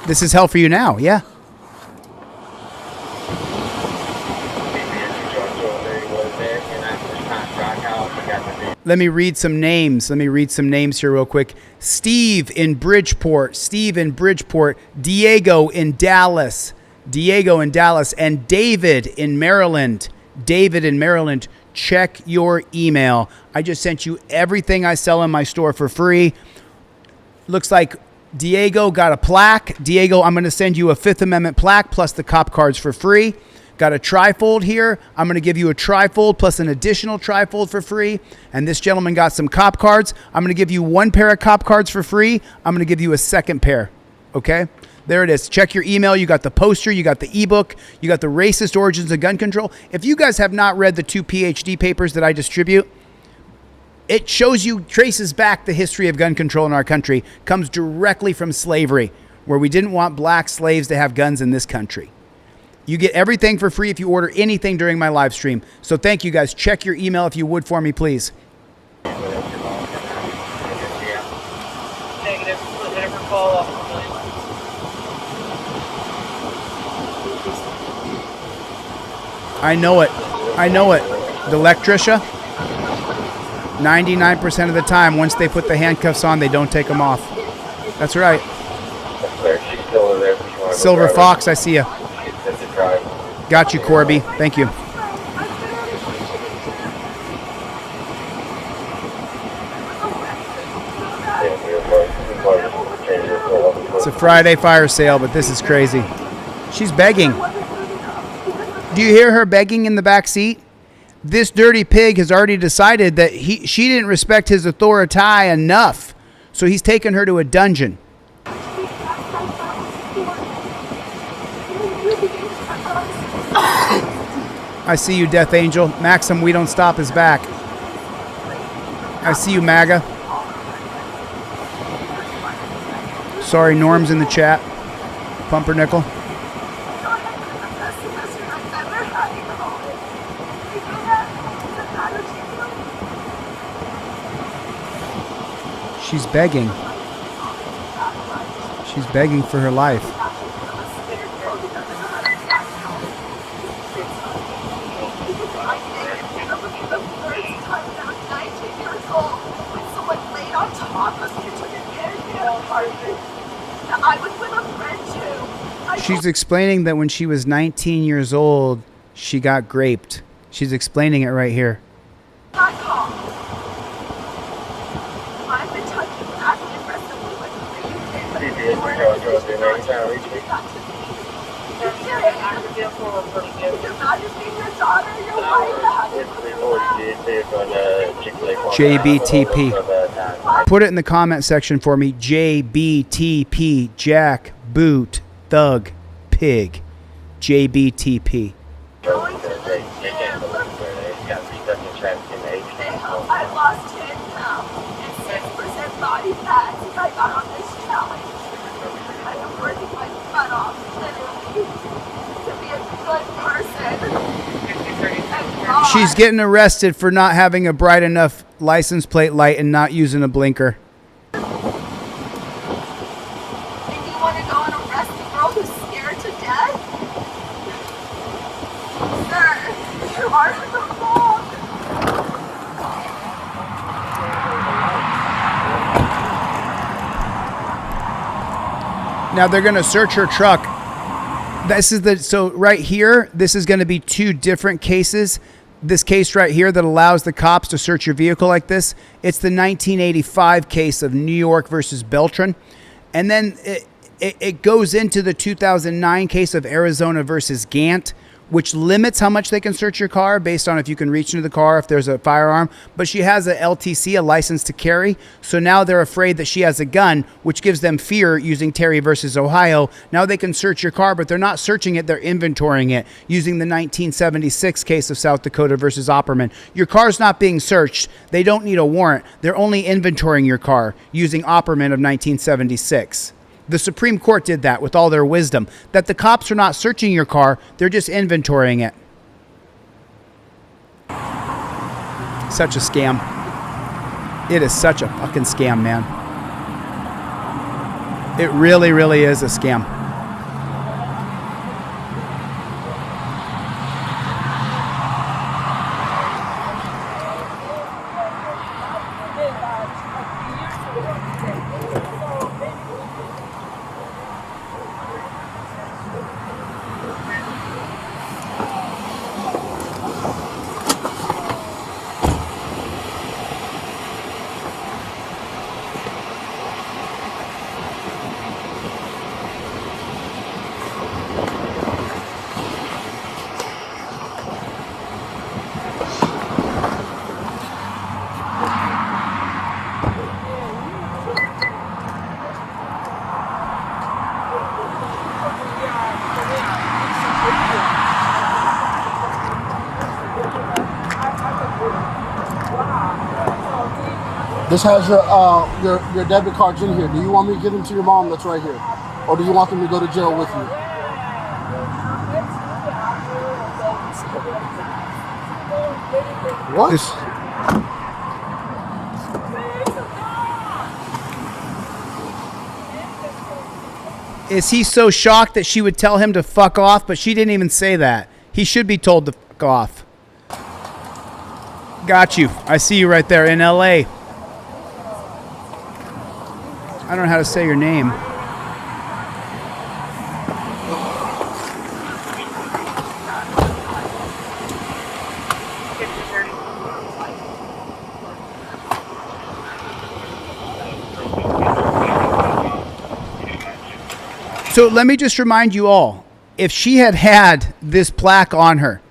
This is hell for you now, yeah. Let me read some names. Let me read some names here real quick. Steve in Bridgeport. Diego in Dallas. And David in Maryland. Check your email. I just sent you everything I sell in my store for free. Looks like Diego got a plaque. Diego, I'm going to send you a Fifth Amendment plaque plus the cop cards for free. Got a trifold here. I'm going to give you a trifold plus an additional trifold for free. And this gentleman got some cop cards. I'm going to give you 1 pair of cop cards for free. I'm going to give you a second pair. Okay? There it is. Check your email. You got the poster. You got the ebook. You got the Racist Origins of Gun Control. If you guys have not read the 2 PhD papers that I distribute, it shows you, traces back the history of gun control in our country, comes directly from slavery, where we didn't want black slaves to have guns in this country. You get everything for free if you order anything during my live stream. So thank you guys. Check your email if you would for me, please. Negative. Never call off. I know it. I know it. The Electricia, 99% of the time, once they put the handcuffs on, they don't take them off. That's right. Silver Fox, I see you. Got you, Corby. Thank you. It's a Friday fire sale, but this is crazy. She's begging. Do you hear her begging in the back seat? This dirty pig has already decided that she didn't respect his authority enough, so he's taken her to a dungeon. I see you, Death Angel. Maxim, we don't stop is back. I see you, MAGA. Sorry, Norm's in the chat. Pumpernickel. She's begging. She's begging for her life. She's explaining that when she was 19 years old, she got raped. She's explaining it right here. JBTP. Put it in the comment section for me. JBTP. Jack, Boot, Thug, Pig. JBTP. I lost 10 pounds and 6% body fat since I got on this challenge. I am working my butt off, literally, to be a good person. She's getting arrested for not having a bright enough license plate light and not using a blinker. And you want to go and arrest the girl who's scared to death? Sir, you are in the wrong. Now they're going to search her truck. So right here, this is going to be 2 different cases. This case right here that allows the cops to search your vehicle like this, it's the 1985 case of New York versus Beltran. And then it goes into the 2009 case of Arizona versus Gant, which limits how much they can search your car based on if you can reach into the car, if there's a firearm. But she has a LTC, a license to carry. So now they're afraid that she has a gun, which gives them fear using Terry versus Ohio. Now they can search your car, but they're not searching it. They're inventorying it using the 1976 case of South Dakota versus Opperman. Your car's not being searched. They don't need a warrant. They're only inventorying your car using Opperman of 1976. The Supreme Court did that with all their wisdom, that the cops are not searching your car, they're just inventorying it. Such a scam. It is such a fucking scam, man. It really, really is a scam. This has your debit cards in here. Do you want me to give them to your mom that's right here? Or do you want them to go to jail with you? What? Is he so shocked that she would tell him to fuck off? But she didn't even say that. He should be told to fuck off. Got you. I see you right there in LA. I don't know how to say your name. So let me just remind you all, if she had had this plaque on her,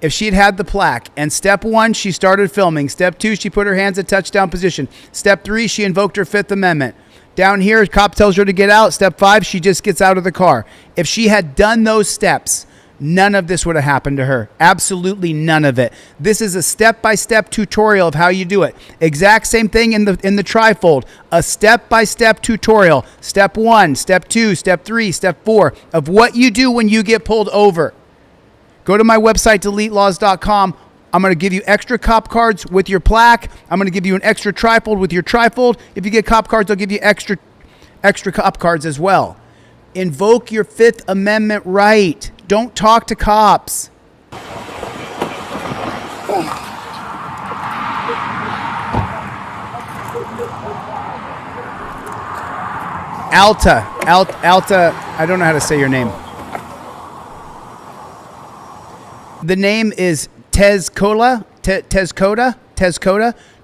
if she had had the plaque, and step 1, she started filming. Step 2, she put her hands at touchdown position. Step 3, she invoked her 5th Amendment. Down here, cop tells her to get out. Step 5, she just gets out of the car. If she had done those steps, none of this would have happened to her. Absolutely none of it. This is a step-by-step tutorial of how you do it. Exact same thing in the trifold. A step-by-step tutorial. Step 1, step 2, step 3, step 4 of what you do when you get pulled over. Go to my website, DeleteLawz.com. I'm going to give you extra cop cards with your plaque. I'm going to give you an extra trifold with your trifold. If you get cop cards, I'll give you extra cop cards as well. Invoke your 5th Amendment right. Don't talk to cops. Alta, I don't know how to say your name. The name is Tezcoda.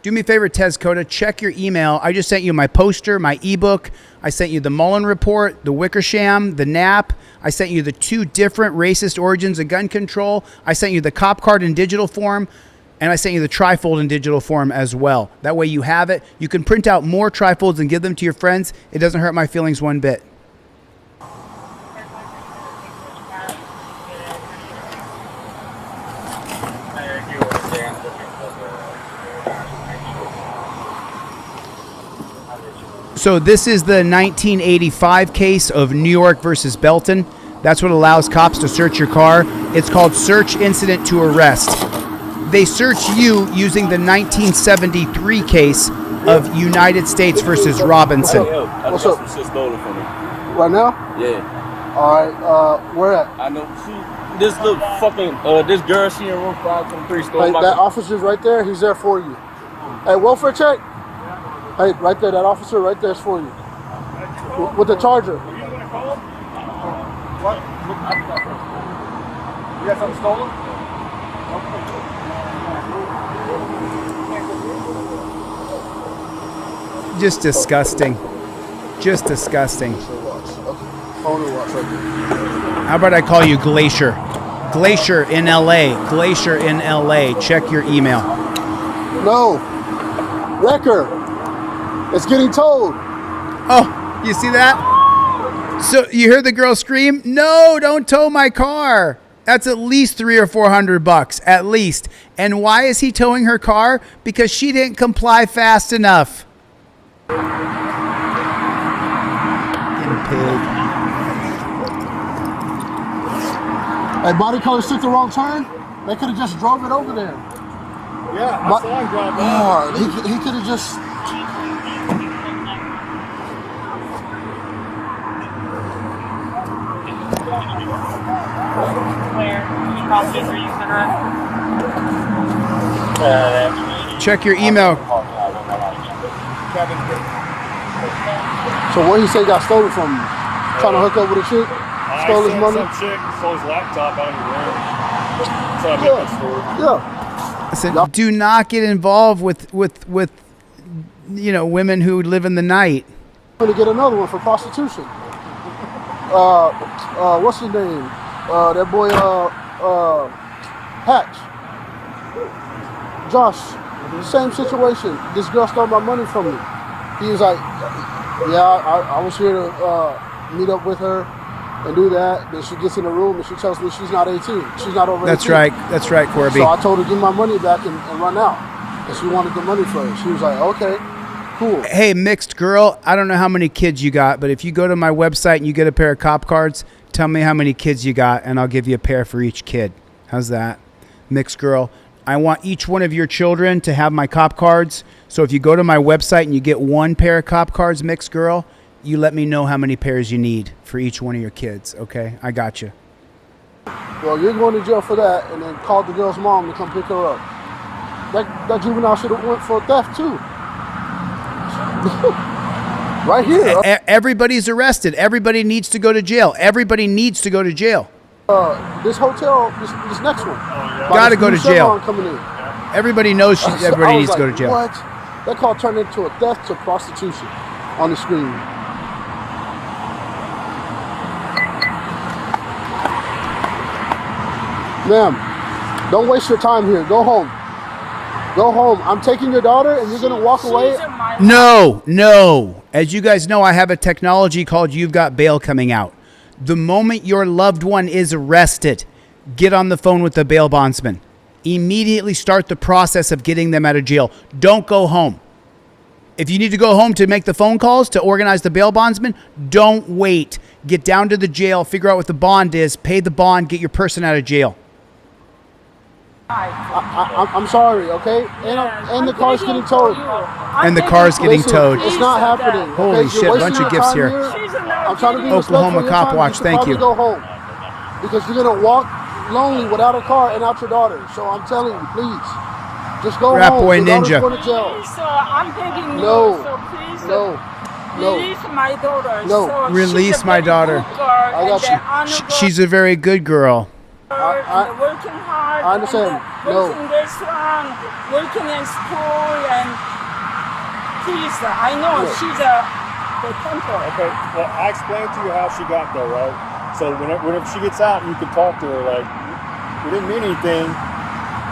Do me a favor, Tezcoda, check your email. I just sent you my poster, my ebook. I sent you the Mullen Report, the Wickersham, the NAP. I sent you the 2 different racist origins of gun control. I sent you the cop card in digital form, and I sent you the trifold in digital form as well. That way you have it. You can print out more trifolds and give them to your friends. It doesn't hurt my feelings one bit. So this is the 1985 case of New York versus Belton. That's what allows cops to search your car. It's called search incident to arrest. They search you using the 1973 case of United States versus Robinson. What's up? Right now? Yeah. All right. Where at? I know. See, this little fucking this girl, she in room 523 store. Hey, that officer's right there. He's there for you. Hey, welfare check. Hey, right there, that officer right there is for you. With the charger. What? You got something stolen? Just disgusting. Just disgusting. How about I call you Glacier? Glacier in LA. Glacier in LA. Check your email. No. Wrecker. It's getting towed. Oh, you see that? So you heard the girl scream, "No, don't tow my car." That's at least $300 or $400, at least. And why is he towing her car? Because she didn't comply fast enough. Pig. Hey, body colors took the wrong turn. They could have just drove it over there. Yeah, I saw him drive by. He could have just. Check your email. So what he say got stolen from you? Trying to hook up with a chick? Stole his money? Some chick stole his laptop out of your room. So I made that story. I said, do not get involved with women who live in the night. I'm gonna get another one for prostitution. What's his name? That boy, Hatch. Josh, same situation. This girl stole my money from me. He was like, yeah, I was here to meet up with her and do that. Then she gets in the room and she tells me she's not 18. She's not over 18. That's right, Corby. So I told her to give my money back and run out. And she wanted the money for it. She was like, okay. Cool. Hey, mixed girl, I don't know how many kids you got, but if you go to my website and you get a pair of cop cards, tell me how many kids you got, and I'll give you a pair for each kid. How's that? Mixed girl. I want each one of your children to have my cop cards. So if you go to my website and you get one pair of cop cards, mixed girl, you let me know how many pairs you need for each one of your kids, okay? I got you. Well, you're going to jail for that, and then called the girl's mom to come pick her up. That juvenile should have went for theft too. Right here. Everybody's arrested. Everybody needs to go to jail. Everybody needs to go to jail. This hotel, this next one. Got to go to jail. Coming in. Everybody knows everybody needs to go to jail. What? That call turned into a theft to prostitution on the screen. Ma'am, don't waste your time here. Go home. Go home. I'm taking your daughter, and you're going to walk away? No. As you guys know, I have a technology called You've Got Bail coming out. The moment your loved one is arrested, get on the phone with the bail bondsman. Immediately start the process of getting them out of jail. Don't go home. If you need to go home to make the phone calls to organize the bail bondsman, don't wait. Get down to the jail, figure out what the bond is, pay the bond, get your person out of jail. I'm sorry, okay? And the car's getting towed. And the car's getting towed. It's not happening. Holy okay? shit, a bunch of gifts here. I'm trying to be Oklahoma cop watch, thank you. Go home because you're going to walk lonely without a car and out your daughter. So I'm telling you, please, just go Rap home. Boy Your Ninja. daughter's going to jail. So I'm begging you. No. So please. No. Release my daughter. No. So Release my daughter. I got you. She's a very good girl. Working hard. I understand. No. Working restaurant, working in school, and please, I know she's the temper. Okay, well, I explained to you how she got there, right? So whenever she gets out, you can talk to her like, we didn't mean anything.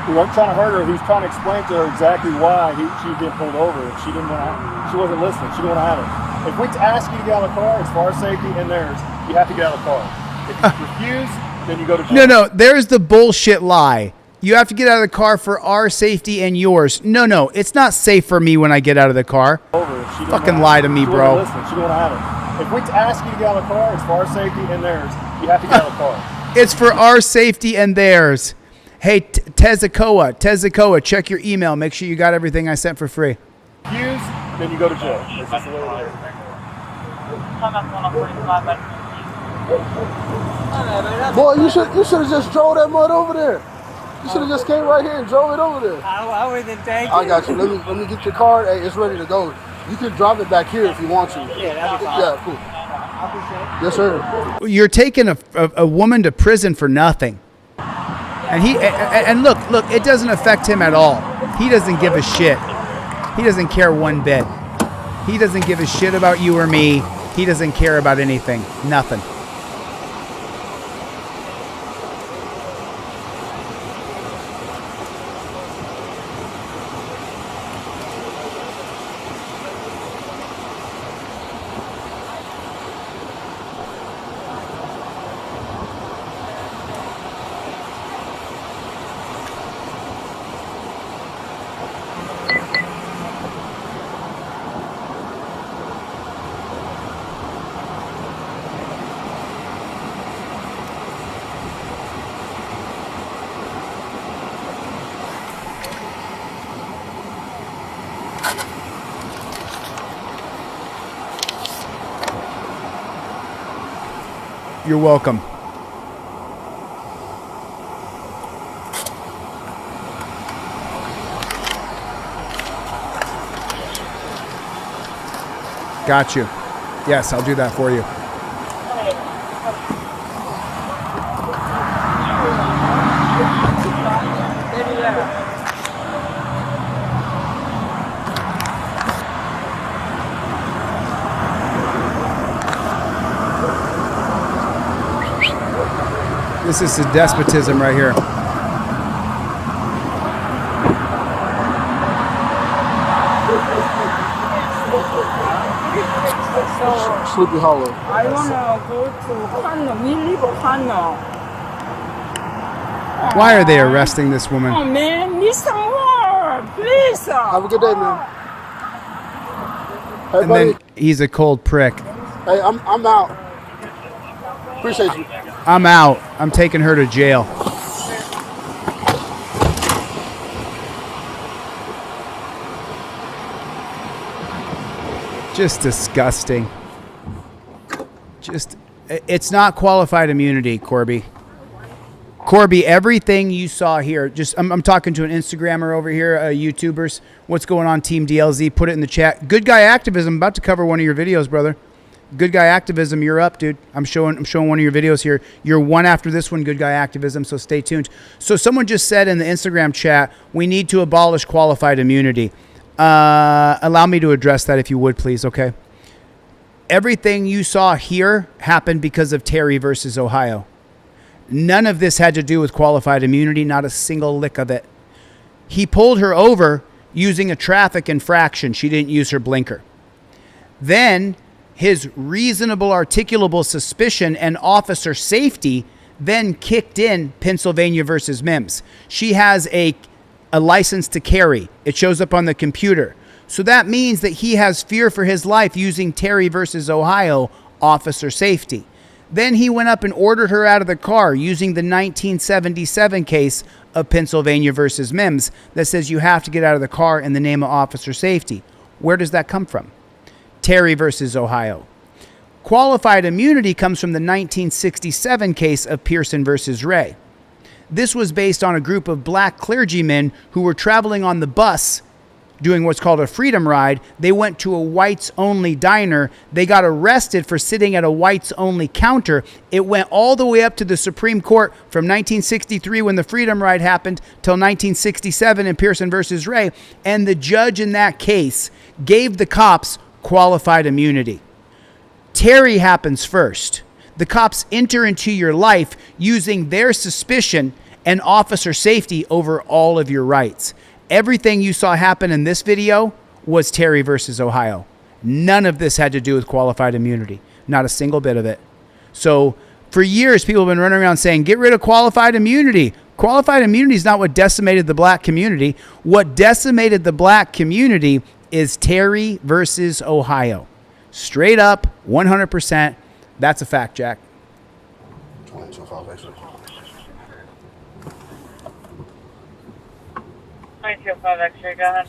We weren't trying to hurt her. He was trying to explain to her exactly why she was getting pulled over. She didn't want to. She wasn't listening. She didn't want to have it. If we ask you to get out of the car, it's for our safety and theirs. You have to get out of the car. If you refuse, then you go to jail. No, there's the bullshit lie. You have to get out of the car for our safety and yours. No, it's not safe for me when I get out of the car. Fucking lie to me, bro. Listen, she don't have it. If we ask you to get out of the car, it's for our safety and theirs. You have to get out of the car. It's for our safety and theirs. Hey, Tezukoa, check your email. Make sure you got everything I sent for free. Refuse, then you go to jail. It's just the way it is. Boy, you should have just drove that mud over there. You should have just came right here and drove it over there. I wouldn't take it. I got you. Let me get your card. Hey, it's ready to go. You can drive it back here if you want to. Yeah, that'd be fine. Yeah, cool. I appreciate it. Yes, sir. You're taking a woman to prison for nothing. And look, it doesn't affect him at all. He doesn't give a shit. He doesn't care one bit. He doesn't give a shit about you or me. He doesn't care about anything. Nothing. You're welcome. Got you. Yes, I'll do that for you. This is the despotism right here. Sleepy Hollow. I want to go to Hanno. We live in Hanno. Why are they arresting this woman? Oh, man, Mr. Moore, please. Have a good day, man. And then he's a cold prick. Hey, I'm out. Appreciate you. I'm out. I'm taking her to jail. Just disgusting. It's not qualified immunity, Corby. Corby, everything you saw here, I'm talking to an Instagrammer over here, YouTubers. What's going on, Team DLZ? Put it in the chat. Good Guy Activism, about to cover one of your videos, brother. Good Guy Activism, you're up, dude. I'm showing one of your videos here. You're one after this one, Good Guy Activism, so stay tuned. So someone just said in the Instagram chat, we need to abolish qualified immunity. Allow me to address that if you would, please, okay? Everything you saw here happened because of Terry versus Ohio. None of this had to do with qualified immunity, not a single lick of it. He pulled her over using a traffic infraction. She didn't use her blinker. Then his reasonable articulable suspicion and officer safety then kicked in Pennsylvania versus Mims. She has a license to carry. It shows up on the computer. So that means that he has fear for his life using Terry versus Ohio officer safety. Then he went up and ordered her out of the car using the 1977 case of Pennsylvania versus Mims that says you have to get out of the car in the name of officer safety. Where does that come from? Terry versus Ohio. Qualified immunity comes from the 1967 case of Pearson versus Ray. This was based on a group of black clergymen who were traveling on the bus doing what's called a freedom ride. They went to a whites-only diner. They got arrested for sitting at a whites-only counter. It went all the way up to the Supreme Court from 1963 when the freedom ride happened till 1967 in Pearson versus Ray. And the judge in that case gave the cops qualified immunity. Terry happens first. The cops enter into your life using their suspicion and officer safety over all of your rights. Everything you saw happen in this video was Terry versus Ohio. None of this had to do with qualified immunity. Not a single bit of it. So for years, people have been running around saying, get rid of qualified immunity. Qualified immunity is not what decimated the black community. What decimated the black community is Terry versus Ohio. Straight up, 100%. That's a fact, Jack. 2205 X-ray. 2205 X-ray, go ahead.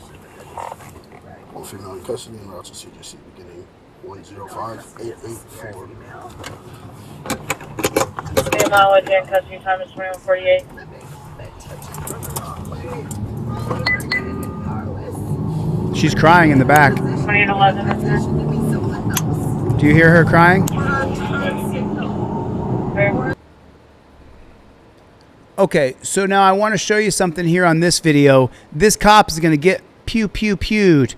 One female in custody and route to CJC beginning 105884. Same mileage and custody time is 2148. She's crying in the back. 2811. Do you hear her crying? Okay, so now I want to show you something here on this video. This cop is going to get pewed.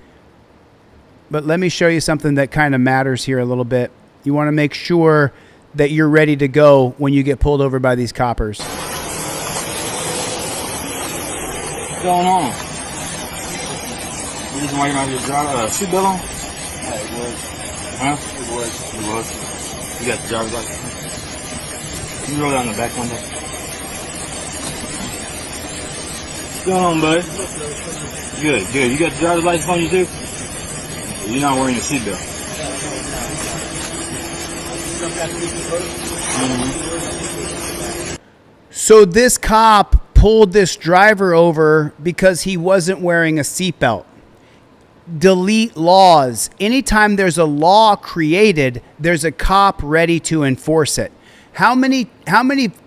But let me show you something that kind of matters here a little bit. You want to make sure that you're ready to go when you get pulled over by these coppers. What's going on? The reason why you're not your seatbelt on? Yeah, it was. Huh? It was. You got the driver's license? Can you roll down the back window? What's going on, bud? Good. You got the driver's license on you too? You're not wearing your seatbelt. So this cop pulled this driver over because he wasn't wearing a seatbelt. Delete laws. Anytime there's a law created, there's a cop ready to enforce it. How many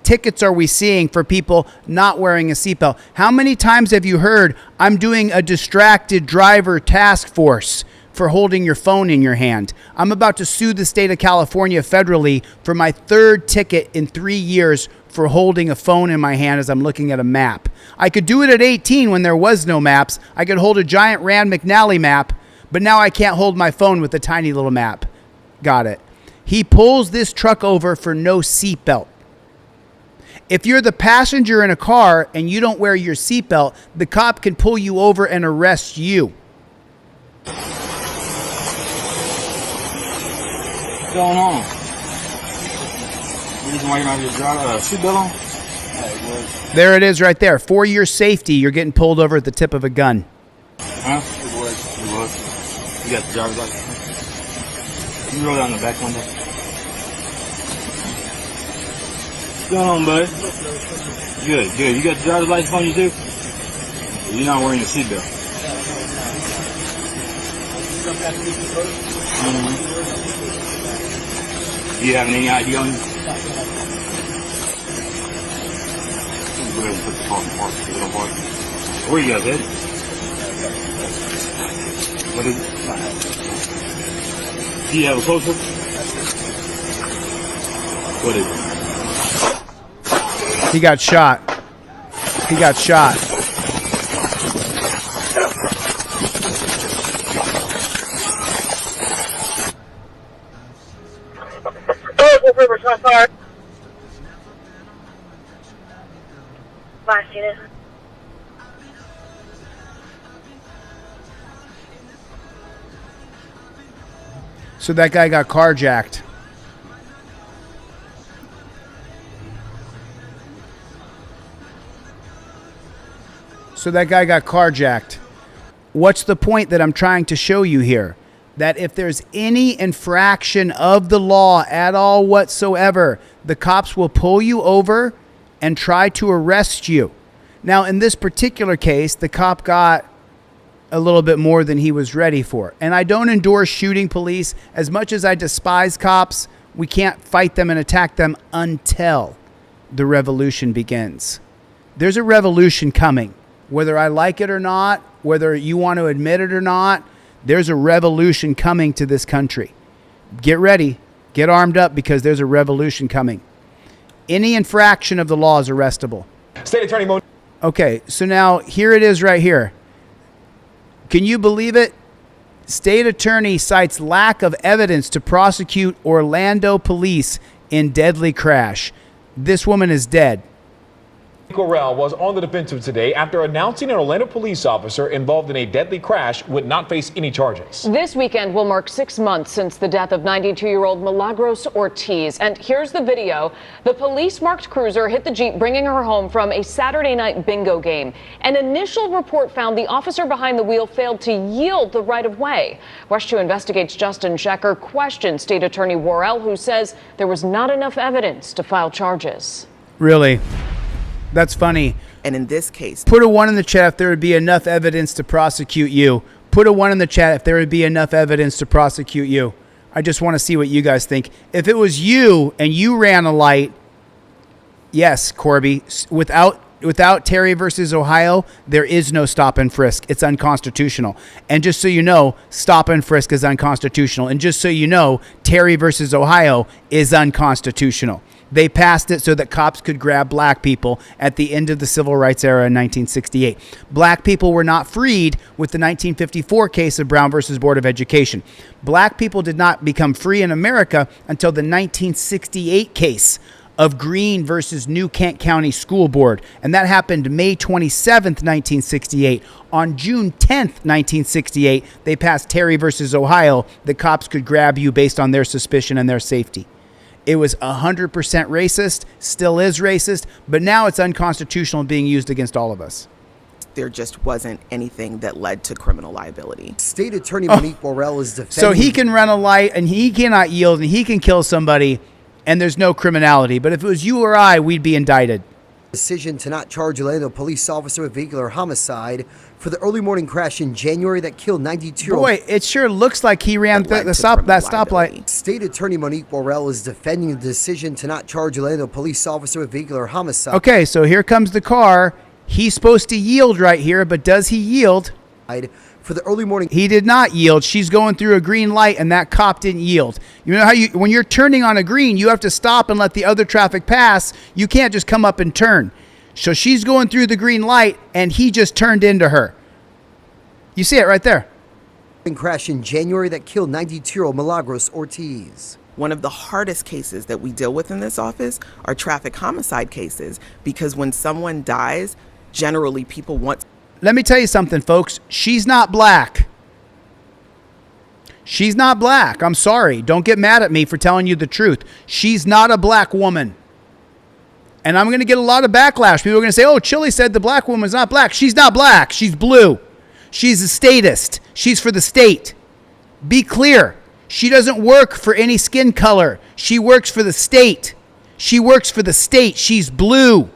tickets are we seeing for people not wearing a seatbelt? How many times have you heard, I'm doing a distracted driver task force for holding your phone in your hand? I'm about to sue the state of California federally for my third ticket in 3 years for holding a phone in my hand as I'm looking at a map. I could do it at 18 when there was no maps. I could hold a giant Rand McNally map, but now I can't hold my phone with a tiny little map. Got it. He pulls this truck over for no seatbelt. If you're the passenger in a car and you don't wear your seatbelt, the cop can pull you over and arrest you. What's going on? The reason why you're not your seatbelt on? Yeah, it was. There it is right there. For your safety, you're getting pulled over at the tip of a gun. Huh? It was. You got the driver's license? You roll down the back window. What's going on, buddy? Good, good. You got the driver's license on you too? You're not wearing your seatbelt. You having any ID on you? Go ahead and put the car in park. Get it on park. Where you guys headed? What is it? Do you have a social? What is it? He got shot. He got shot. So that guy got carjacked. What's the point that I'm trying to show you here? That if there's any infraction of the law at all whatsoever, the cops will pull you over and try to arrest you. Now, in this particular case, the cop got a little bit more than he was ready for. And I don't endorse shooting police. As much as I despise cops, we can't fight them and attack them until the revolution begins. There's a revolution coming. Whether I like it or not, whether you want to admit it or not, there's a revolution coming to this country. Get ready. Get armed up because there's a revolution coming. Any infraction of the law is arrestable. State Attorney Mo. Okay, so now here it is right here. Can you believe it? State attorney cites lack of evidence to prosecute Orlando police in deadly crash. This woman is dead. Corral was on the defensive today after announcing an Orlando police officer involved in a deadly crash would not face any charges. This weekend will mark 6 months since the death of 92-year-old Milagros Ortiz. And here's the video. The police-marked cruiser hit the Jeep, bringing her home from a Saturday night bingo game. An initial report found the officer behind the wheel failed to yield the right-of-way. WESH 2 Investigates Justin Shecker questioned State Attorney Worrell, who says there was not enough evidence to file charges. Really? That's funny. And in this case, put a 1 in the chat if there would be enough evidence to prosecute you. Put a 1 in the chat if there would be enough evidence to prosecute you. I just want to see what you guys think. If it was you and you ran a light, yes, Corby, without Terry versus Ohio, there is no stop and frisk. It's unconstitutional. And just so you know, stop and frisk is unconstitutional. And just so you know, Terry versus Ohio is unconstitutional. They passed it so that cops could grab black people at the end of the civil rights era in 1968. Black people were not freed with the 1954 case of Brown versus Board of Education. Black people did not become free in America until the 1968 case of Green versus New Kent County School Board. And that happened May 27th, 1968. On June 10th, 1968, they passed Terry versus Ohio that cops could grab you based on their suspicion and their safety. It was 100% racist, still is racist, but now it's unconstitutional being used against all of us. There just wasn't anything that led to criminal liability. State Attorney Monique Worrell is defending. So he can run a light and he cannot yield and he can kill somebody and there's no criminality. But if it was you or I, we'd be indicted. Decision to not charge Orlando police officer with vehicular homicide for the early morning crash in January that killed 92-year-old. Boy, it sure looks like he ran that stoplight. State Attorney Monique Worrell is defending the decision to not charge Orlando police officer with vehicular homicide. Okay, so here comes the car. He's supposed to yield right here, but does he yield? For the early morning. He did not yield. She's going through a green light and that cop didn't yield. You know how when you're turning on a green, you have to stop and let the other traffic pass. You can't just come up and turn. So she's going through the green light and he just turned into her. You see it right there. Crash in January that killed 92-year-old Milagros Ortiz. One of the hardest cases that we deal with in this office are traffic homicide cases, because when someone dies, generally people want. Let me tell you something, folks. She's not black. She's not black. I'm sorry. Don't get mad at me for telling you the truth. She's not a black woman. And I'm going to get a lot of backlash. People are going to say, oh, Chille said the black woman's not black. She's not black. She's blue. She's a statist. She's for the state. Be clear. She doesn't work for any skin color. She works for the state. She works for the state. She's blue.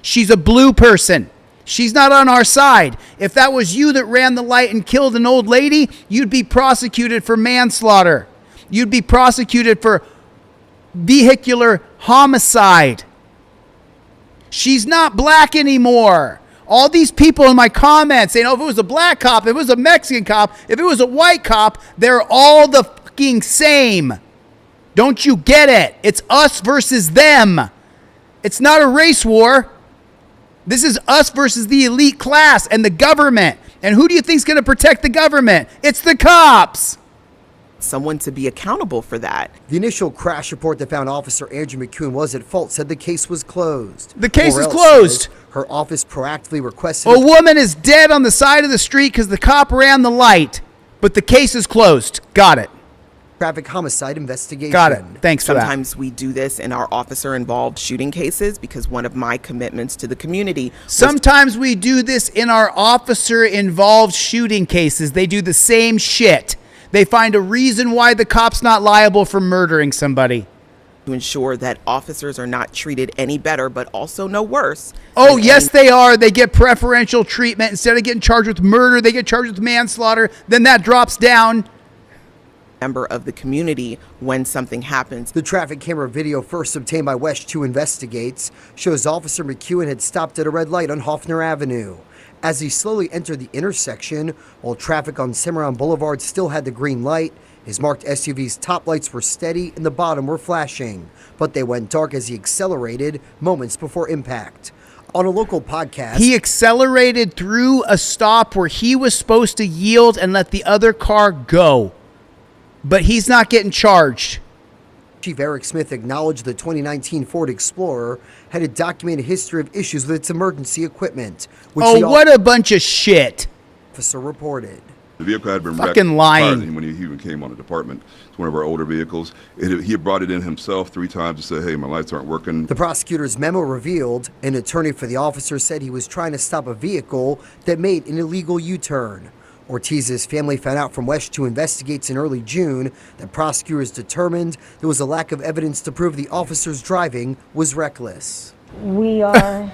She's a blue person. She's not on our side. If that was you that ran the light and killed an old lady, you'd be prosecuted for manslaughter. You'd be prosecuted for vehicular homicide. She's not black anymore. All these people in my comments saying, oh, if it was a black cop, if it was a Mexican cop, if it was a white cop, they're all the fucking same. Don't you get it? It's us versus them. It's not a race war. This is us versus the elite class and the government. And who do you think is going to protect the government? It's the cops. Someone to be accountable for that. The initial crash report that found Officer Andrew McEwen was at fault said the case was closed. The case is closed. Her office proactively requested... A woman is dead on the side of the street because the cop ran the light, but the case is closed. Got it. Traffic homicide investigation. Got it. Thanks for that. Sometimes we do this in our officer-involved shooting cases because one of my commitments to the community... Sometimes we do this in our officer-involved shooting cases. They do the same shit. They find a reason why the cop's not liable for murdering somebody. To ensure that officers are not treated any better, but also no worse. Oh, yes, they are. They get preferential treatment. Instead of getting charged with murder, they get charged with manslaughter. Then that drops down. Member of the community when something happens. The traffic camera video first obtained by West 2 Investigates shows Officer McEwen had stopped at a red light on Hoffner Avenue. As he slowly entered the intersection, while traffic on Cimarron Boulevard still had the green light, his marked SUV's top lights were steady and the bottom were flashing, but they went dark as he accelerated moments before impact. On a local podcast, he accelerated through a stop where he was supposed to yield and let the other car go, but he's not getting charged. Chief Eric Smith acknowledged the 2019 Ford Explorer had a documented history of issues with its emergency equipment. Which what a bunch of shit. Officer reported. The vehicle had been fucking wrecked lying when he even came on the department. It's one of our older vehicles. He had brought it in himself 3 times to say, hey, my lights aren't working. The prosecutor's memo revealed an attorney for the officer said he was trying to stop a vehicle that made an illegal U-turn. Ortiz's family found out from West 2 Investigates in early June that prosecutors determined there was a lack of evidence to prove the officer's driving was reckless. We are...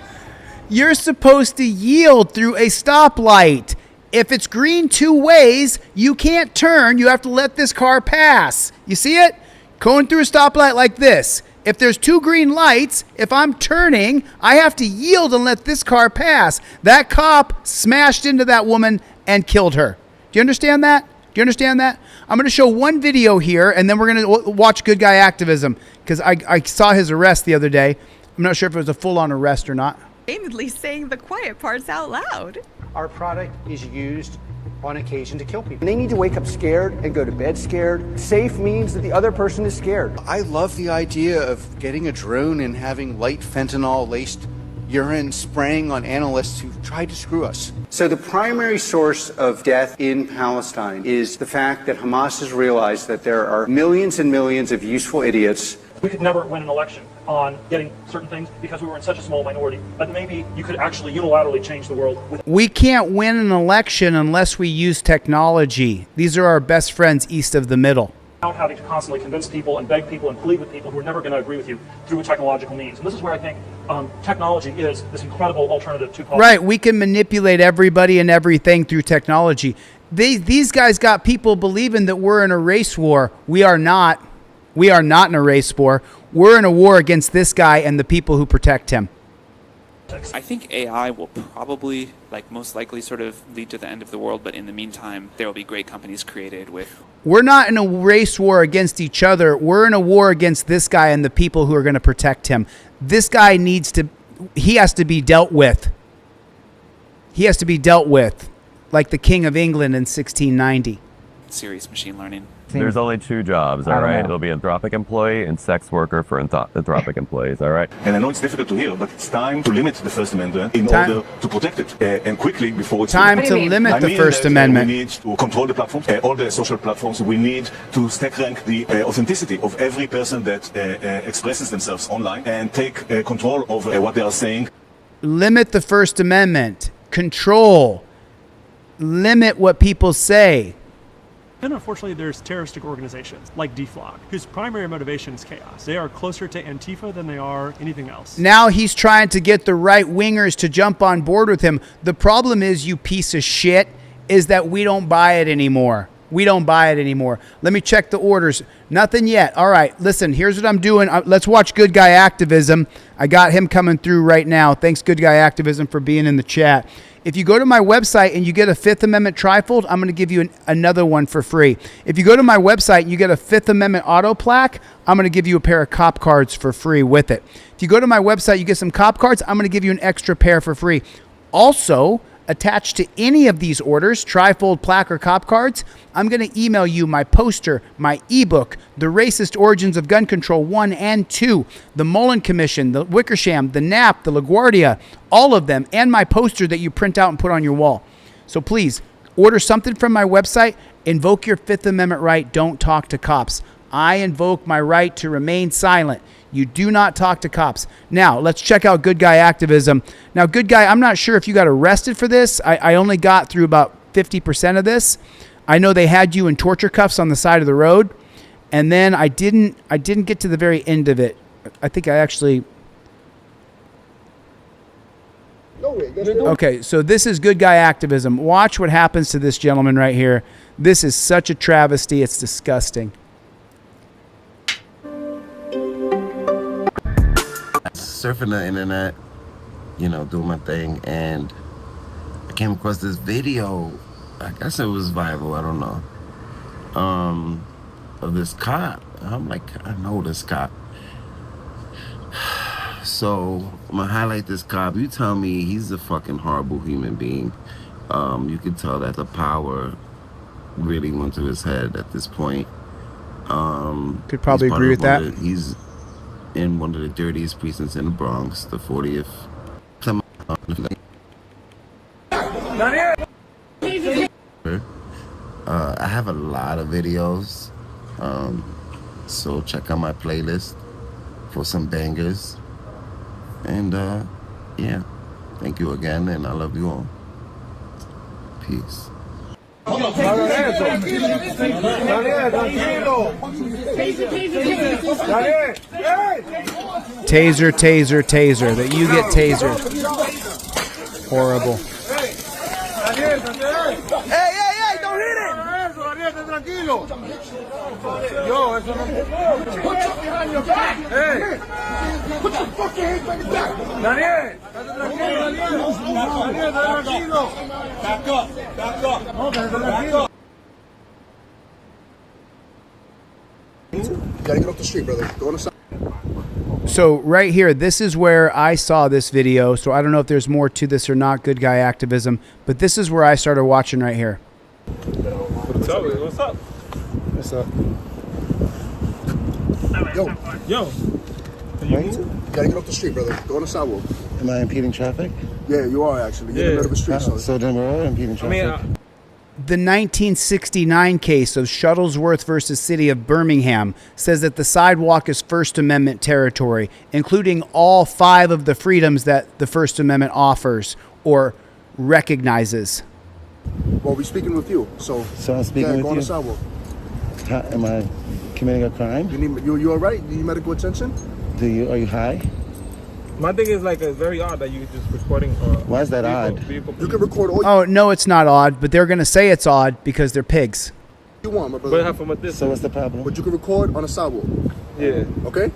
You're supposed to yield through a stoplight. If it's green 2 ways, you can't turn. You have to let this car pass. You see it? Going through a stoplight like this. If there's 2 green lights, if I'm turning, I have to yield and let this car pass. That cop smashed into that woman and killed her. Do you understand that? Do you understand that? I'm going to show one video here, and then we're going to watch good guy activism, because I saw his arrest the other day. I'm not sure if it was a full-on arrest or not. Aimedly saying the quiet parts out loud. Our product is used on occasion to kill people. They need to wake up scared and go to bed scared. Safe means that the other person is scared. I love the idea of getting a drone and having light fentanyl-laced urine spraying on analysts who've tried to screw us. So the primary source of death in Palestine is the fact that Hamas has realized that there are millions and millions of useful idiots. We could never win an election on getting certain things because we were in such a small minority. But maybe you could actually unilaterally change the world. We can't win an election unless we use technology. These are our best friends east of the middle. Without having to constantly convince people and beg people and plead with people who are never going to agree with you through a technological means. And this is where I think technology is this incredible alternative to politics. Right, we can manipulate everybody and everything through technology. These guys got people believing that we're in a race war. We are not. We are not in a race war. We're in a war against this guy and the people who protect him. I think AI will probably, most likely sort of lead to the end of the world, but in the meantime, there will be great companies created with... We're not in a race war against each other. We're in a war against this guy and the people who are going to protect him. This guy he has to be dealt with. He has to be dealt with like the King of England in 1690. Serious machine learning. There's only 2 jobs, all right? It'll be Anthropic employee and sex worker for Anthropic employees, all right? And I know it's difficult to hear, but it's time to limit the First Amendment in order to protect it, and quickly before it's... Time to limit the First Amendment. We need to control the platforms, all the social platforms. We need to stack rank the authenticity of every person that expresses themselves online and take control over what they are saying. Limit the First Amendment. Control. Limit what people say. And unfortunately, there's terroristic organizations like DFLOG, whose primary motivation is chaos. They are closer to Antifa than they are anything else. Now he's trying to get the right-wingers to jump on board with him. The problem is, you piece of shit, is that we don't buy it anymore. We don't buy it anymore. Let me check the orders. Nothing yet. All right, listen, here's what I'm doing. Let's watch Good Guy Activism. I got him coming through right now. Thanks, Good Guy Activism, for being in the chat. If you go to my website and you get a Fifth Amendment trifold, I'm going to give you another one for free. If you go to my website and you get a Fifth Amendment auto plaque, I'm going to give you a pair of cop cards for free with it. If you go to my website, you get some cop cards, I'm going to give you an extra pair for free. Also, attached to any of these orders, trifold, plaque, or cop cards, I'm going to email you my poster, my ebook, The Racist Origins of Gun Control 1 and 2, the Mullen Commission, the Wickersham, the Knapp, the LaGuardia, all of them, and my poster that you print out and put on your wall. So please, order something from my website, invoke your Fifth Amendment right, don't talk to cops. I invoke my right to remain silent. You do not talk to cops. Now, let's check out Good Guy Activism. Now, Good Guy, I'm not sure if you got arrested for this. I only got through about 50% of this. I know they had you in torture cuffs on the side of the road. And then I didn't get to the very end of it. I think I actually... Okay, so this is Good Guy Activism. Watch what happens to this gentleman right here. This is such a travesty. It's disgusting. Surfing the internet, you know, doing my thing, and I came across this video. I guess it was viral, I don't know, of this cop. I'm like, I know this cop. So I'm gonna highlight this cop. You tell me he's a fucking horrible human being. You can tell that the power really went to his head at this point. Could probably agree with that. He's in one of the dirtiest precincts in the Bronx, the 40th. I have a lot of videos, so check out my playlist for some bangers. And yeah, thank you again, and I love you all. Peace. Taser, taser, taser. That you get tasered. Horrible. Hey, hey, hey, don't hit it! Tranquilo. Yo, eso no. Put your behind your back. Hey. Put your fucking hands behind your back. Daniel, Daniel, tranquilo. Back up, back up. Okay, back up. You gotta get off the street, brother. Go on the side. So right here, this is where I saw this video. So I don't know if there's more to this or not, Good Guy Activism, but this is where I started watching right here. What's up? What's up? What's up? Yo. You gotta get off the street, brother. Go on the sidewalk. Am I impeding traffic? Yeah, you are actually. You're in the middle of the street. So then we're all impeding traffic. The 1969 case of Shuttlesworth versus City of Birmingham says that the sidewalk is First Amendment territory, including all 5 of the freedoms that the First Amendment offers or recognizes. Well, we're speaking with you, so I'm speaking with go on you. the sidewalk. Am I committing a crime? You all right? You need medical attention? Are you high? My thing is like, it's very odd that you just recording. Why is that odd? You can record all Oh, no, it's not odd, but they're going to say it's odd because they're pigs. you want, my brother. So what's the problem? But you can record on the sidewalk. Yeah. Okay?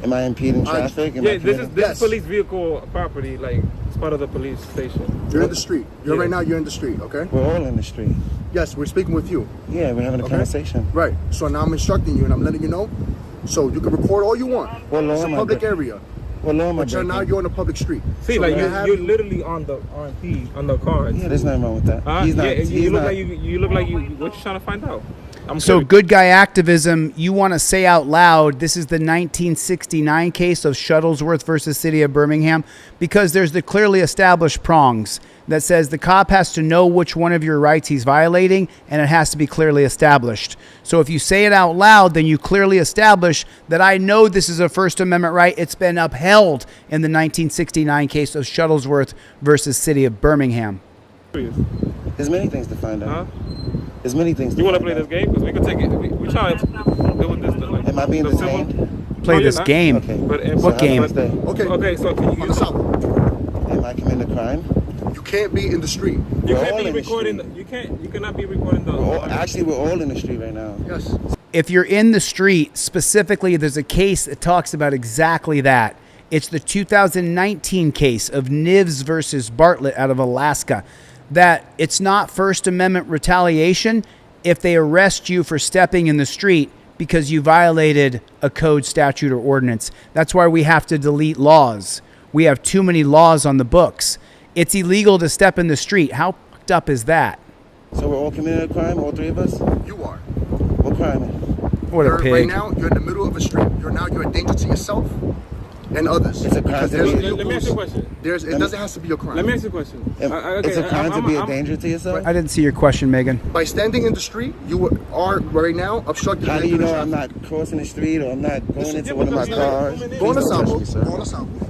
Am I impeding traffic? Yeah, this is police vehicle property, like it's part of the police station. You're in the street. Right now, you're in the street, okay? We're all in the street. Yes, we're speaking with you. Yeah, we're having a conversation. Right. So now I'm instructing you and I'm letting you know. So you can record all you want. What law It's a am I public breaking? area. What law am I But now breaking? you're on a public street. See, So like now you're literally on the RP on the card. Yeah, there's nothing wrong with that. He's not. Yeah, he's you look not. like you look like you. What you trying to find out? I'm So curious. Good Guy Activism, you want to say out loud, this is the 1969 case of Shuttlesworth versus City of Birmingham, because there's the clearly established prongs that says the cop has to know which one of your rights he's violating, and it has to be clearly established. So if you say it out loud, then you clearly establish that I know this is a First Amendment right. It's been upheld in the 1969 case of Shuttlesworth versus City of Birmingham. There's many things to find out. There's many things. You want to play this game? Because we can take it. We trying to deal with this. Like, am I being detained? Play this game. Okay. But what game? Okay, so can you use Am I committing a crime? You can't be in the street. You can't be recording. You cannot be recording the. Actually, we're all in the street right now. Yes. If you're in the street, specifically, there's a case that talks about exactly that. It's the 2019 case of Nivs versus Bartlett out of Alaska. That it's not First Amendment retaliation if they arrest you for stepping in the street because you violated a code, statute, or ordinance. That's why we have to delete laws. We have too many laws on the books. It's illegal to step in the street. How fucked up is that? So we're all committing a crime, all three of us? You are. What crime? What a pig. Right now, you're in the middle of a street. You're a danger to yourself and others. It's a crime. Let me ask you a question. It doesn't have to be a crime. Let me ask you a question. It's a crime to be a danger to yourself? I didn't see your question, Megan. By standing in the street, you are right now obstructing. How do you know I'm not crossing the street or I'm not going into one of my cars? Go on the sidewalk. Go on the sidewalk.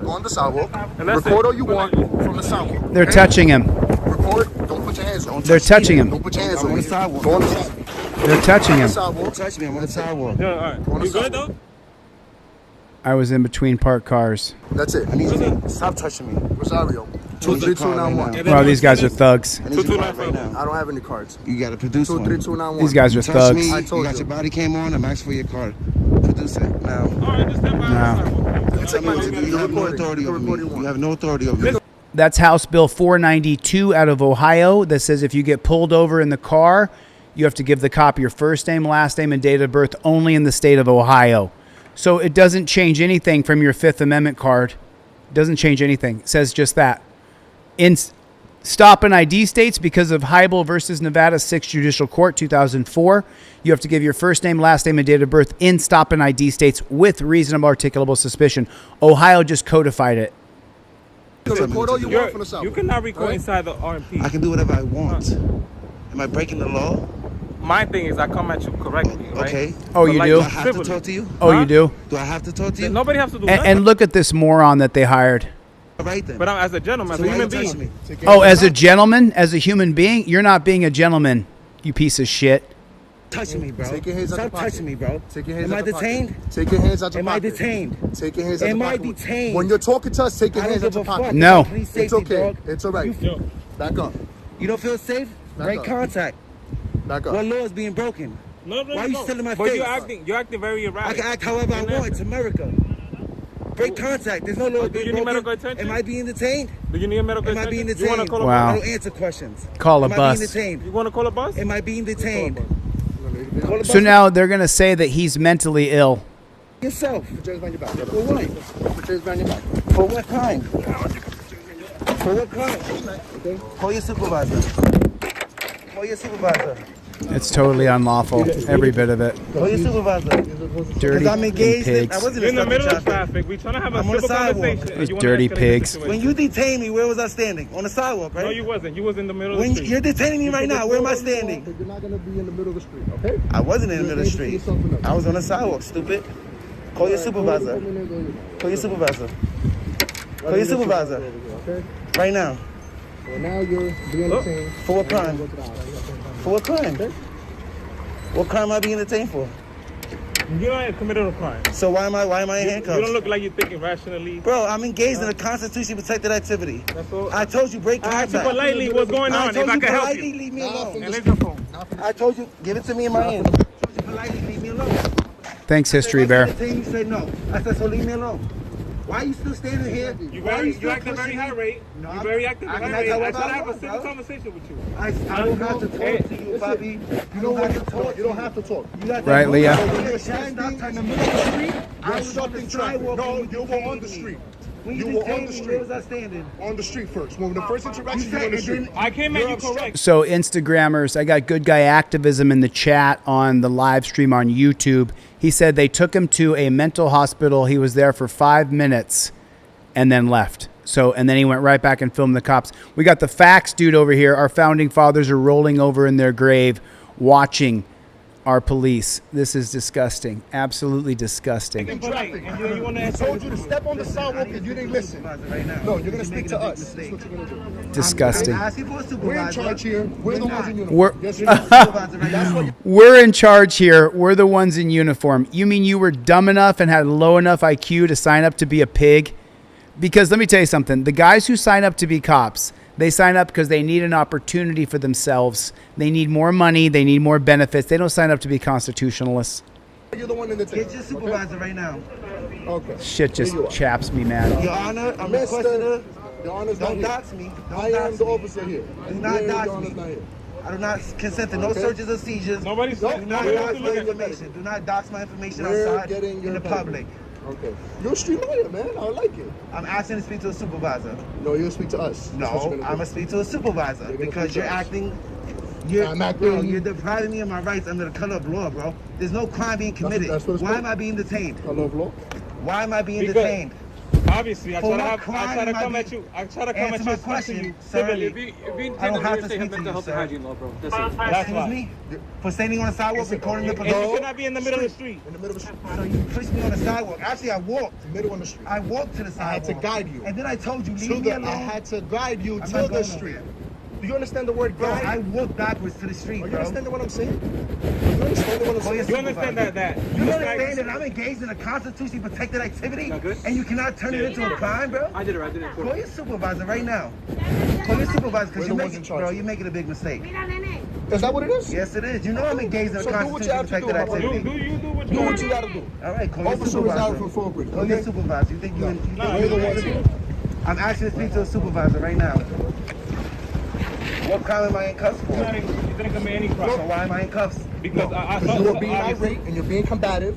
Go on the sidewalk. Record all you want from the sidewalk. They're touching him. Record. Don't put your hands on. They're touching him. Don't put your hands on the sidewalk. Go on the sidewalk. They're touching him. Don't touch me. I'm on the sidewalk. Yeah, all right. You good though? I was in between parked cars. That's it. I need you to stop touching me. Rosario. 23291. Wow, these guys are thugs. I need you to call right now. I don't have any cards. You got to produce one. 23291. These guys are Touch thugs. me. I told You got you. your body cam on. I'm asking for your card. Produce it now. All right, just step by. You have no authority over me. You have no authority over me. That's House Bill 492 out of Ohio that says if you get pulled over in the car, you have to give the cop your first name, last name, and date of birth only in the state of Ohio. So it doesn't change anything from your Fifth Amendment card. It doesn't change anything. It says just that. In stop and ID states, because of Heibel versus Nevada 6th Judicial Court 2004, you have to give your first name, last name, and date of birth in stop and ID states with reasonable articulable suspicion. Ohio just codified it. You cannot record inside the RMP. I can do whatever I want. Am I breaking the law? My thing is I come at you correctly, right? Okay. Oh, you do? Do I have to talk to you? Oh, you do? Do I have to talk to you? Nobody has to do nothing. And look at this moron that they hired. Right then. But I'm, as a gentleman, as a human being. Oh, as a gentleman, as a human being, you're not being a gentleman, you piece of shit. Touching me, bro. Take your hands out Stop your pocket. touching me, bro. Take your hands Am out I your pocket. detained? Take your hands out your Am I pocket. detained? Take your hands out Am your I pocket. detained? When you're talking to us, take your I hands don't out your give a pocket. fuck. No. Please It's safety, okay. dog. It's all right. Back up. You don't feel safe? Back Break up. contact. Back up. What law is being broken? No, Why are you still in my but face? you're acting very erratic. I can act however I want. It's America. Break contact. There's no law Do being you need broken. medical attention? Am I being detained? Do you need medical Am I attention? being You want to detained? call a Wow. I don't answer questions. Call a Am I bus. being detained? You want to call a bus? Am I being detained? Call a bus. So now they're going to say that he's mentally ill. Yourself. Put your hands behind your back. For what? Put your hands behind your back. For what crime? For what crime? Okay. Call your supervisor. Call your supervisor. It's totally unlawful, every bit of it. Call your supervisor. Dirty I'm engaged in, pigs. I wasn't You're in the stuck middle of traffic. traffic. We're trying to have a I'm on the civil sidewalk. conversation. and Those you wanna dirty escalate the pigs. situation. When you detained me, where was I standing? On the sidewalk, right? No, you wasn't. You was in the middle of When the street. you're detaining me right now, where am I standing? But you're not going to be in the middle of the street, okay? I wasn't in the middle of the street. I was on the sidewalk, stupid. Call your supervisor. Call your supervisor. Call your supervisor. Okay? Right now. Well, now you're being detained. For what crime? For what crime? What crime am I being detained for? You don't committed a crime. So why am I in You handcuffs? don't look like you're thinking rationally. Bro, I'm engaged in a constitution protected activity. That's all. I told you break I asked contact. you politely what's going I on. told If I you can help politely you. leave me alone. And leave your phone. I told you, give it to me in my hand. I told you politely leave me alone. Thanks, History Bear. You said no. I said, so leave me alone. Why are you still standing here? You acting very high rate. No, You very active I high can rate. act I try to however I have a want, civil bro. conversation with you. I don't have to talk to you, Bobby. You don't have to talk. You don't have to talk. Right, Leah? You're standing in the middle of the street. You're obstructing traffic. No, you were on the street. You were on the street. Where was I standing? On the street first. When the first interaction, you were on the street. I came at you correct. So Instagrammers, I got Good Guy Activism in the chat on the live stream on YouTube. He said they took him to a mental hospital. He was there for 5 minutes and then left. And then he went right back and filmed the cops. We got the facts dude over here. Our founding fathers are rolling over in their grave watching our police. This is disgusting. Absolutely disgusting. In traffic. I told you to step on the sidewalk and you didn't listen. No, you're going to speak to us. That's what you're going to do. Disgusting. We're in charge here. We're the ones in uniform. Yes, you're We're in charge here. We're the ones in uniform. You mean you were dumb enough and had low enough IQ to sign up to be a pig? Because let me tell you something. The guys who sign up to be cops, they sign up because they need an opportunity for themselves. They need more money. They need more benefits. They don't sign up to be constitutionalists. You're the one in the Get your supervisor right now. Okay. Shit just chaps me, man. Your Honor, I'm requesting Your Honor's don't not dox here. me. I am the officer here. Do not dox Your Honor's me. not here. I do not consent to no Okay. searches or seizures. Do not dox my information. Do not dox my information We're outside getting in your the paper. public. Okay. You're a street lawyer, man. I like it. I'm asking to speak to a supervisor. No, you'll speak to us. That's what No, you're I'm gonna gonna speak to a supervisor gonna because speak you're to us. acting. I'm acting- Bro, you're depriving me of my rights under the color of law, bro. There's no crime being committed. That's what it's Why called. am I being detained? Color of law. Why am I being Because- detained? Obviously, I For try to what crime I try to am I come at being- you. I try to come Answer at you my and speak to question, you sir. civilly. I don't have to speak to you, sir. Excuse me? For standing on the sidewalk recording the And police? you cannot be in the middle of the street. In the middle of the street. So you pushed me on the sidewalk. Actually, I walked. Middle on the street. I walked to the I sidewalk. had to guide you. And then I told you, To leave me the, alone. I had to guide you I'm to not the going street. nowhere. Do you understand the word Bro, guide? I walked backwards to the street, Are you bro. understanding what I'm saying? You understand what I'm saying? You understand that You understand that I'm engaged in a constitutionally protected activity and you cannot turn it into a crime, bro? I did it. Call your supervisor right now. Call your supervisor We're because the ones in charge. bro, you're making a big mistake. Is that what it is? Yes, it is. You know I'm engaged in a So do what you have to do, constitutionally protected my brother. activity. Do what you gotta do. All right, call your Officer is out supervisor. for full brief. Call your Okay? supervisor. You think you We're the ones here. I'm asking to speak to a supervisor right now. What crime am I in cuffs for? You didn't commit any crime. So why am I in cuffs? Because Because you were being irate and you're being combative.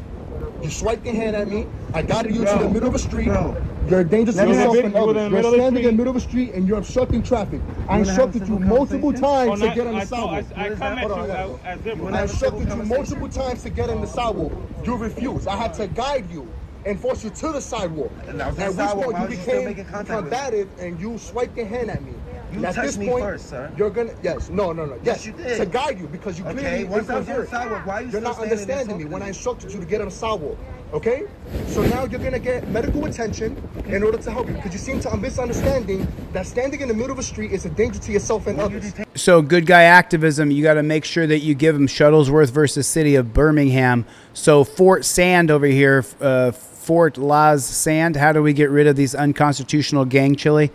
You swiped your hand at me. I guided you to the middle of a street. You're a danger to Let me yourself have and it. You were others. in the You're middle of the standing in street. the middle of a street and you're obstructing traffic. I wanna have a instructed you civil multiple conversation? times to get on the sidewalk. I come at you as if I instructed you multiple times to get on the sidewalk. You refused. I had to guide you and force you to the sidewalk. And I was on At the which sidewalk. point Why you was you still became making contact with me? combative and you swiped your hand at me. You And at touched this me point, first, sir. you're gonna no. Yes, you did. to guide you because you Okay, clearly once I was on the incoherent. sidewalk, why are you You're still not standing there understanding me talking when to I me? instructed you to get on the sidewalk. Okay, so now you're gonna get medical attention in order to help you because you seem to misunderstanding that standing in the middle of a street is a danger to yourself and others. So good guy activism, you got to make sure that you give them Shuttlesworth versus City of Birmingham. So Fort Sand over here, Fort Lawz Sand, how do we get rid of these unconstitutional gang, Chille?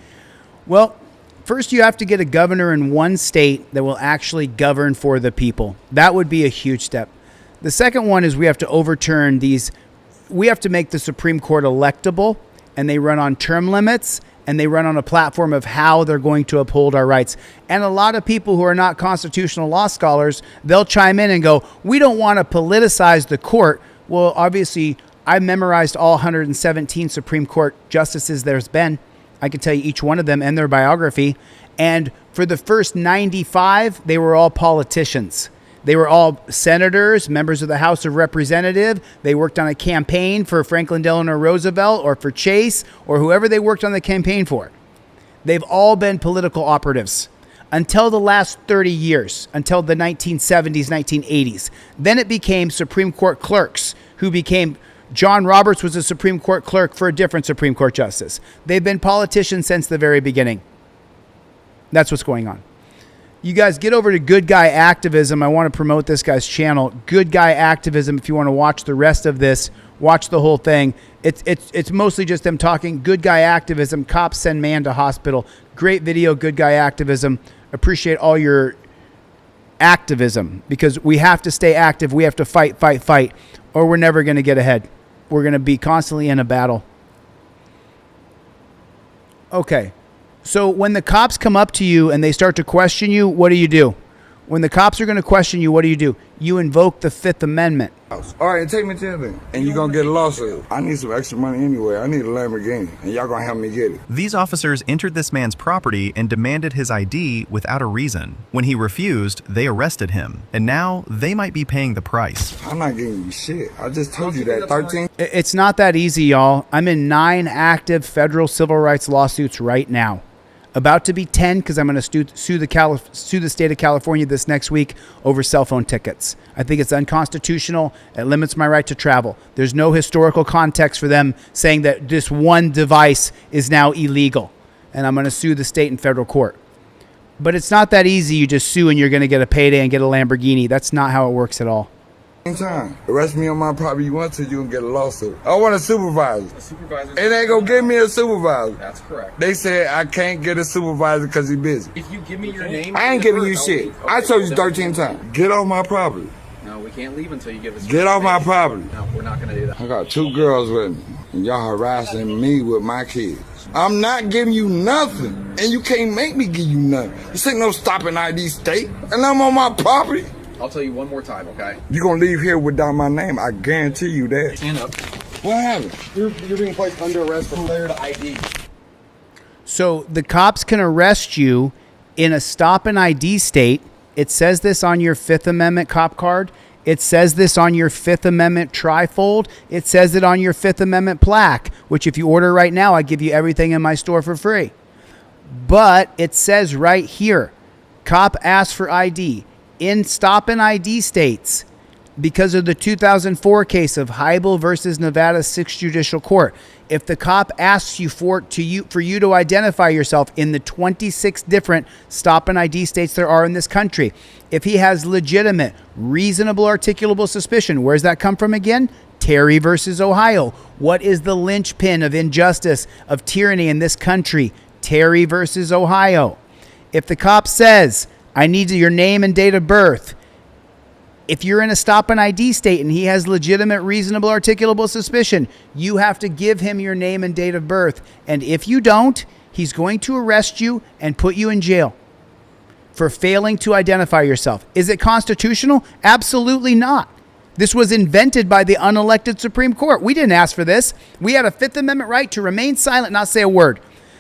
Well, first you have to get a governor in one state that will actually govern for the people. That would be a huge step. The second one is we have to overturn these. We have to make the Supreme Court electable, and they run on term limits, and they run on a platform of how they're going to uphold our rights. And a lot of people who are not constitutional law scholars, they'll chime in and go, we don't want to politicize the court. Well, obviously, I memorized all 117 Supreme Court justices there's been. I can tell you each one of them and their biography. And for the first 95, they were all politicians. They were all senators, members of the House of Representatives. They worked on a campaign for Franklin Delano Roosevelt or for Chase or whoever they worked on the campaign for. They've all been political operatives until the last 30 years, until the 1970s, 1980s. Then it became Supreme Court clerks who became John Roberts was a Supreme Court clerk for a different Supreme Court justice. They've been politicians since the very beginning. That's what's going on. You guys get over to Good Guy Activism. I want to promote this guy's channel, Good Guy Activism. If you want to watch the rest of this, watch the whole thing. It's mostly just them talking. Good Guy Activism. Cops send man to hospital. Great video, Good Guy Activism. Appreciate all your activism because we have to stay active. We have to fight, or we're never going to get ahead. We're going to be constantly in a battle. Okay. So when the cops come up to you and they start to question you, what do? When the cops are going to question you, what do? You invoke the Fifth Amendment. All right, take me to them, and you're going to get a lawsuit. I need some extra money anyway. I need a Lamborghini, and y'all going to help me get it. These officers entered this man's property and demanded his ID without a reason. When he refused, they arrested him, and now they might be paying the price. I'm not giving you shit. I just told you that. 13. It's not that easy, y'all. I'm in 9 active federal civil rights lawsuits right now. About to be 10 because I'm going to sue the state of California this next week over cell phone tickets. I think it's unconstitutional. It limits my right to travel. There's no historical context for them saying that this one device is now illegal. And I'm going to sue the state and federal court. But it's not that easy. You just sue and you're going to get a payday and get a Lamborghini. That's not how it works at all. Time. Arrest me on my property you want to, you can get a lawsuit. I want a supervisor. It ain't gonna give me a supervisor. That's correct. They said I can't get a supervisor because he's busy. If you give me your name, I ain't giving you shit. I told you 13 times. Get off my property. No, we can't leave until you give us. Get off my property. No, we're not gonna do that. I got 2 girls with me, and y'all harassing me with my kids. I'm not giving you nothing, and you can't make me give you nothing. This ain't no stopping ID state, and I'm on my property. I'll tell you one more time, okay? You're gonna leave here without my name. I guarantee you that. Stand up. What happened? You're being placed under arrest for failure to ID. So the cops can arrest you in a stop and ID state. It says this on your 5th Amendment cop card. It says this on your 5th Amendment trifold. It says it on your 5th Amendment plaque, which if you order right now, I give you everything in my store for free. But it says right here, cop asks for ID. In stop and ID states, because of the 2004 case of Heibel versus Nevada 6th Judicial Court, if the cop asks you for you to identify yourself in the 26 different stop and ID states there are in this country, if he has legitimate, reasonable, articulable suspicion, where's that come from again? Terry versus Ohio. What is the linchpin of injustice, of tyranny in this country? Terry versus Ohio. If the cop says, I need your name and date of birth. If you're in a stop and ID state and he has legitimate, reasonable, articulable suspicion, you have to give him your name and date of birth. And if you don't, he's going to arrest you and put you in jail for failing to identify yourself. Is it constitutional? Absolutely not. This was invented by the unelected Supreme Court. We didn't ask for this. We had a 5th Amendment right to remain silent, not say a word.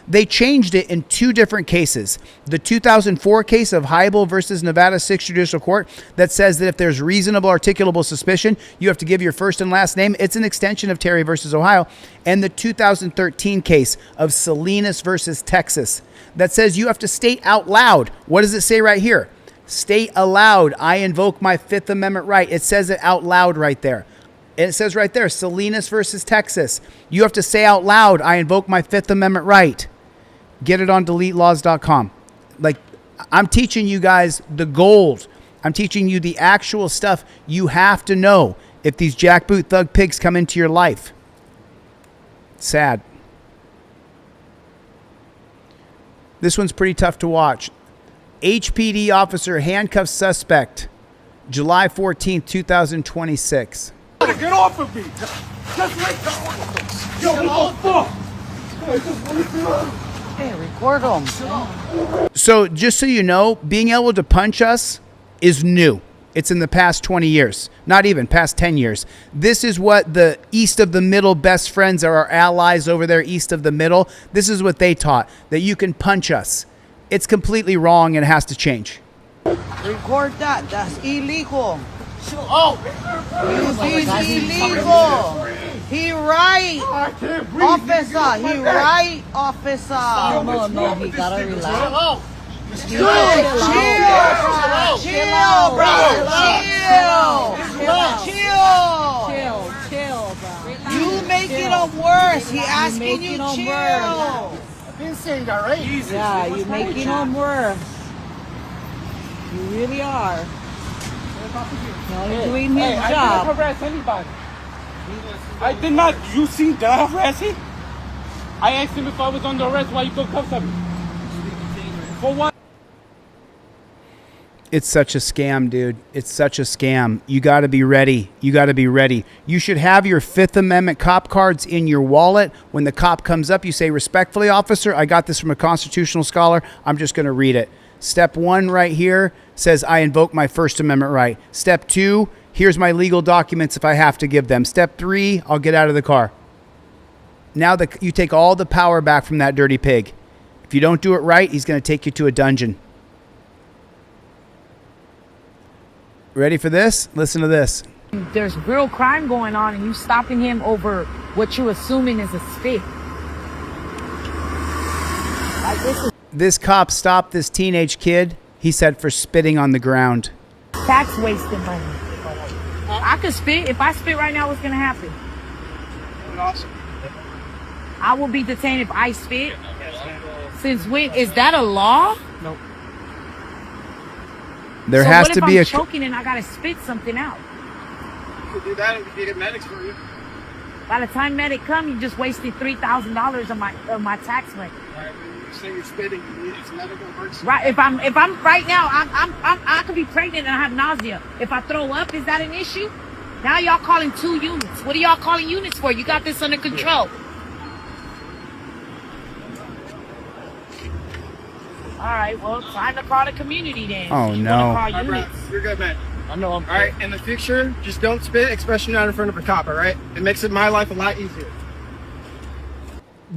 They changed it in 2 different cases. The 2004 case of Heibel versus Nevada 6th Judicial Court that says that if there's reasonable, articulable suspicion, you have to give your first and last name. It's an extension of Terry versus Ohio. And the 2013 case of Salinas versus Texas that says you have to state out loud. What does it say right here? State aloud, I invoke my 5th Amendment right. It says it out loud right there. And it says right there, Salinas versus Texas. You have to say out loud, I invoke my 5th Amendment right. Get it on DeleteLawz.com. Like, I'm teaching you guys the gold. I'm teaching you the actual stuff you have to know if these jackboot thug pigs come into your life. Sad. This one's pretty tough to watch. HPD officer handcuffs suspect. July 14th, 2026. Get off of me! Just let go! Yo, what the fuck? Hey, record them. So just so you know, being able to punch us is new. It's in the past 20 years, not even past 10 years. This is what the east of the middle best friends are, our allies over there east of the middle. This is what they taught, that you can punch us. It's completely wrong and it has to change. Record that. That's illegal. Oh! You being illegal. He right, officer. He right, officer. No, he gotta relax. Chill, bro. You making him worse. He asking you chill. I've been saying that, right? Yeah, you making him worse. You really are. No, you're doing his job. I didn't harass anybody. I did not. You seen that harassing? I asked him if I was under arrest. Why you put cuffs on me? For what? It's such a scam, dude. It's such a scam. You got to be ready. You got to be ready. You should have your 5th Amendment cop cards in your wallet. When the cop comes up, you say, respectfully, officer, I got this from a constitutional scholar. I'm just going to read it. Step 1 right here says, I invoke my First Amendment right. Step 2, here's my legal documents if I have to give them. Step 3, I'll get out of the car. Now you take all the power back from that dirty pig. If you don't do it right, he's going to take you to a dungeon. Ready for this? Listen to this. There's real crime going on and you stopping him over what you're assuming is a stick. Like, this is This cop stopped this teenage kid, he said, for spitting on the ground. Tax wasting money. I could spit. If I spit right now, what's going to happen? Awesome. I will be detained if I spit. Since when? Is that a law? Nope. There so has what to if be I'm a choking and I got to spit something out? You could do that and we could get medics for you. By the time medic come, you just wasted $3,000 of my tax money. All right, when you say you're spitting, it's medical emergency. Right. If I'm right now, I could be pregnant and I have nausea. If I throw up, is that an issue? Now y'all calling 2 units. What are y'all calling units for? You got this under control. All right, well, time to call the community then. Oh, you no. Call units. You're good, man. I know I'm all right, in the future, just don't spit, especially not in front of a cop, all right? It makes my life a lot easier.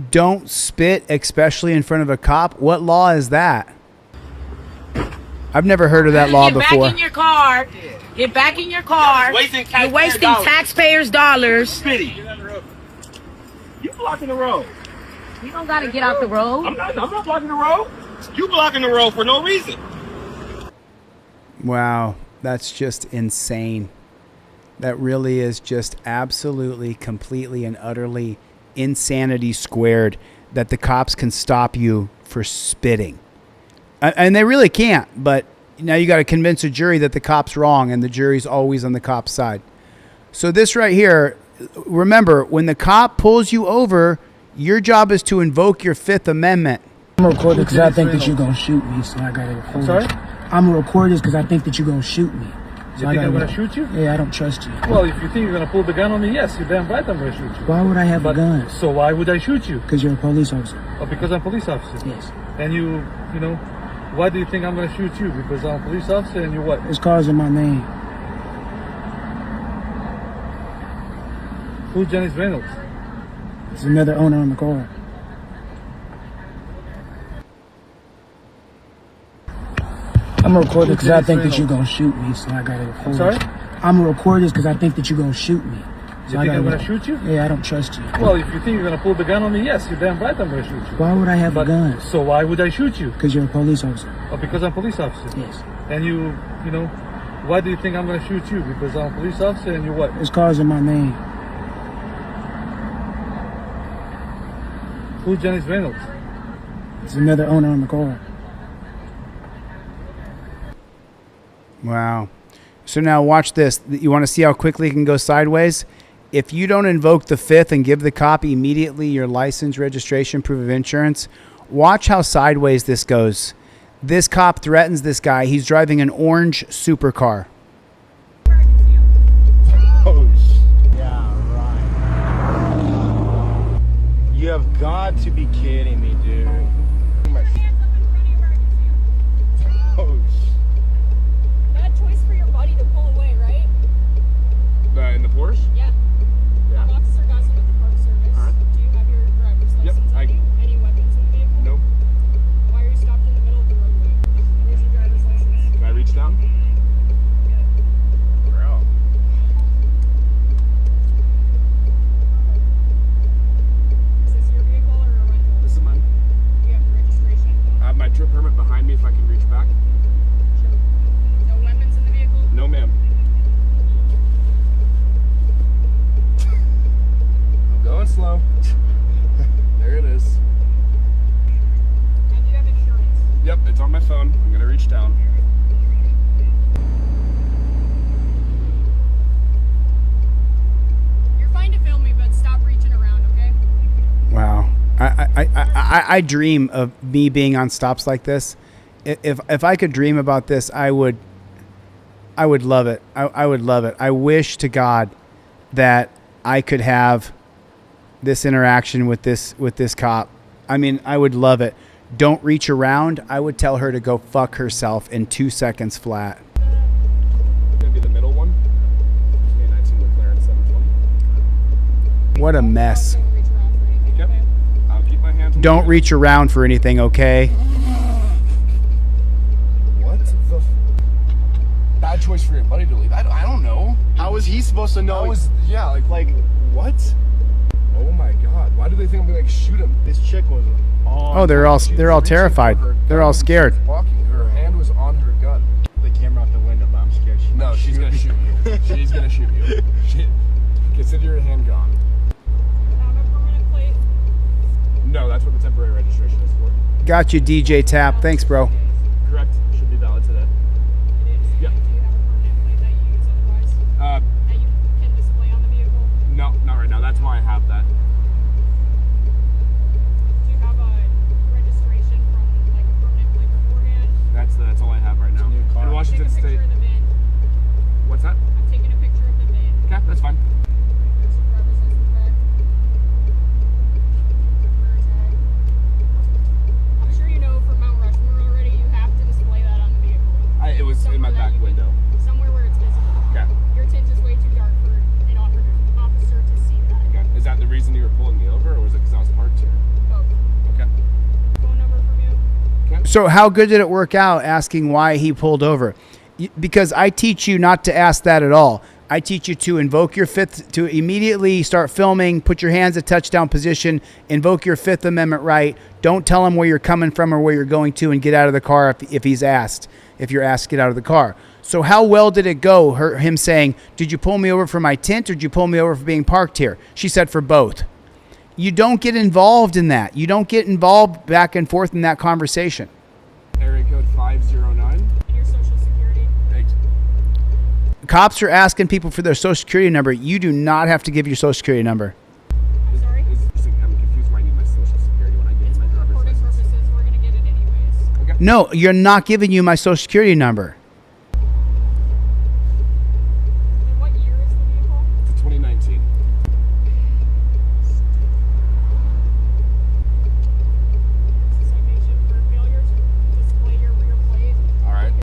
Don't spit, especially in front of a cop. What law is that? I've never heard of that law before. Get back in your car. Get back in your car. You're wasting taxpayers' dollars. Spitty. You blocking the road. You don't got to get out the road. I'm not blocking the road. You blocking the road for no reason. Wow, that's just insane. That really is just absolutely, completely, and utterly insanity squared that the cops can stop you for spitting. And they really can't, but now you got to convince a jury that the cop's wrong, and the jury's always on the cop's side. So this right here, remember, when the cop pulls you over, your job is to invoke your Fifth Amendment. I'm recording because I think that you're going to shoot me, so I got to record. I'm sorry? I'm recording this because I think that you're going to shoot me. So You think I'm going to shoot you? Yeah, I don't trust you. Well, if you think you're going to pull the gun on me, yes, you're damn right I'm going to shoot you. Why would I have a gun? So why would I shoot you? Because you're a police officer. Oh, because I'm a police officer? Yes. And you know, why do you think I'm going to shoot you? Because I'm a police officer and you what? This car's in my name. Who's Janice Reynolds? There's another owner on the car. I'm recording because I think that you're going to shoot me, so I got to record. I'm sorry? I'm recording this because I think that you're going to shoot me. You think I'm going to shoot you? Yeah, I don't trust you. Well, if you think you're going to pull the gun on me, yes, you're damn right I'm going to shoot you. Why would I have a gun? So why would I shoot you? Because you're a police officer. Oh, because I'm a police officer? Yes. And you know, why do you think I'm going to shoot you? Because I'm a police officer and you what? This car's in my name. Who's Janice Reynolds? There's another owner on the car. Wow. So now watch this. You want to see how quickly it can go sideways? If you don't invoke the Fifth and give the cop immediately your license, registration, proof of insurance, watch how sideways this goes. This cop threatens this guy. He's driving an orange supercar. Oh, yeah, right. You have got to be kidding me, dude. Oh, bad choice for your buddy to pull away, right? In the Porsche? Yeah. Yeah. I'm Officer Gossett with the Park Service. All right. Do you have your driver's license on you? Any weapons in the vehicle? Nope. Why are you stopped in the middle of the roadway? Where's your driver's license? Can I reach down? Bro. Is this your vehicle or a rental? This is mine. Do you have the registration? I have my trip permit behind me if I can reach back. No weapons in the vehicle? No, ma'am. I'm going slow. There it is. And do you have insurance? Yep, it's on my phone. I'm going to reach down. You're fine to film me, but stop reaching around, okay? Wow. I dream of me being on stops like this. If I could dream about this, I would love it. I would love it. I wish to God that I could have this interaction with this cop. I mean, I would love it. Don't reach around. I would tell her to go fuck herself in 2 seconds flat. Gonna be the middle one. 19 McLaren 720. What a mess. Yep. I'll keep my hands. Don't reach around for anything, okay? What the? Bad choice for your buddy to leave. I don't know. How is he supposed to know? Yeah, like what? Oh my God! Why do they think I'm gonna like shoot him. This chick was on. Oh, they're all terrified. They're all scared. Walking. Her hand was on her gun. The camera out the window, but I'm scared. She's gonna shoot you. She's gonna shoot you. Consider your hand gone. No, that's what the temporary registration is for. Got you, DJ Tap. Thanks, bro. Correct. Should be valid today. Yeah. That you can display on the vehicle? No, not right now. That's why I have that. Do you have a registration from like a permanent plate beforehand? That's all I have right now. In Washington State. What's that? I'm taking a picture of the VIN. Okay, that's fine. I'm sure you know from Mount Rushmore already, you have to display that on the vehicle. It was in my back window. Somewhere where it's visible. Okay. Your tint is way too dark for an officer to see that. Okay. Is that the reason you were pulling me over, or was it because I was parked here? Both. Okay. Phone number from you? Okay. So how good did it work out asking why he pulled over? Because I teach you not to ask that at all. I teach you to invoke your fifth, to immediately start filming, put your hands at touchdown position, invoke your Fifth Amendment right. Don't tell him where you're coming from or where you're going to, and get out of the car if he's asked. If you're asked to get out of the car. So how well did it go? Him saying, did you pull me over for my tint or did you pull me over for being parked here? She said for both. You don't get involved in that. You don't get involved back and forth in that conversation. Area code 509. And your social security? Thanks. Cops are asking people for their social security number. You do not have to give your social security number. I'm sorry? I'm confused why I need my social security when I give you my driver's license. Purposes, we're going to get it anyways. Okay. No, you're not giving you my social security number. And what year is the vehicle? It's 2019. Citation for failure to display your rear plate. All right.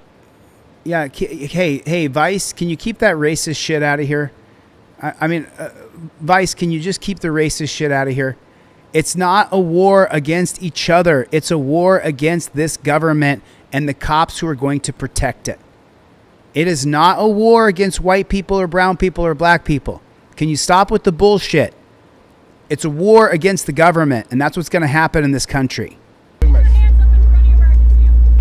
Yeah, hey, Vice, can you keep that racist shit out of here? I mean, Vice, can you just keep the racist shit out of here? It's not a war against each other. It's a war against this government and the cops who are going to protect it. It is not a war against white people or brown people or black people. Can you stop with the bullshit? It's a war against the government, and that's what's going to happen in this country.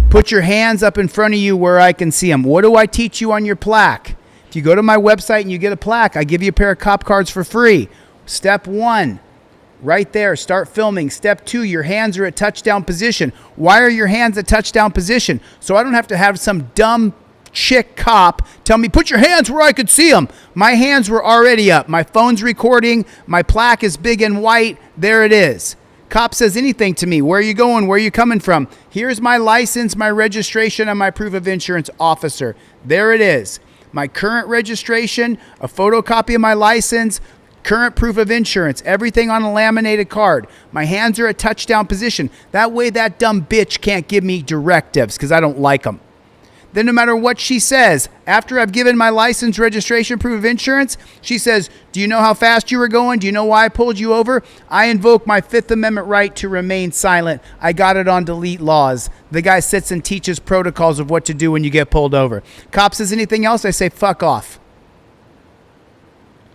Put your hands up in front of you where I can see them. What do I teach you on your plaque? If you go to my website and you get a plaque, I give you a pair of cop cards for free. Step 1, right there, start filming. Step 2, your hands are at touchdown position. Why are your hands at touchdown position? So I don't have to have some dumb chick cop tell me, put your hands where I could see them. My hands were already up. My phone's recording. My plaque is big and white. There it is. Cop says anything to me. Where are you going? Where are you coming from? Here's my license, my registration, and my proof of insurance, officer. There it is. My current registration, a photocopy of my license, current proof of insurance, everything on a laminated card. My hands are at touchdown position. That way that dumb bitch can't give me directives because I don't like them. Then no matter what she says, after I've given my license, registration, proof of insurance, she says, do you know how fast you were going? Do you know why I pulled you over? I invoke my Fifth Amendment right to remain silent. I got it on delete Lawz. The guy sits and teaches protocols of what to do when you get pulled over. Cop says anything else, I say, fuck off.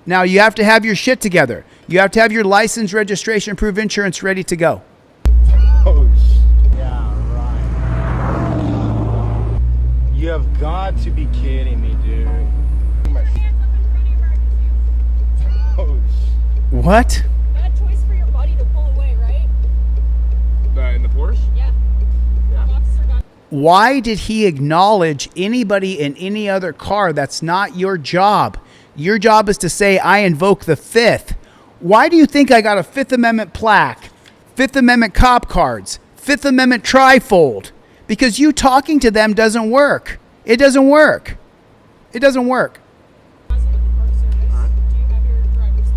Now you have to have your shit together. You have to have your license, registration, proof of insurance ready to go. Oh, yeah, right. You have got to be kidding me, dude. Oh, what? You had a choice for your buddy to pull away, right? In the Porsche? Yeah. Why did he acknowledge anybody in any other car? That's not your job. Your job is to say, I invoke the Fifth. Why do you think I got a Fifth Amendment plaque, Fifth Amendment cop cards, Fifth Amendment trifold? Because you talking to them doesn't work. It doesn't work. It doesn't work.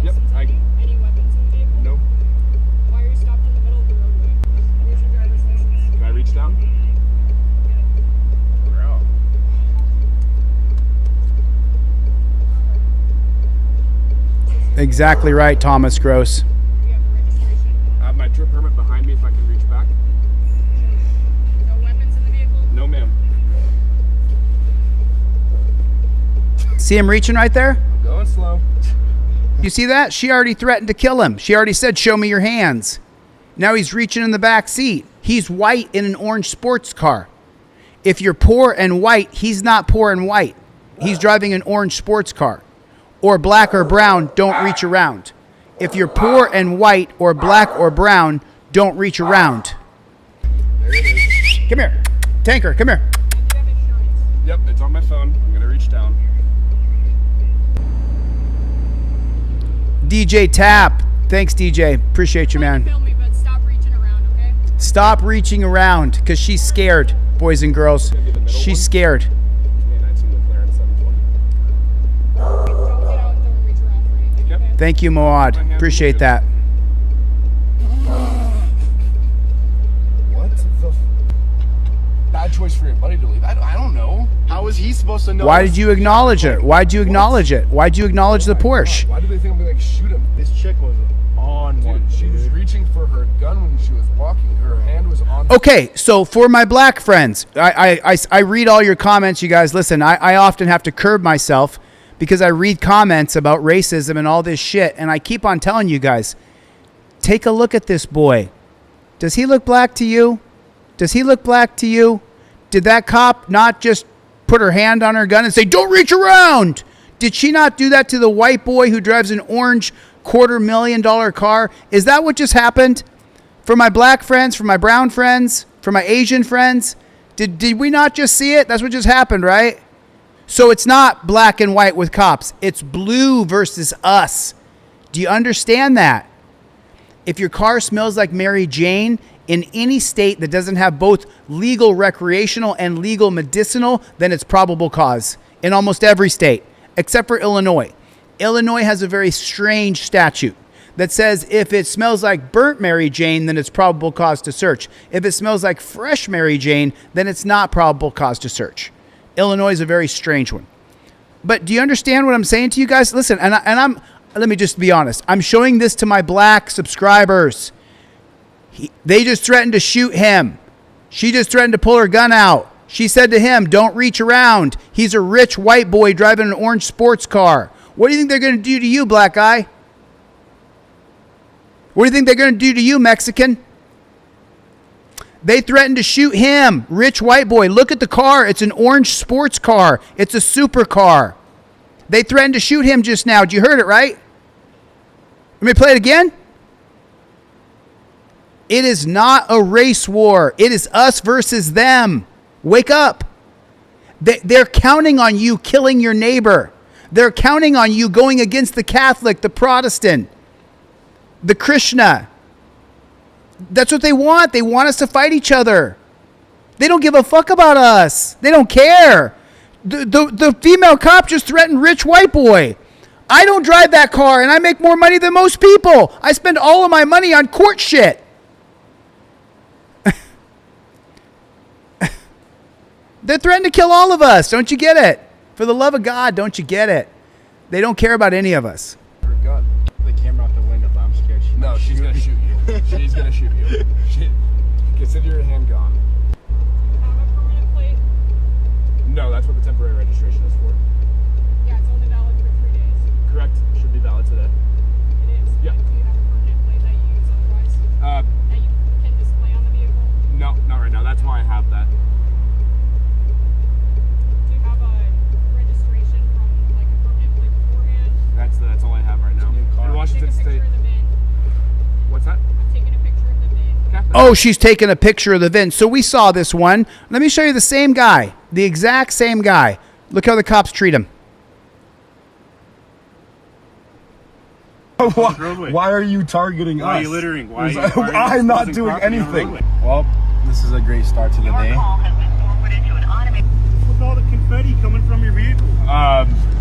Yep. Any weapons in the vehicle? Nope. Why are you stopped in the middle of the roadway? Where's your driver's license? Can I reach down? Exactly right, Thomas Gross. I have my trip permit behind me if I can reach back. No weapons in the vehicle? No, ma'am. See him reaching right there? I'm going slow. You see that? She already threatened to kill him. She already said, show me your hands. Now he's reaching in the back seat. He's white in an orange sports car. If you're poor and white, he's not poor and white. He's driving an orange sports car. Or black or brown, don't reach around. If you're poor and white or black or brown, don't reach around. There it is. Come here. Tanker, come here. Yep, it's on my phone. I'm going to reach down. DJ Tap. Thanks, DJ. Appreciate you, man. Film me, but stop reaching around, okay? Stop reaching around, because she's scared, boys and girls. She's scared. Thank you, Moad. Appreciate that. What the bad choice for your buddy to leave? I don't know. How is he supposed to know? Why did you acknowledge it? Why'd you acknowledge it? Why'd you acknowledge the Porsche? Why did they think I'm gonna like shoot him? This chick was on one. She was reaching for her gun when she was walking. Her hand was on. Okay, so for my black friends, I read all your comments, you guys. Listen, I often have to curb myself because I read comments about racism and all this shit, and I keep on telling you guys, take a look at this boy. Does he look black to you? Does he look black to you? Did that cop not just put her hand on her gun and say, don't reach around? Did she not do that to the white boy who drives an orange $250,000 car? Is that what just happened? For my black friends, for my brown friends, for my Asian friends, did we not just see it? That's what just happened, right? So it's not black and white with cops. It's blue versus us. Do you understand that? If your car smells like Mary Jane in any state that doesn't have both legal recreational and legal medicinal, then it's probable cause in almost every state, except for Illinois. Illinois has a very strange statute that says if it smells like burnt Mary Jane, then it's probable cause to search. If it smells like fresh Mary Jane, then it's not probable cause to search. Illinois is a very strange one. But do you understand what I'm saying to you guys? Listen, and I'm let me just be honest. I'm showing this to my black subscribers. They just threatened to shoot him. She just threatened to pull her gun out. She said to him, don't reach around. He's a rich white boy driving an orange sports car. What do you think they're going to do to you, black guy? What do you think they're going to do to you, Mexican? They threatened to shoot him, rich white boy. Look at the car. It's an orange sports car. It's a supercar. They threatened to shoot him just now. Did you heard it, right? Let me play it again. It is not a race war. It is us versus them. Wake up. They're counting on you killing your neighbor. They're counting on you going against the Catholic, the Protestant, the Krishna. That's what they want. They want us to fight each other. They don't give a fuck about us. They don't care. The female cop just threatened rich white boy. I don't drive that car and I make more money than most people. I spend all of my money on court shit. They're threatening to kill all of us. Don't you get it? For the love of God, don't you get it? They don't care about any of us. Her gun. The camera out the window, but I'm scared. No, she's gonna shoot you. She's gonna shoot you. Consider your hand gone. Have a permanent plate? No, that's what the temporary registration is for. Yeah, it's only valid for 3 days. Correct. Should be valid today. It is? Yeah. Do you have a permanent plate that you use otherwise? That you can display on the vehicle? No, not right now. That's why I have that. Do you have a registration from like a permanent plate beforehand? That's all I have right now. In Washington State. What's that? I'm taking a picture of the VIN. Oh, she's taking a picture of the VIN. So we saw this one. Let me show you the same guy. The exact same guy. Look how the cops treat him. Why are you targeting us? Why are you littering? Why I'm not doing anything. Well, this is a great start to the day. With all the confetti coming from your vehicle.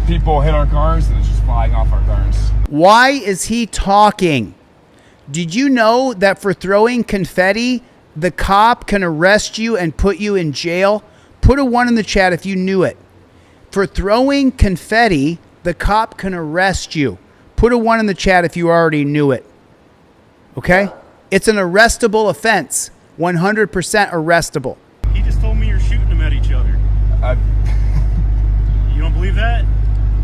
People hit our cars and it's just flying off our cars. Why is he talking? Did you know that for throwing confetti, the cop can arrest you and put you in jail? Put a 1 in the chat if you knew it. For throwing confetti, the cop can arrest you. Put a 1 in the chat if you already knew it. Okay? It's an arrestable offense. 100% arrestable. He just told me you're shooting them at each other. You don't believe that?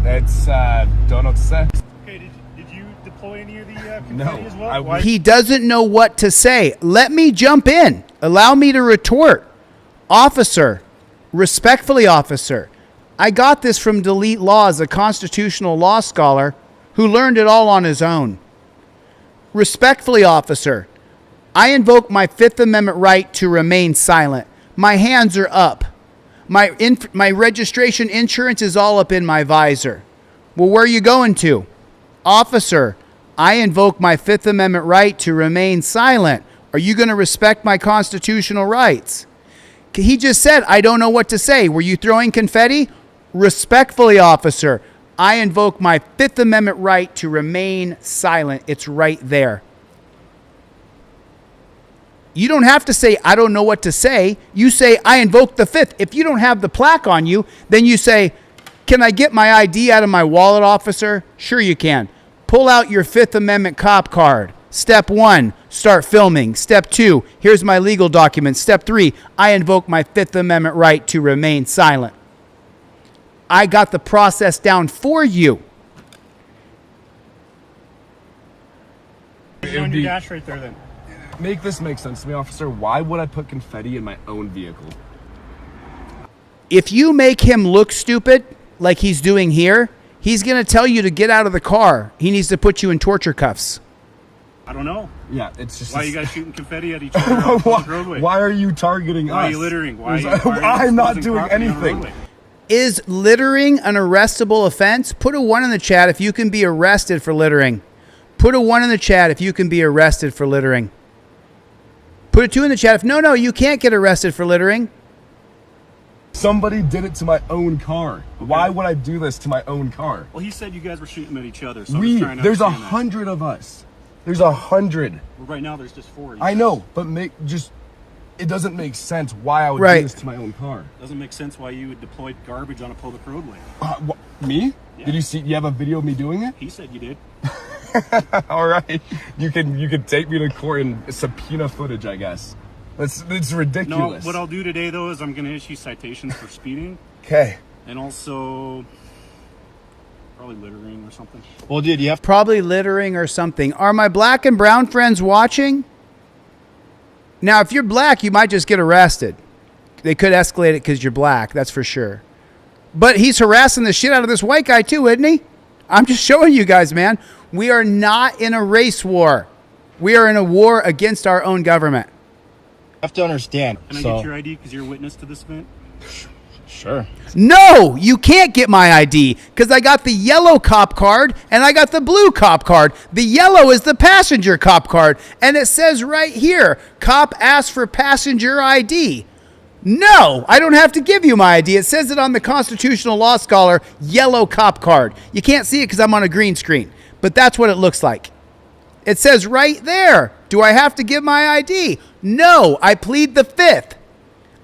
It's, don't know what to say. Okay, did you deploy any of the confetti as well? He doesn't know what to say. Let me jump in. Allow me to retort. Officer, respectfully, officer, I got this from Delete Lawz, a constitutional law scholar who learned it all on his own. Respectfully, officer, I invoke my Fifth Amendment right to remain silent. My hands are up. My registration insurance is all up in my visor. Well, where are you going to? Officer, I invoke my Fifth Amendment right to remain silent. Are you going to respect my constitutional rights? He just said, I don't know what to say. Were you throwing confetti? Respectfully, officer, I invoke my Fifth Amendment right to remain silent. It's right there. You don't have to say, I don't know what to say. You say, I invoke the Fifth. If you don't have the plaque on you, then you say, can I get my ID out of my wallet, officer? Sure you can. Pull out your Fifth Amendment cop card. Step 1, start filming. Step 2, here's my legal documents. Step 3, I invoke my Fifth Amendment right to remain silent. I got the process down for you. It's on your dash right there then. Make this make sense to me, officer. Why would I put confetti in my own vehicle? If you make him look stupid, like he's doing here, he's going to tell you to get out of the car. He needs to put you in torture cuffs. I don't know. Yeah, it's just... Why are you guys shooting confetti at each other on the roadway? Why are you targeting us? Why are you littering? I'm not doing anything. Is littering an arrestable offense? Put a 1 in the chat if you can be arrested for littering. Put a 1 in the chat if you can be arrested for littering. Put a 2 in the chat if no, you can't get arrested for littering. Somebody did it to my own car. Okay. Why would I do this to my own car? Well, he said you guys were shooting at each other. So there's 100 of us. There's 100. Well, right now there's just 4. I know, but it doesn't make sense why I would do this to my own car. Doesn't make sense why you would deploy garbage on a public roadway. Me? Yeah. Did you see? You have a video of me doing it? He said you did. All right, you can take me to court and subpoena footage, I guess. It's ridiculous. No, what I'll do today though is I'm going to issue citations for speeding. Okay. And also probably littering or something. Well, dude, you have probably littering or something. Are my black and brown friends watching? Now, if you're black, you might just get arrested. They could escalate it because you're black. That's for sure. But he's harassing the shit out of this white guy too, isn't he? I'm just showing you guys, man. We are not in a race war. We are in a war against our own government. You have to understand. Can I get your ID because you're a witness to this event? Sure. No, you can't get my ID because I got the yellow cop card and I got the blue cop card. The yellow is the passenger cop card. And it says right here, cop asks for passenger ID. No, I don't have to give you my ID. It says it on the Constitutional Law Scholar yellow cop card. You can't see it because I'm on a green screen, but that's what it looks like. It says right there, do I have to give my ID? No, I plead the Fifth.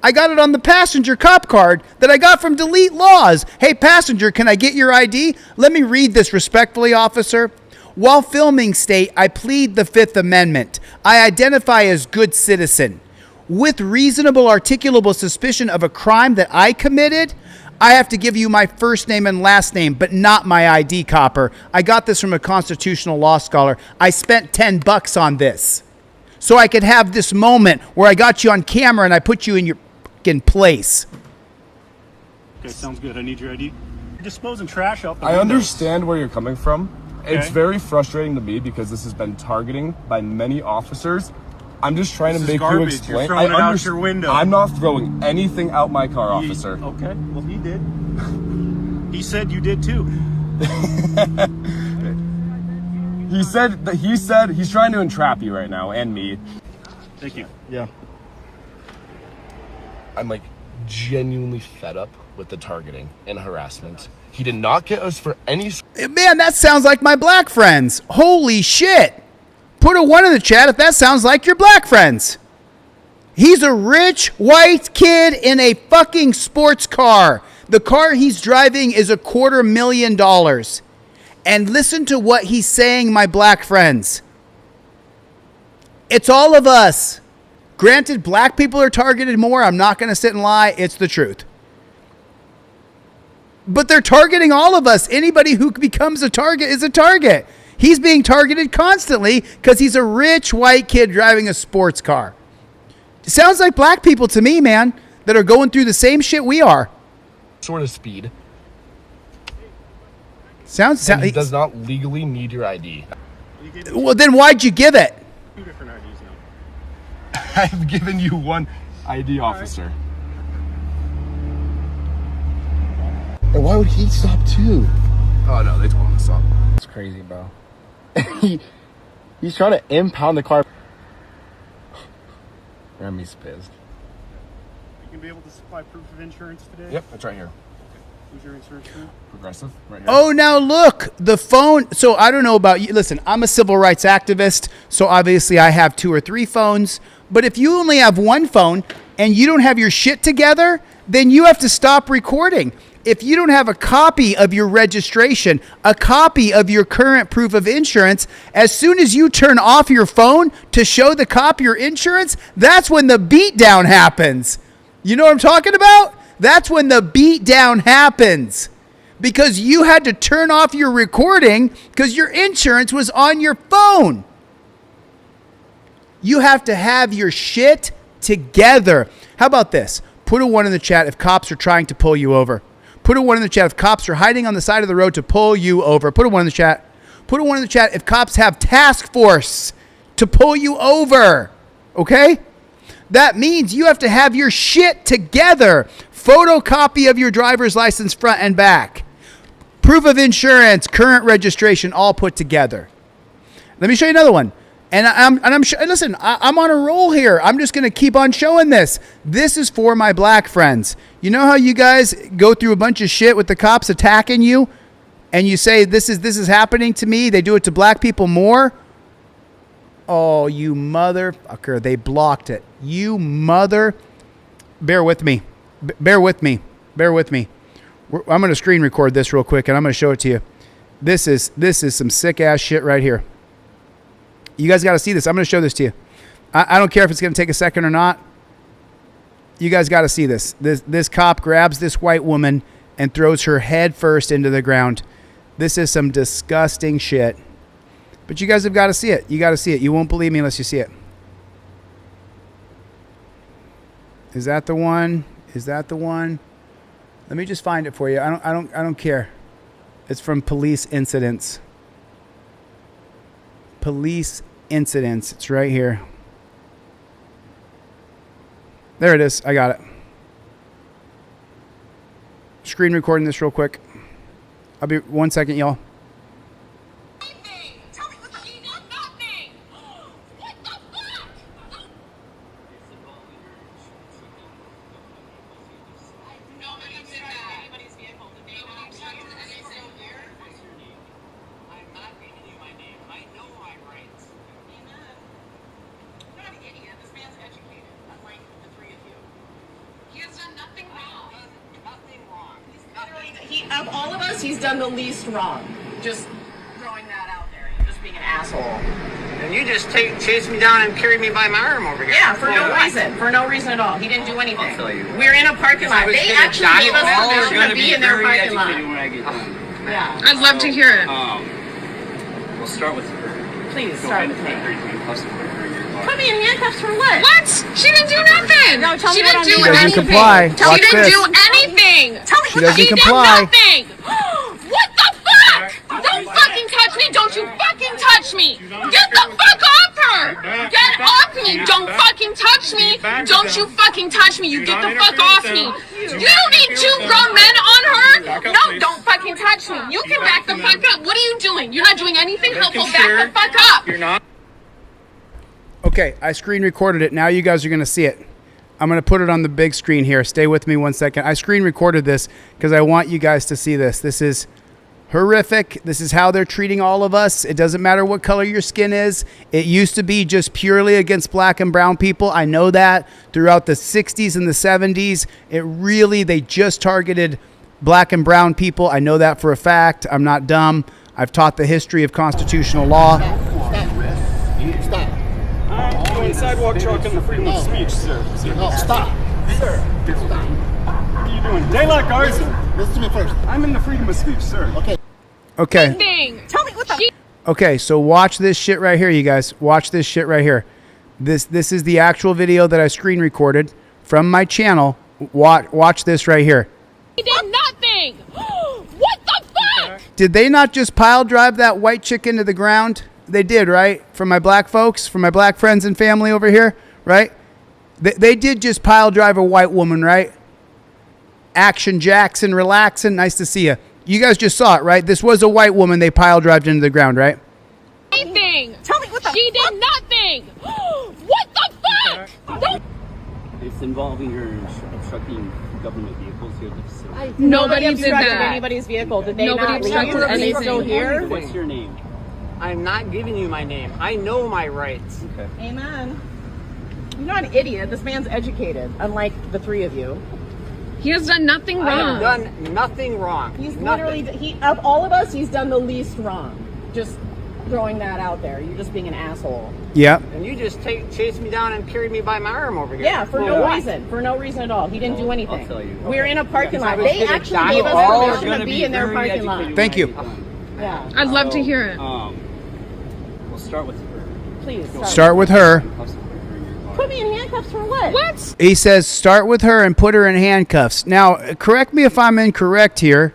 I got it on the passenger cop card that I got from Delete Lawz. Hey, passenger, can I get your ID? Let me read this respectfully, officer. While filming state, I plead the Fifth Amendment. I identify as good citizen. With reasonable articulable suspicion of a crime that I committed, I have to give you my first name and last name, but not my ID, copper. I got this from a constitutional law scholar. I spent $10 on this so I could have this moment where I got you on camera and I put you in your fucking place. Okay, sounds good. I need your ID. You're disposing trash out the I windows. understand where you're coming from. Okay. It's very frustrating to me because this has been targeting by many officers. I'm just trying to make you explain. You're throwing it out your window. I'm not throwing anything out my car, officer. Okay, well he did. He said you did too. He said he's trying to entrap you right now and me. Thank you. Yeah. I'm like genuinely fed up with the targeting and harassment. He did not get us for any... Man, that sounds like my black friends. Holy shit. Put a 1 in the chat if that sounds like your black friends. He's a rich white kid in a fucking sports car. The car he's driving is $250,000. And listen to what he's saying, my black friends. It's all of us. Granted, black people are targeted more. I'm not going to sit and lie. It's the truth. But they're targeting all of us. Anybody who becomes a target is a target. He's being targeted constantly because he's a rich white kid driving a sports car. Sounds like black people to me, man, that are going through the same shit we are. Sort of speed. And he does not legally need your ID. Well, then why'd you give it? 2 different IDs now. I've given you one ID, officer. And why would he stop too? Oh no, they told him to stop. It's crazy, bro. He's trying to impound the car. Remy's pissed. You can be able to supply proof of insurance today? Yep, that's right here. Who's your insurance through? Progressive, right here. Oh, now look, the phone. So I don't know about you. Listen, I'm a civil rights activist, so obviously I have 2 or 3 phones. But if you only have one phone and you don't have your shit together, then you have to stop recording. If you don't have a copy of your registration, a copy of your current proof of insurance, as soon as you turn off your phone to show the cop your insurance, that's when the beatdown happens. You know what I'm talking about? That's when the beatdown happens. Because you had to turn off your recording because your insurance was on your phone. You have to have your shit together. How about this? Put a 1 in the chat if cops are trying to pull you over. Put a 1 in the chat if cops are hiding on the side of the road to pull you over. Put a 1 in the chat. Put a 1 in the chat if cops have task force to pull you over. Okay? That means you have to have your shit together. Photocopy of your driver's license front and back. Proof of insurance, current registration, all put together. Let me show you another one. And listen, I'm on a roll here. I'm just going to keep on showing this. This is for my black friends. You know how you guys go through a bunch of shit with the cops attacking you? And you say, this is happening to me. They do it to black people more. Oh, you motherfucker. They blocked it. You mother. Bear with me. Bear with me. Bear with me. I'm going to screen record this real quick and I'm going to show it to you. This is some sick ass shit right here. You guys got to see this. I'm going to show this to you. I don't care if it's going to take a second or not. You guys got to see this. This cop grabs this white woman and throws her head first into the ground. This is some disgusting shit. But you guys have got to see it. You got to see it. You won't believe me unless you see it. Is that the one? Is that the one? Let me just find it for you. I don't care. It's from Police Incidents. Police Incidents. It's right here. There it is. I got it. Screen recording this real quick. I'll be 1 second, y'all. Of all of us, he's done the least wrong. Just throwing that out there. You're just being an asshole. And you just chased me down and carried me by my arm over here. Yeah, for no reason. For no reason at all. He didn't do anything. I'll tell you. We're in a parking lot. They actually gave us permission to be in their parking lot. Yeah. I'd love to hear it. We'll start with her. Please, start with me. Put me in handcuffs for what? What? She didn't do nothing. No, tell she me didn't what do I'm doing. anything. Comply. She Watch didn't this. do anything. Tell me She doesn't comply. Did nothing. What the fuck? Don't fucking touch me. Don't you fucking touch me. Get the fuck off her. Get off me. Don't fucking touch me. Don't you fucking touch me. You get the fuck off me. You need 2 grown men on her? No, don't fucking touch me. You can back the fuck up. What are you doing? You're not doing anything helpful. Back the fuck up. You're not. Okay, I screen recorded it. Now you guys are going to see it. I'm going to put it on the big screen here. Stay with me 1 second. I screen recorded this because I want you guys to see this. This is horrific. This is how they're treating all of us. It doesn't matter what color your skin is. It used to be just purely against black and brown people. I know that throughout the 60s and the 70s, they just targeted black and brown people. I know that for a fact. I'm not dumb. I've taught the history of constitutional law. Stop. I'm doing sidewalk truck and the freedom of speech, sir. No, stop. Sir, stop. What are you doing? Daylight guards? Listen to me first. I'm in the freedom of speech, sir. Okay. Okay. Tell me what the... Okay, so watch this shit right here, you guys. Watch this shit right here. This is the actual video that I screen recorded from my channel. Watch this right here. He did nothing. What the fuck? Did they not just pile drive that white chick into the ground? They did, right? For my black folks, for my black friends and family over here, right? They did just pile drive a white woman, right? Action Jackson, relaxing. Nice to see you. You guys just saw it, right? This was a white woman they pile drived into the ground, right? Anything. Tell me what the She did nothing. What the fuck? Don't. It's involving her obstructing government vehicles here at the facility. Nobody obstructed anybody's vehicle. Did they Nobody not obstructed leave? Are they anything. still here? What's your name? I'm not giving you my name. I know my rights. Okay. Amen. You're not an idiot. This man's educated, unlike the three of you. He has done nothing I wrong. have done nothing wrong. He's literally, of all of us, he's done the least wrong. Just throwing that out there. You're just being an asshole. Yeah. And you just chased me down and carried me by my arm over here. Yeah, for no reason. For no reason at all. He didn't do anything. I'll tell you. We're in a parking lot. I was They gonna actually die. gave us All are permission gonna to be be in their very parking lot. educated Thank you. Yeah. I'd love to hear it. We'll start with her. Please. Start with her. Put me in handcuffs for what? What? He says start with her and put her in handcuffs. Now, correct me if I'm incorrect here.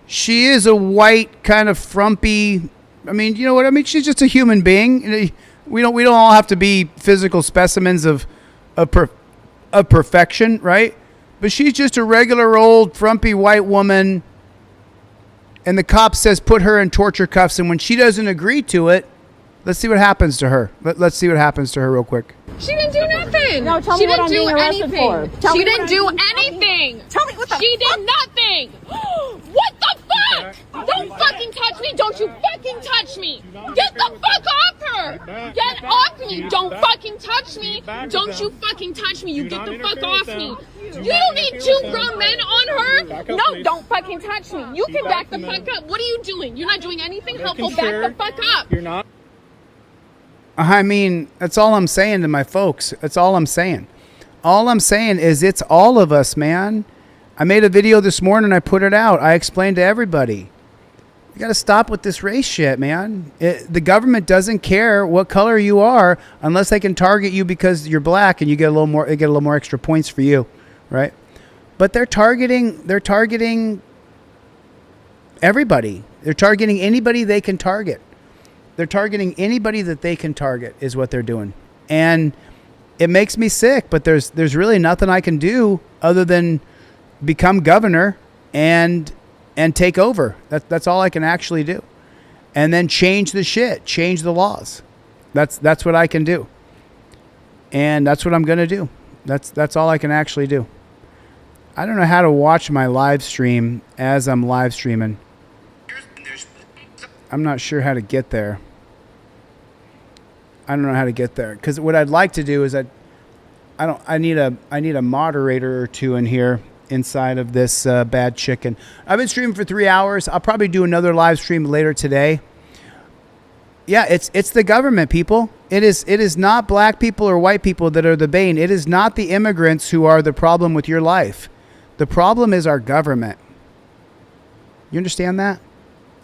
She is a white, kind of frumpy. I mean, you know what I mean? She's just a human being. We don't all have to be physical specimens of perfection, right? But she's just a regular old frumpy white woman. And the cop says put her in torture cuffs. And when she doesn't agree to it, let's see what happens to her. Let's see what happens to her real quick. She didn't do nothing. No, tell she me what didn't I'm do being arrested anything. for. Tell She me didn't what do I'm being- anything. Tell me what the She did nothing. What the fuck? Don't fucking touch me. Don't you fucking touch me. Get the fuck off her. Get off me. Don't fucking touch me. Don't you fucking touch me. You get the fuck off me. You don't need two grown men on her. No, don't fucking touch me. You can back the fuck up. What are you doing? You're not doing anything helpful. Back the fuck up. You're not. I mean, that's all I'm saying to my folks. That's all I'm saying. All I'm saying is it's all of us, man. I made a video this morning. I put it out. I explained to everybody. You got to stop with this race shit, man. The government doesn't care what color you are unless they can target you because you're black and you get a little more. They get a little more extra points for you, right? But they're targeting everybody. They're targeting anybody they can target. They're targeting anybody that they can target is what they're doing. And it makes me sick, but there's really nothing I can do other than become governor and take over. That's all I can actually do. And then change the shit, change the laws. That's what I can do. And that's what I'm going to do. That's all I can actually do. I don't know how to watch my live stream as I'm live streaming. I'm not sure how to get there. I don't know how to get there because what I'd like to do is I need a moderator or two in here inside of this bad chicken. I've been streaming for 3 hours. I'll probably do another live stream later today. Yeah, it's the government, people. It is not black people or white people that are the bane. It is not the immigrants who are the problem with your life. The problem is our government. You understand that?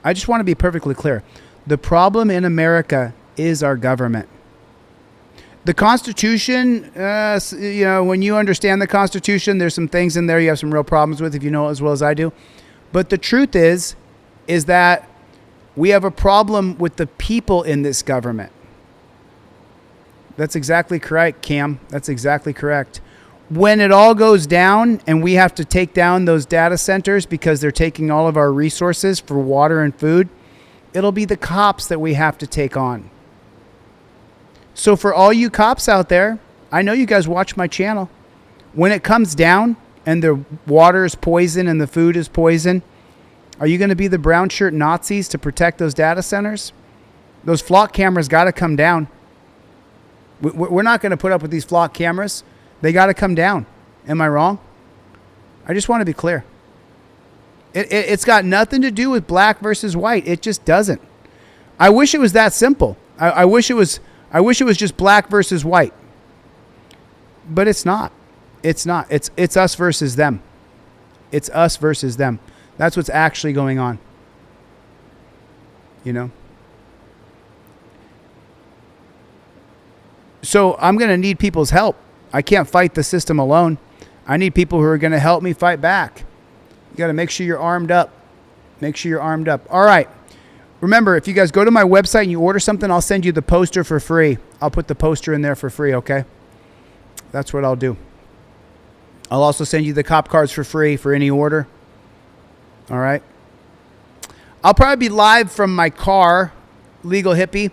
I just want to be perfectly clear. The problem in America is our government. The Constitution, when you understand the Constitution, there's some things in there you have some real problems with if you know it as well as I do. But the truth is that we have a problem with the people in this government. That's exactly correct, Cam. That's exactly correct. When it all goes down and we have to take down those data centers because they're taking all of our resources for water and food, it'll be the cops that we have to take on. So for all you cops out there, I know you guys watch my channel. When it comes down and the water is poison and the food is poison, are you going to be the brown shirt Nazis to protect those data centers? Those flock cameras got to come down. We're not going to put up with these flock cameras. They got to come down. Am I wrong? I just want to be clear. It's got nothing to do with black versus white. It just doesn't. I wish it was that simple. I wish it was just black versus white. But it's not. It's not. It's us versus them. It's us versus them. That's what's actually going on. You know? So I'm going to need people's help. I can't fight the system alone. I need people who are going to help me fight back. You got to make sure you're armed up. Make sure you're armed up. All right. Remember, if you guys go to my website and you order something, I'll send you the poster for free. I'll put the poster in there for free, okay? That's what I'll do. I'll also send you the cop cards for free for any order. All right? I'll probably be live from my car, Legal Hippie.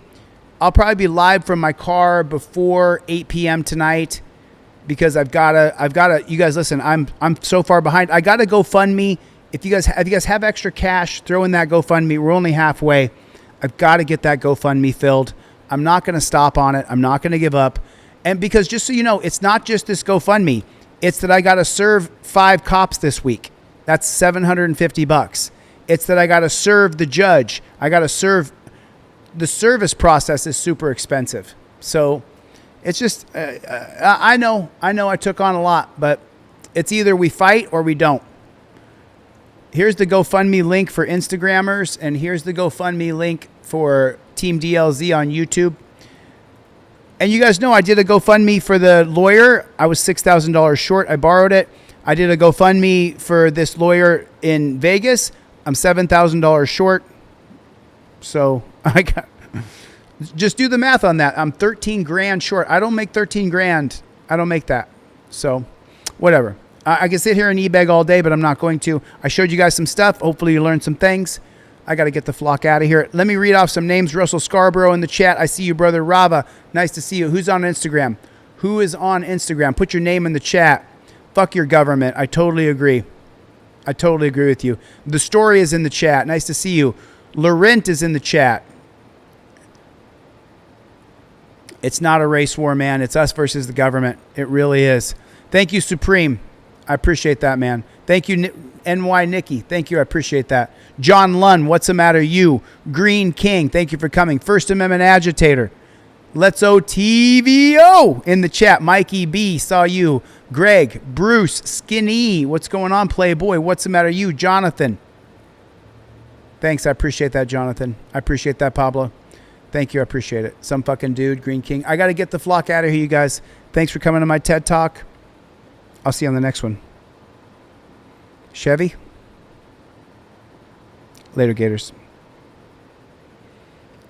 I'll probably be live from my car before 8 p.m. tonight because I've got to, you guys listen, I'm so far behind. I got to GoFundMe. If you guys have extra cash, throw in that GoFundMe. We're only halfway. I've got to get that GoFundMe filled. I'm not going to stop on it. I'm not going to give up. And because just so you know, it's not just this GoFundMe. It's that I got to serve 5 cops this week. That's $750. It's that I got to serve the judge. I got to serve. The service process is super expensive. So it's just, I know I took on a lot, but it's either we fight or we don't. Here's the GoFundMe link for Instagrammers, and here's the GoFundMe link for Team DLZ on YouTube. And you guys know I did a GoFundMe for the lawyer. I was $6,000 short. I borrowed it. I did a GoFundMe for this lawyer in Vegas. I'm $7,000 short. So I got, just do the math on that. I'm 13 grand short. I don't make 13 grand. I don't make that. So whatever. I can sit here and e-beg all day, but I'm not going to. I showed you guys some stuff. Hopefully you learned some things. I got to get the flock out of here. Let me read off some names. Russell Scarborough in the chat. I see you, brother. Rava, nice to see you. Who's on Instagram? Who is on Instagram? Put your name in the chat. Fuck your government. I totally agree. I totally agree with you. The story is in the chat. Nice to see you. Laurent is in the chat. It's not a race war, man. It's us versus the government. It really is. Thank you, Supreme. I appreciate that, man. Thank you, NY Nikki. Thank you. I appreciate that. John Lunn, what's the matter? You. Green King, thank you for coming. First Amendment Agitator. Let's OTVO in the chat. Mikey B, saw you. Greg, Bruce, Skinny. What's going on, Playboy? What's the matter? You. Jonathan. Thanks. I appreciate that, Jonathan. I appreciate that, Pablo. Thank you. I appreciate it. Some fucking dude, Green King. I got to get the flock out of here, you guys. Thanks for coming to my TED Talk. I'll see you on the next one. Chevy. Later, Gators.